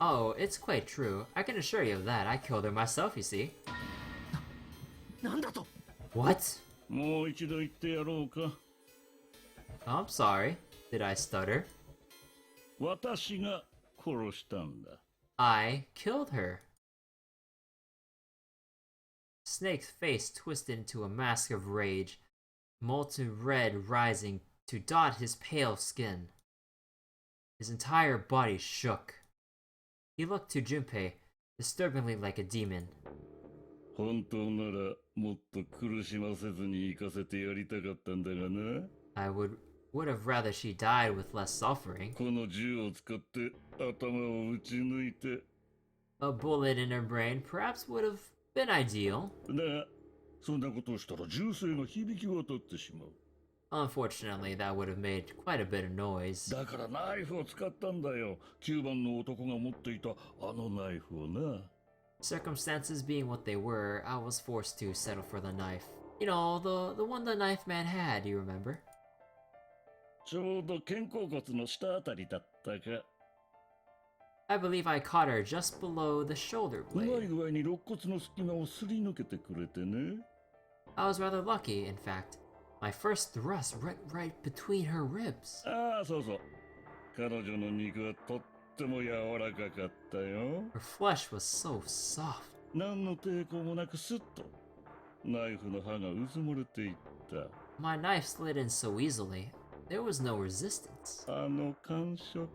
Oh, it's quite true. I can assure you of that. I killed her myself, you see. なんだと？ What? もう一度言ってやろうか。 Oh, I'm sorry. Did I stutter? 私が殺したんだ。 I killed her. Snake's face twisted into a mask of rage, molten red rising to dot his pale skin. His entire body shook. He looked to Junpei, disturbingly like a demon. 本当ならもっと苦しませずに行かせてやりたかったんだがな。 I would have rather she died with less suffering. この銃を使って頭を撃ち抜いて。 A bullet in her brain perhaps would have been ideal. だが、そんなことをしたら銃声が響き渡ってしまう。 Unfortunately, that would have made quite a bit of noise. だからナイフを使ったんだよ。9番の男が持っていたあのナイフをな。 Circumstances being what they were, I was forced to settle for the knife. You know, the one the knife man had, you remember? ちょうど肩甲骨の下あたりだったか。 I believe I caught her just below the shoulder うまい blade. 具合に肋骨の隙間をすり抜けてくれてね。 I was rather lucky, in fact. My first thrust went right between her ribs. ああ、そうそう。彼女の肉はとっても柔らかかったよ。 Her flesh was so soft. 何の抵抗もなくスッとナイフの刃がうずもれていった。 My knife slid in so easily. There was no resistance. あの感触、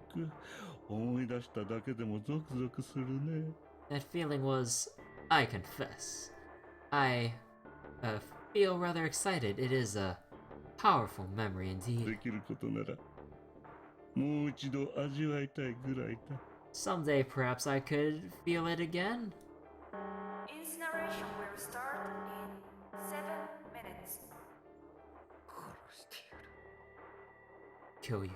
思い出しただけでもゾクゾクするね。 That feeling was, I confess, I feel rather excited. It is a powerful memory で indeed. きることならもう一度味わいたいぐらいだ。 Someday perhaps I could feel it again. Incineration will start in 7 minutes. Kill you.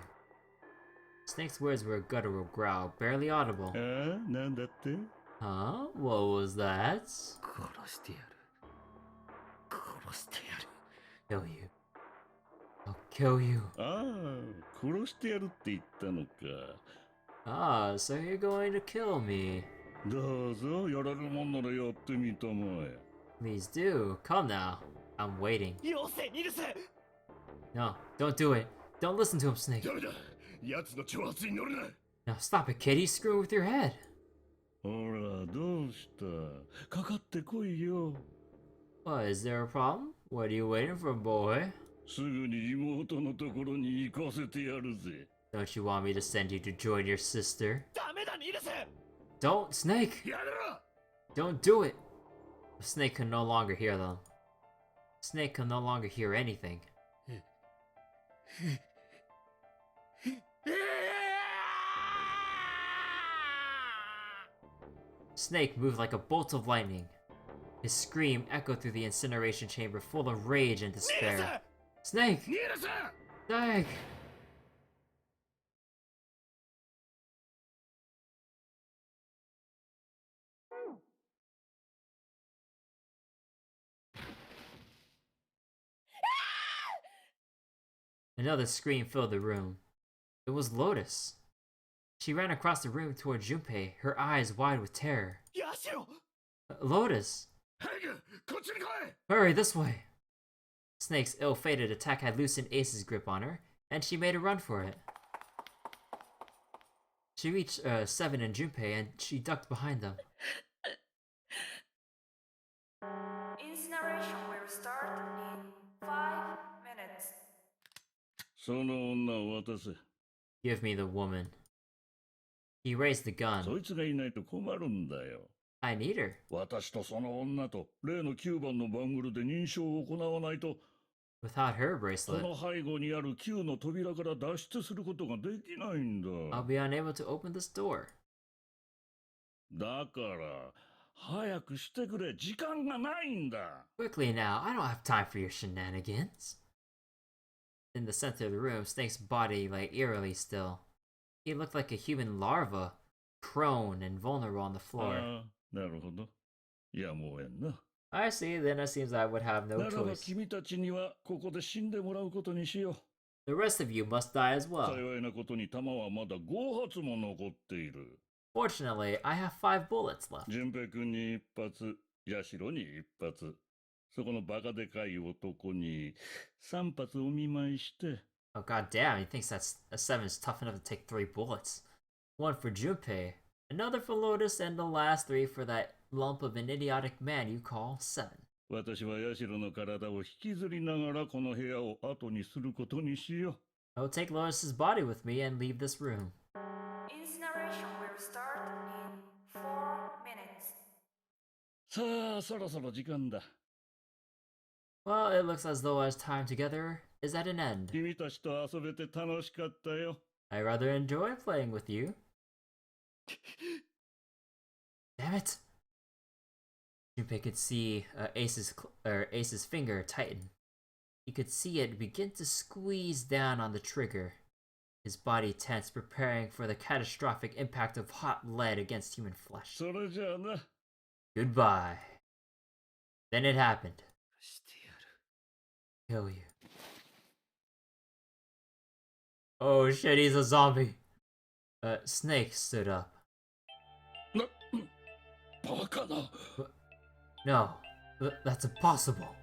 Snake's words were a guttural growl, barely audible. ああ、なんだって？ Huh? What was that? 殺してやる。殺してやる。 Kill you. I'll kill you. ああ、殺してやるって言ったのか。 Ah, so you're going to kill me. どうぞ、やれるもんならやってみたまえ。 Please do. Come now. I'm waiting. よせニルス No, don't do it. Don't listen to him, Snake. ダメだ。奴の挑発に乗るな。 Now stop it, kid. He's screwing with your head. ほら、どうした？かかってこいよ。 What, is there a problem? What are you waiting for, boy? すぐに妹のところに行かせてやるぜ。 Don't you want me to send you to join your sister? ダメだニルス Don't, Snake! やめろ。 Don't do it! The snake could no longer hear them. Snake could no longer hear anything. Snake moved like a bolt of lightning. His scream echoed through the incineration chamber full of rage and despair. Snake! ニルス Snake! Another scream filled the room. It was Lotus. She ran across the room toward Junpei, her eyes wide with terror. ヤシロ Lotus! 早くこっちに来い。 Hurry, this way! Snake's ill-fated attack had loosened Ace's grip on her, and she made a run for it. She reached Seven and Junpei, and she ducked behind them. Incineration will start in 5 minutes. その女を渡せ。 Give me the woman. He raised the そ gun. いつがいないと困るんだよ。 I need her. 私とその女と例の9番のバングルで認証を行わないと、 Without her こ bracelet, の背後にある9の扉から脱出することができないんだ。 I'll be unable to open this door. だから早くしてくれ、時間がないんだ。 Quickly now, I don't have time for your shenanigans. In the center of the room, Snake's body lay eerily still. He looked like a human larva, prone and vulnerable on the あ floor. あ、なるほど。やむをえんな。 I see, then it seems I would have な no らば choice. 君たちにはここで死んでもらうことにしよ The rest of you must die as う。 well. 幸いなことに弾はまだ5発も残っている。 Fortunately, I have 5 bullets left. 淳平君に1発、社に1発、そこのバカでかい男に3発お見舞いして、 Oh god damn, he thinks that's a 7's tough enough to take 3 bullets. 1 for Junpei, another for Lotus, and the last 3 for that lump of an idiotic man you call 7. 私は社の体を引きずりながらこの部屋を後にすることにしよ I will take Lotus's body with me and leave this room. Incineration will start in 4 minutes. う。さあ、そろそろ時間だ。 Well, it looks as though our time together is at an end. 君たちと遊べて楽しかったよ。 I rather enjoy playing with you. Damn it! Junpei could see Ace's finger tighten. He could see it begin to squeeze down on the trigger. His body tense, preparing for the catastrophic impact of hot lead against human flesh. それじゃあな。 Goodbye. Then it happened. してやる。 Kill you. Oh shit, he's a zombie. Snake stood up. バカな。 No, that's impossible.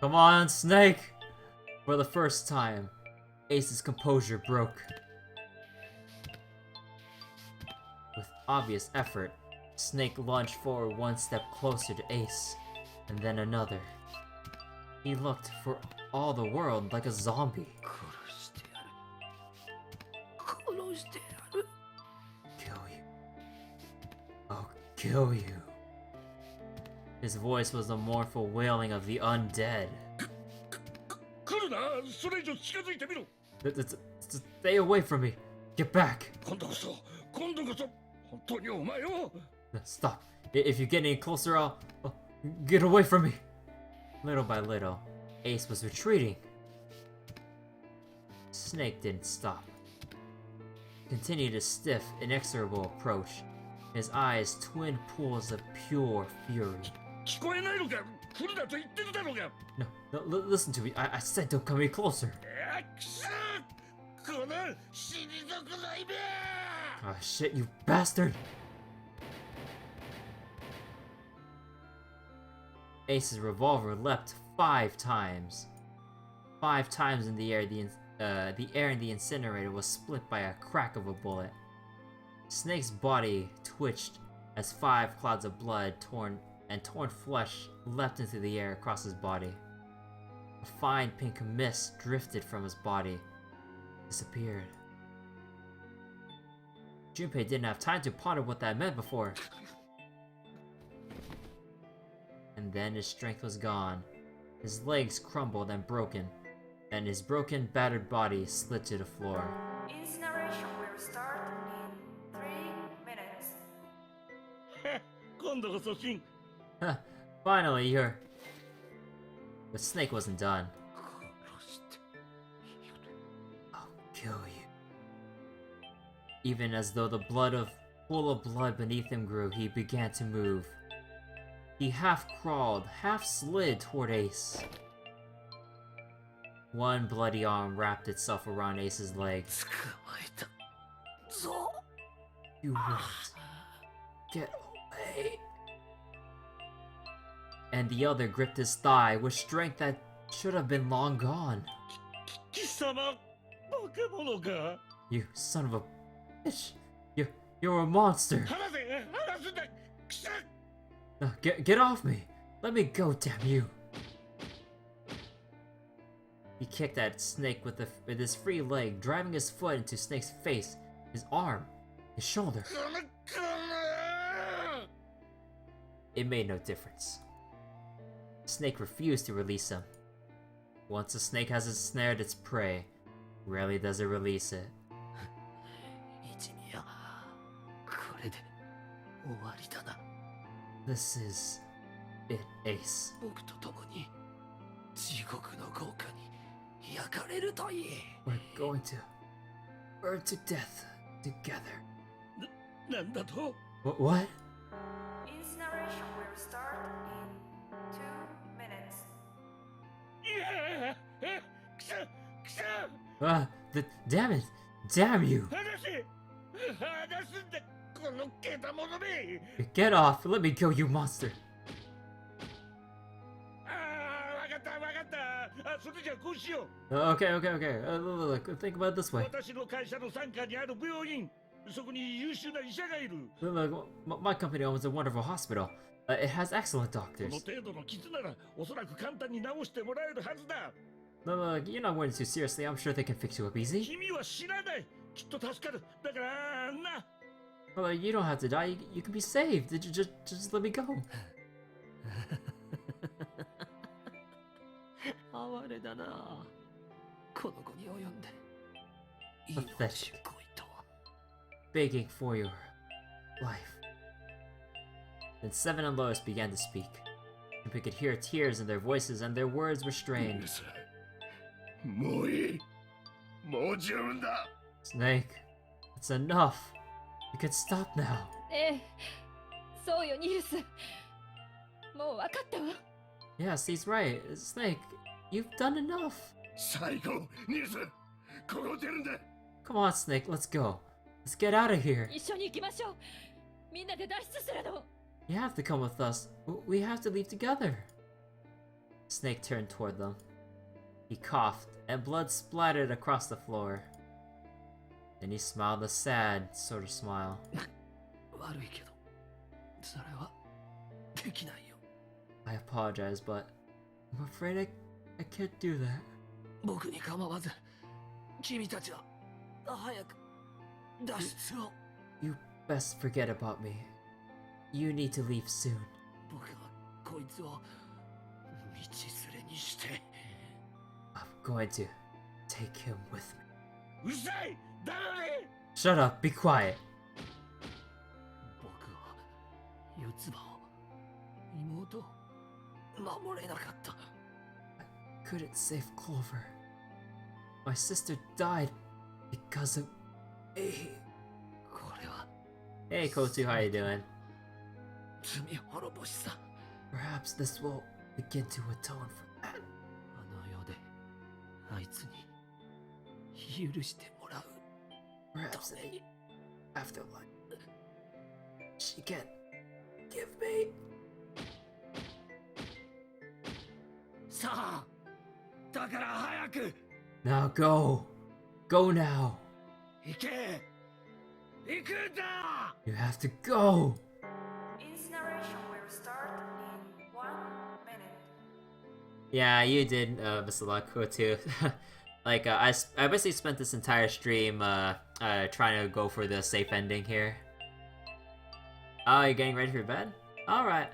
Come on, Snake! For the first time, Ace's composure broke. With obvious effort, Snake lunged forward one step closer to Ace, and then another. He looked for all the world like a zombie. Kill you. I'll kill you. His voice was the mournful wailing of the undead. 来るな。それ以上近づいてみろ。 Stay away from me. Get back. 今度こそ本当にお前を。 Stop. If you get any closer, I'll get away from me. Little by little, Ace was retreating. Snake didn't stop. Continued his stiff, inexorable approach. His eyes twin pools of pure fury. 聞こえないのか。来るなと言ってるだろうが。 No, listen to me. I said don't come any closer. くそ。この死に損ないめ。 Oh shit, you bastard! Ace's revolver leapt 5 times. 5 times in the air, the air in the incinerator was split by a crack of a bullet. Snake's body twitched as 5 clouds of blood torn flesh leapt into the air across his body. A fine pink mist drifted from his body, disappeared. Junpei didn't have time to ponder what that meant before. And then his strength was gone. His legs crumbled and broken, and his broken, battered body slid to the floor. Incineration will start in 3 minutes. 今度こそ真。 Huh, finally, you're... But Snake wasn't done. I'll kill you. Even as though the pool of blood beneath him grew, he began to move. He half crawled, half slid toward Ace. One bloody arm wrapped itself around Ace's leg. You won't get away. And the other gripped his thigh with strength that should have been long gone. 貴様、バカ者か。 You son of a bitch. You're a monster. 離すんだ。くそ。 No, get off me. Let me go, damn you. He kicked at Snake with his free leg, driving his foot into Snake's face, his arm, his shoulder. It made no difference. Snake refused to release him. Once a snake has ensnared its prey, rarely does it release it. This is it, Ace. We're going to burn to death together. なんだと。 What? Incineration will start in 2 minutes. いや。くそ。 Damn it! Damn you! 離すんだ。このけたものめ。 Get off! Let me go, you monster! わかった。それじゃこうしよう。 Okay. Look, think about it this way. 私の会社の傘下にある病院。そこに優秀な医者がいる。 Look, my company owns a wonderful hospital. It has excellent こ doctors. の程度の傷ならおそらく簡単に治してもらえるはずだ。 Look, you're not worrying too seriously. I'm sure they can fix you up easy. 君は死なない。きっと助かる。だからな。 Well, you don't have to die. You can be saved. Just let me go. Pathetic. Begging for your life. Then Seven and Lois began to speak. We could hear tears in their voices, and their words were strained. もういい。もう十分だ。 Snake, it's enough. You can stop now. ええ、そうよニルス。もう分かったわ。 Yes, he's right. Snake, you've done enough. 最高、ニルス。ここを出るんだ。 Come on, Snake, let's go. Let's get out of here. 一緒に行きましょう。みんなで脱出するの。 You have to come with us. We have to leave together. Snake turned toward them. He coughed, and blood splattered across the floor. Then he smiled a sad sort of smile. 悪いけど、それはできないよ。 I apologize, but I'm afraid I can't do that. 僕に構わず、君たちは早く脱出を。 You best forget about me. You need to leave soon. 僕はこいつを道連れにして。 I'm going to take him with me. うるさい。だめ。 Shut up, be quiet. 僕は四つ葉を妹を守れなかった。 I couldn't save Clover. My sister died because of me. これは Hey, Kotu, how you doing? 罪滅ぼしさ。 Perhaps this will begin to atone for that. あの世であいつに許してもらう Perhaps ため in に。 the afterlife, she can give me. さあ。だから早く。 Now go. Go now. 行け。行くんだ。 You have to go. Incineration will start in 1 minute. Yeah, you did, Mr. Locko too. Like, I basically spent this entire stream, trying to go for the safe ending here. Oh, you're getting ready for bed? Alright.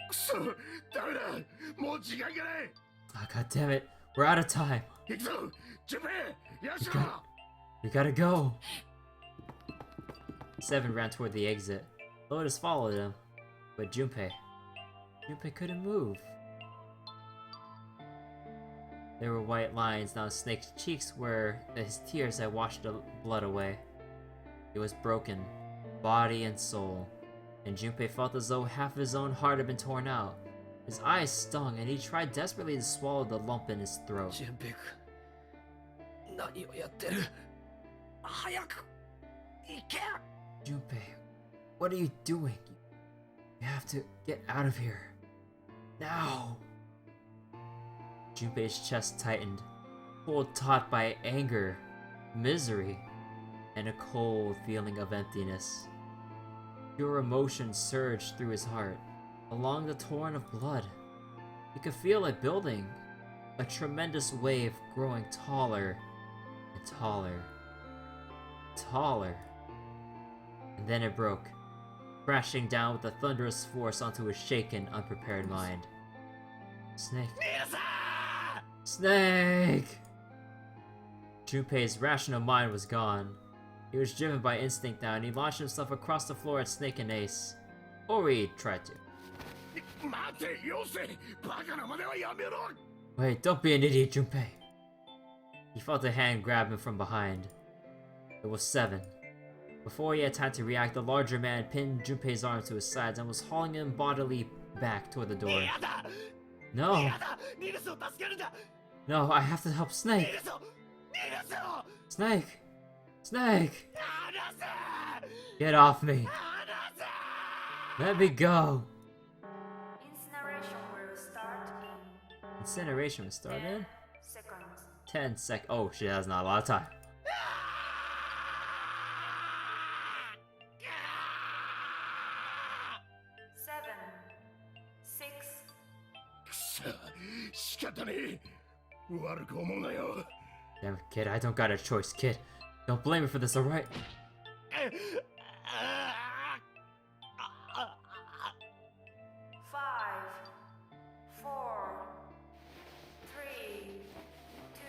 くそ、ダメだ。もう時間がない。 Oh, god damn it. We're out of time. 行くぞ。ジュンペイ、やし You ろ。 We gotta go. Seven ran toward the exit. Lotus followed him, but Junpei couldn't move. There were white lines down Snake's cheeks where his tears had washed the blood away. He was broken, body and soul, and Junpei felt as though half of his own heart had been torn out. His eyes stung, and he tried desperately to swallow the lump in his throat. 純平君、何をやってる？早く行け！ Junpei, what are you doing? You have to get out of here. Now! Junpei's chest tightened, pulled taut by anger, misery, and a cold feeling of emptiness. Pure emotion surged through his heart, along the torrent of blood. He could feel it building, a tremendous wave growing taller and taller, taller. And then it broke, crashing down with a thunderous force onto his shaken, unprepared mind. Snake. Snake! Junpei's rational mind was gone. He was driven by instinct now, and he launched himself across the floor at Snake and Ace. Or he tried to. 待て、よせ。バカな真似はやめろ。 Wait, don't be an idiot, Junpei. He felt a hand grab him from behind. It was Seven. Before he had time to react, the larger man pinned Junpei's arm to his sides and was hauling him bodily back toward the door. No! No, I have to help Snake! Snake! Snake! Get off me! Let me go! Incineration will start in Incineration will start 10 in seconds. 10 seconds. Oh shit, that's not a lot of time. Seven, six, くそ、仕方ねえ。悪く思うなよ。 Damn it, kid, I don't got a choice, kid. Don't blame me for this, alright? five, four, three, two,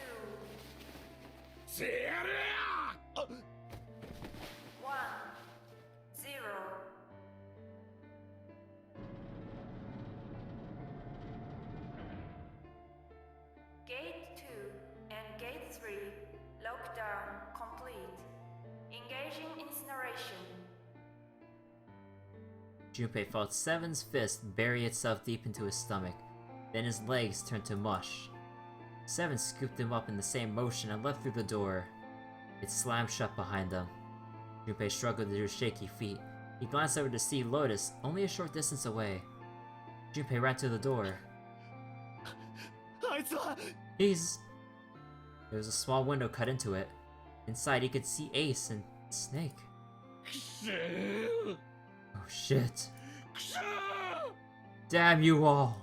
せやれや。 one, zero. Gate 2 and Gate 3 lockdown complete. Engaging incineration. Junpei felt Seven's fist bury itself deep into his stomach. Then his legs turned to mush. Seven scooped him up in the same motion and left through the door. It slammed shut behind them. Junpei struggled to his shaky feet. He glanced over to see Lotus, only a short distance away. Junpei ran to the door. He's... There was a small window cut into it. Inside, he could see Ace and Snake. Oh shit. Damn you all!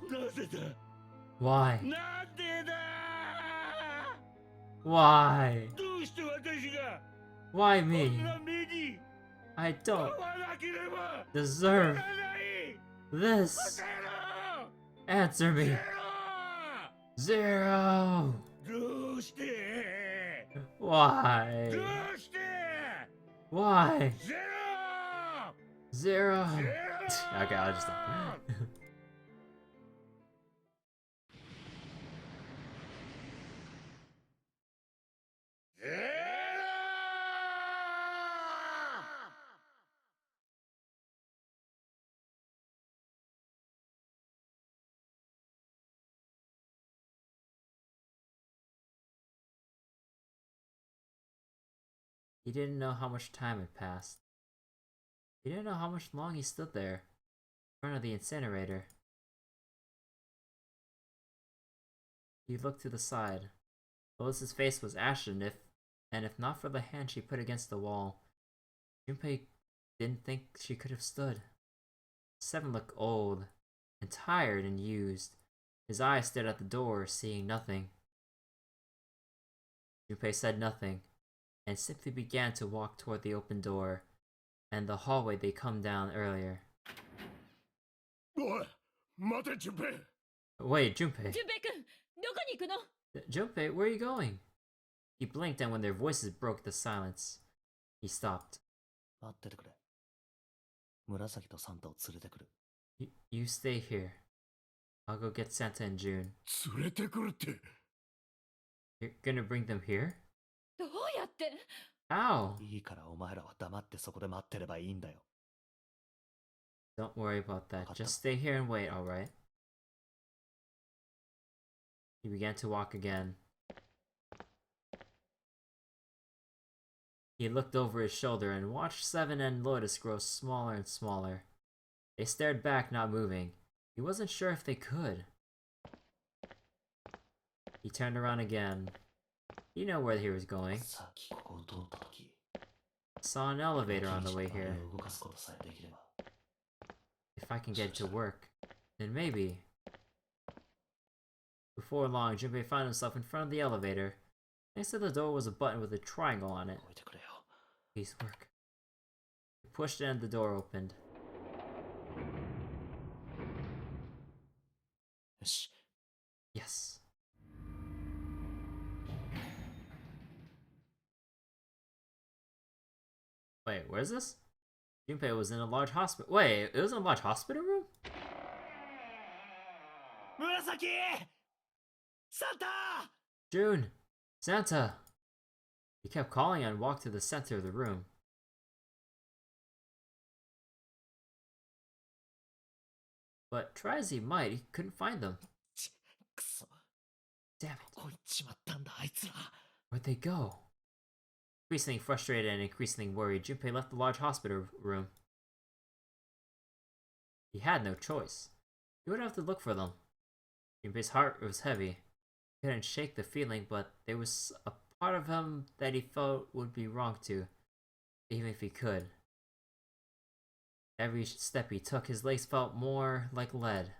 Why? Why? Why me? I don't deserve this. Answer me. Zero. Why? Why? Zero. Okay, I'll just stop. He didn't know how much time had passed. He didn't know how much long he stood there, in front of the incinerator. He looked to the side. Lotus's face was ashen if not for the hand she put against the wall, Junpei didn't think she could have stood. Seven looked old, and tired and used. His eyes stared at the door, seeing nothing. Junpei said nothing, and simply began to walk toward the open door and the hallway they'd come down earlier. Wait, Junpei. 淳平君どこに行くの？ Junpei, where are you going? He blinked, and when their voices broke the silence, he stopped. 待っててくれ。紫とサンタを連れてくる。You stay here. I'll go get Santa and June. 連れてくるって。You're gonna bring them here? どうやって？ How? いいからお前らは黙ってそこで待ってればいいんだよ。Don't worry about that. Just stay here and wait, alright? He began to walk again. He looked over his shoulder and watched Seven and Lotus grow smaller and smaller. They stared back, not moving. He wasn't sure if they could. He turned around again. He knew where he was going. Saw an elevator on the way here. If I can get to work, then maybe. Before long, Junpei found himself in front of the elevator. Next to the door was a button with a triangle on it. Please work. He pushed it and the door opened. Yes. Wait, where's this? Junpei was in a large hospital. Wait, it was in a large hospital room? Murasaki! Santa! June! Santa! He kept calling and walked to the center of the room. But try as he might, he couldn't find them. Damn it. Where'd they go? Increasingly frustrated and increasingly worried, Junpei left the large hospital room. He had no choice. He would have to look for them. Junpei's heart was heavy. He couldn't shake the feeling, but there was a part of him that he felt would be wrong to, even if he could. Every step he took, his legs felt more like lead.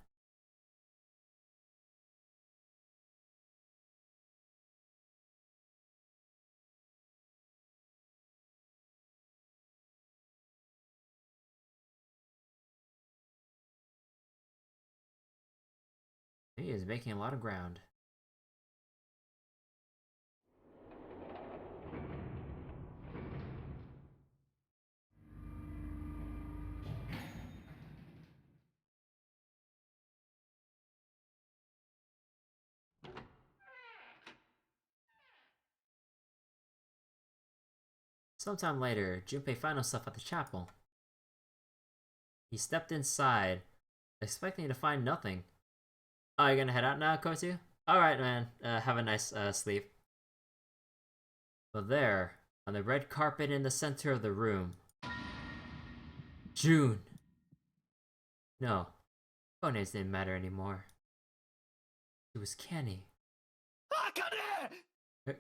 He is making a lot of ground. Sometime later, Junpei found himself at the chapel. He stepped inside, expecting to find nothing. Oh, you're gonna head out now, Kotu? Alright, man. Have a nice sleep. But there, on the red carpet in the center of the room, June. No, codenames didn't matter anymore. It was Kenny.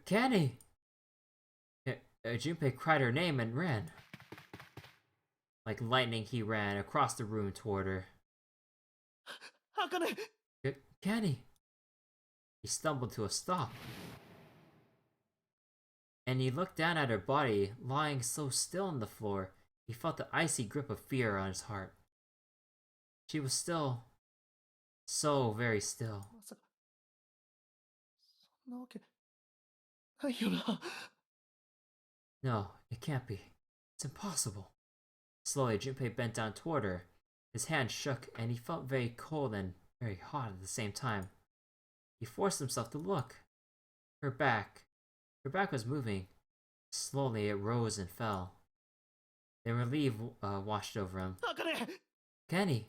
Kenny! Junpei cried her name and ran. Like lightning, he ran across the room toward her. Kenny! He stumbled to a stop. And he looked down at her body, lying so still on the floor, he felt the icy grip of fear on his heart. She was still, so very still. No, it can't be. It's impossible. Slowly, Junpei bent down toward her. His hand shook, and he felt very cold and very hot at the same time. He forced himself to look. Her back was moving. Slowly, it rose and fell. Then relief washed over him. Kenny!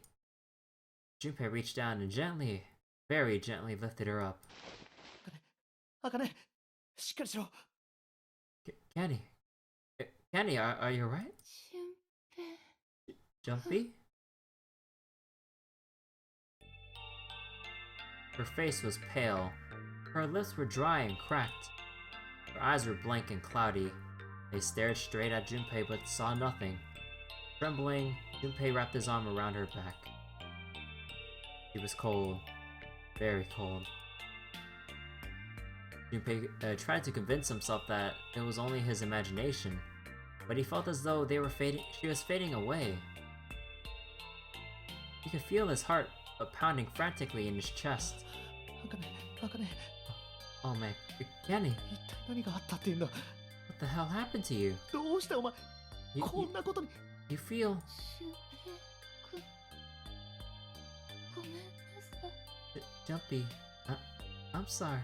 Junpei reached down and gently, very gently lifted her up. Kenny? Kenny, are you alright? Jumpy? Her face was pale. Her lips were dry and cracked. Her eyes were blank and cloudy. They stared straight at Junpei but saw nothing. Trembling, Junpei wrapped his arm around her back. She was cold. Very cold. Junpei tried to convince himself that it was only his imagination, but he felt as though she was fading away. He could feel his heart pounding frantically in his chest. Oh man, Kenny. What the hell happened to you? You feel... Jumpy, I'm sorry.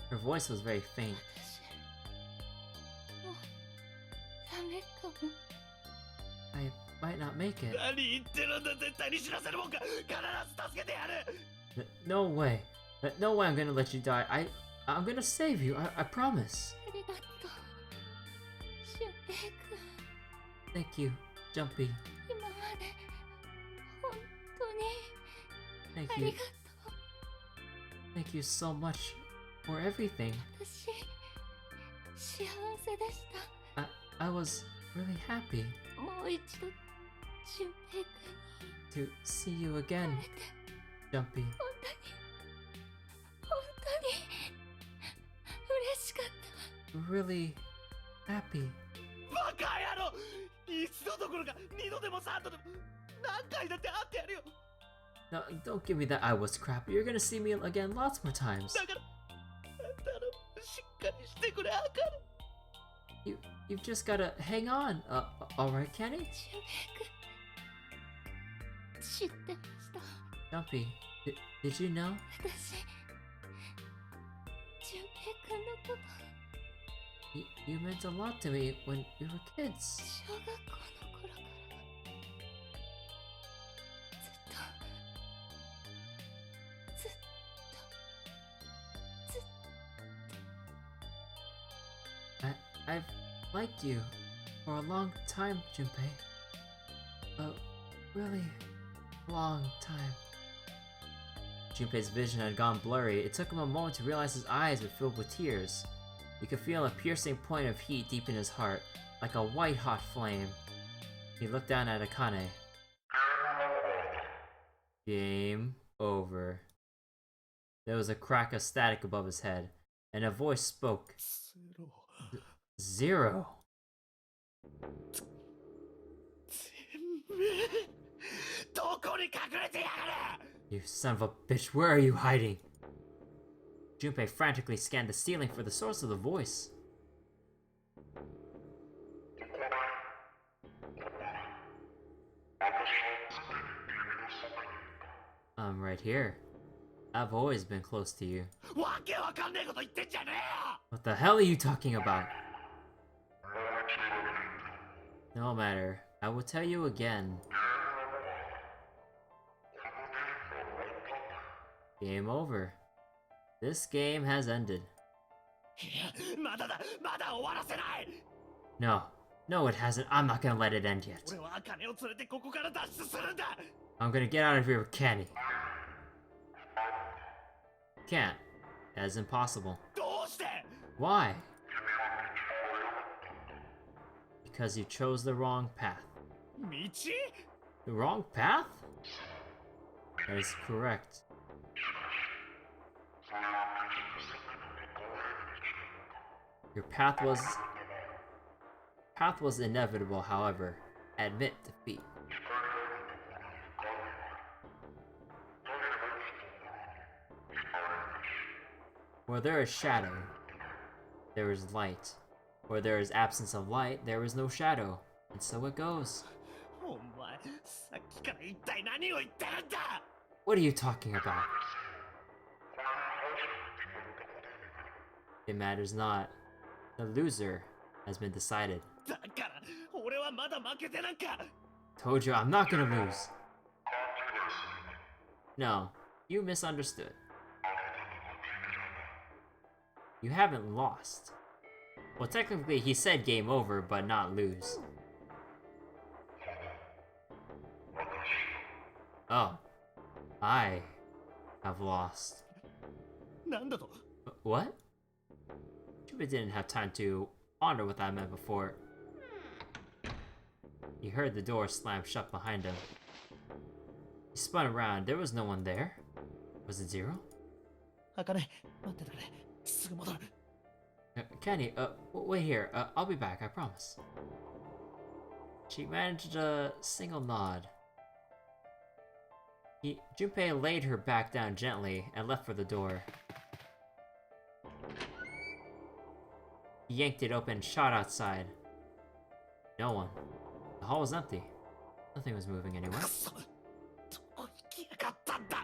Her voice was very faint. I might not make it. No way. No way I'm gonna let you die. I'm gonna save you. I promise. Thank you, Jumpy. Thank you. Thank you so much for everything. I was really happy to see you again, Jumpy. Really happy. No, don't give me that I was crap. You're gonna see me again lots more times. You've just gotta hang on. Alright, Kenny? Jumpy, did you know? You meant a lot to me when we were kids. I've liked you for a long time, Junpei. A really long time. Junpei's vision had gone blurry. It took him a moment to realize his eyes were filled with tears. He could feel a piercing point of heat deep in his heart, like a white-hot flame. He looked down at Akane. Game over. There was a crack of static above his head, and a voice spoke. 0. You son of a bitch, where are you hiding? Junpei frantically scanned the ceiling for the source of the voice. I'm right here. I've always been close to you. What the hell are you talking about? No matter. I will tell you again. Game over. This game has ended. いや、まだだ、まだ終わらせない。 No. No, it hasn't. I'm not gonna let it end yet. 俺は金を連れてここから脱出するんだ。 I'm gonna get out of here with Kenny. Can't. That is impossible. どうして？ Why? Because you chose the wrong path. 道？ The wrong path? That is correct. Your path was inevitable, however. Admit defeat. Where there is shadow, there is light. Where there is absence of light, there is no shadow. And so it goes. お前、さっきから一体何を言ってるんだ。 What are you talking about? It matters not. The loser has been decided. だから俺はまだ負けてなんか。 Told you I'm not gonna lose. No, you misunderstood. You haven't lost. Well, technically he said game over, but not lose. Oh. I have lost. なんだと？ What? Jupiter didn't have time to ponder what that meant before. He heard the door slam shut behind him. He spun around. There was no one there. Was it Zero? あかね、待っててくれ。すぐ戻る。 Kenny, wait here. I'll be back, I promise. She managed a single nod. Junpei laid her back down gently and left for the door. He yanked it open and shot outside. No one. The hall was empty. Nothing was moving anywhere. くそ。どこ行きやがったんだ。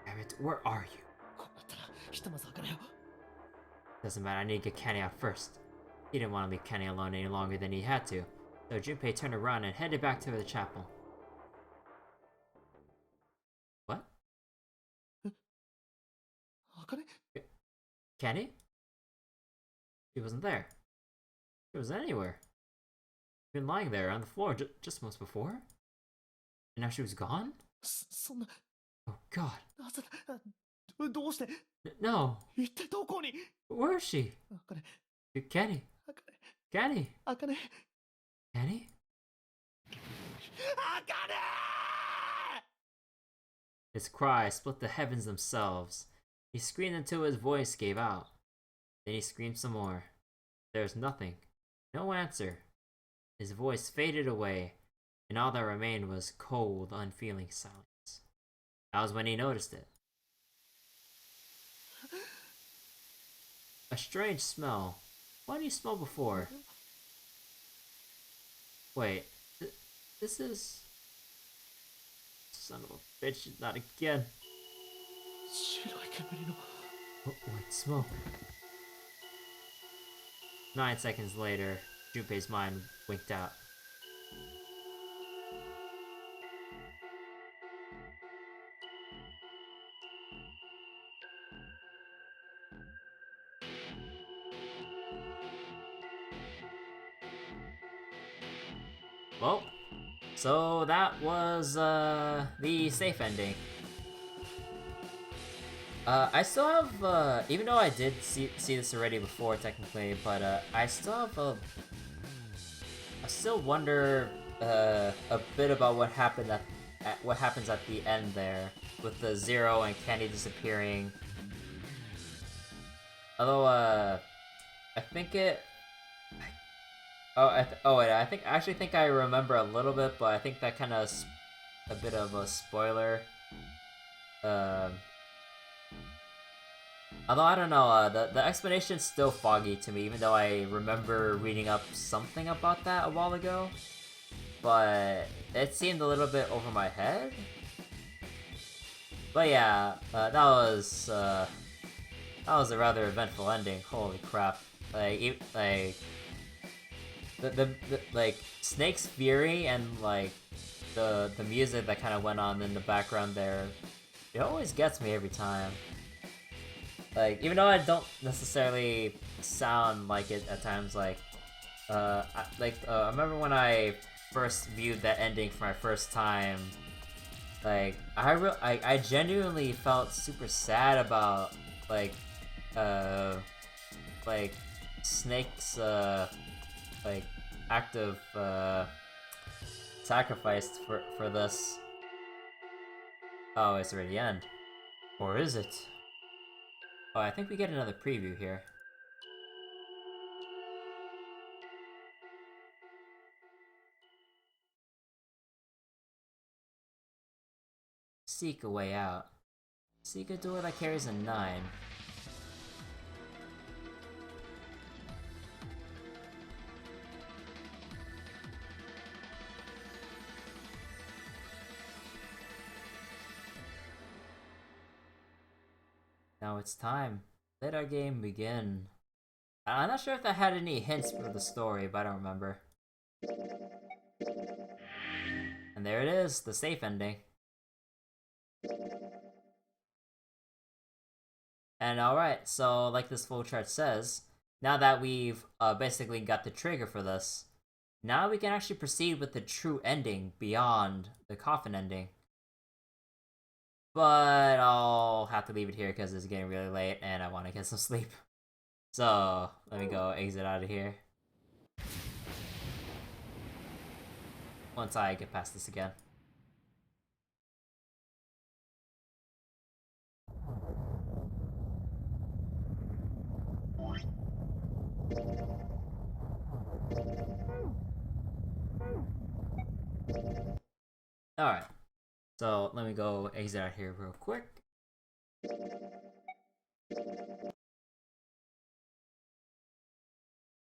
Damn it, where are you? こうなったらひとまずあかねよ。 Doesn't matter, I need to get Kenny out first. He didn't want to leave Kenny alone any longer than he had to, so Junpei turned around and headed back to the chapel. What? あかね？ Kenny? She wasn't there. She wasn't anywhere. She'd been lying there on the floor just months before? And now she was gone? そんな。 Oh god. なぜだ。どうして？ No. 一体どこに？ Where is she? あかね。 Kenny. あかね。 Kenny. あかね。 Kenny? あかね。 His cry split the heavens themselves. He screamed until his voice gave out. Then he screamed some more. There was nothing. No answer. His voice faded away, and all that remained was cold, unfeeling silence. That was when he noticed it. A strange smell. What did he smell before? Wait, this is... Son of a bitch, not again. 白い煙の。 What smoke? 9 seconds later, Junpei's mind winked out. Well, so that was the safe ending. I still have, even though I did see this already before technically, but I still have I still wonder a bit about what happened what happens at the end there with the Zero and Kenny disappearing. Although I think it. I actually think I remember a little bit, but I think that kind of a bit of a spoiler. Although I don't know, the explanation's still foggy to me, even though I remember reading up something about that a while ago. But it seemed a little bit over my head. But yeah, that was a rather eventful ending. Holy crap! Like like Snake's fury and like the music that kind of went on in the background there, it always gets me every time. Like, even though I don't necessarily sound like it at times, like, I remember when I first viewed that ending for my first time, like, I genuinely felt super sad about, like Snake's, like, act of, sacrifice for this. Oh, it's already the end. Or is it? Oh, I think we get another preview here. Seek a way out. Seek a door that carries a 9. Now it's time. Let our game begin. I'm not sure if that had any hints for the story, but I don't remember. And there it is, the safe ending. And alright, so like this flowchart says, now that we've basically got the trigger for this, now we can actually proceed with the true ending beyond the coffin ending. But I'll have to leave it here because it's getting really late and I want to get some sleep. So, let me go exit out of here. Once I get past this again. Alright. So, let me go exit out here real quick.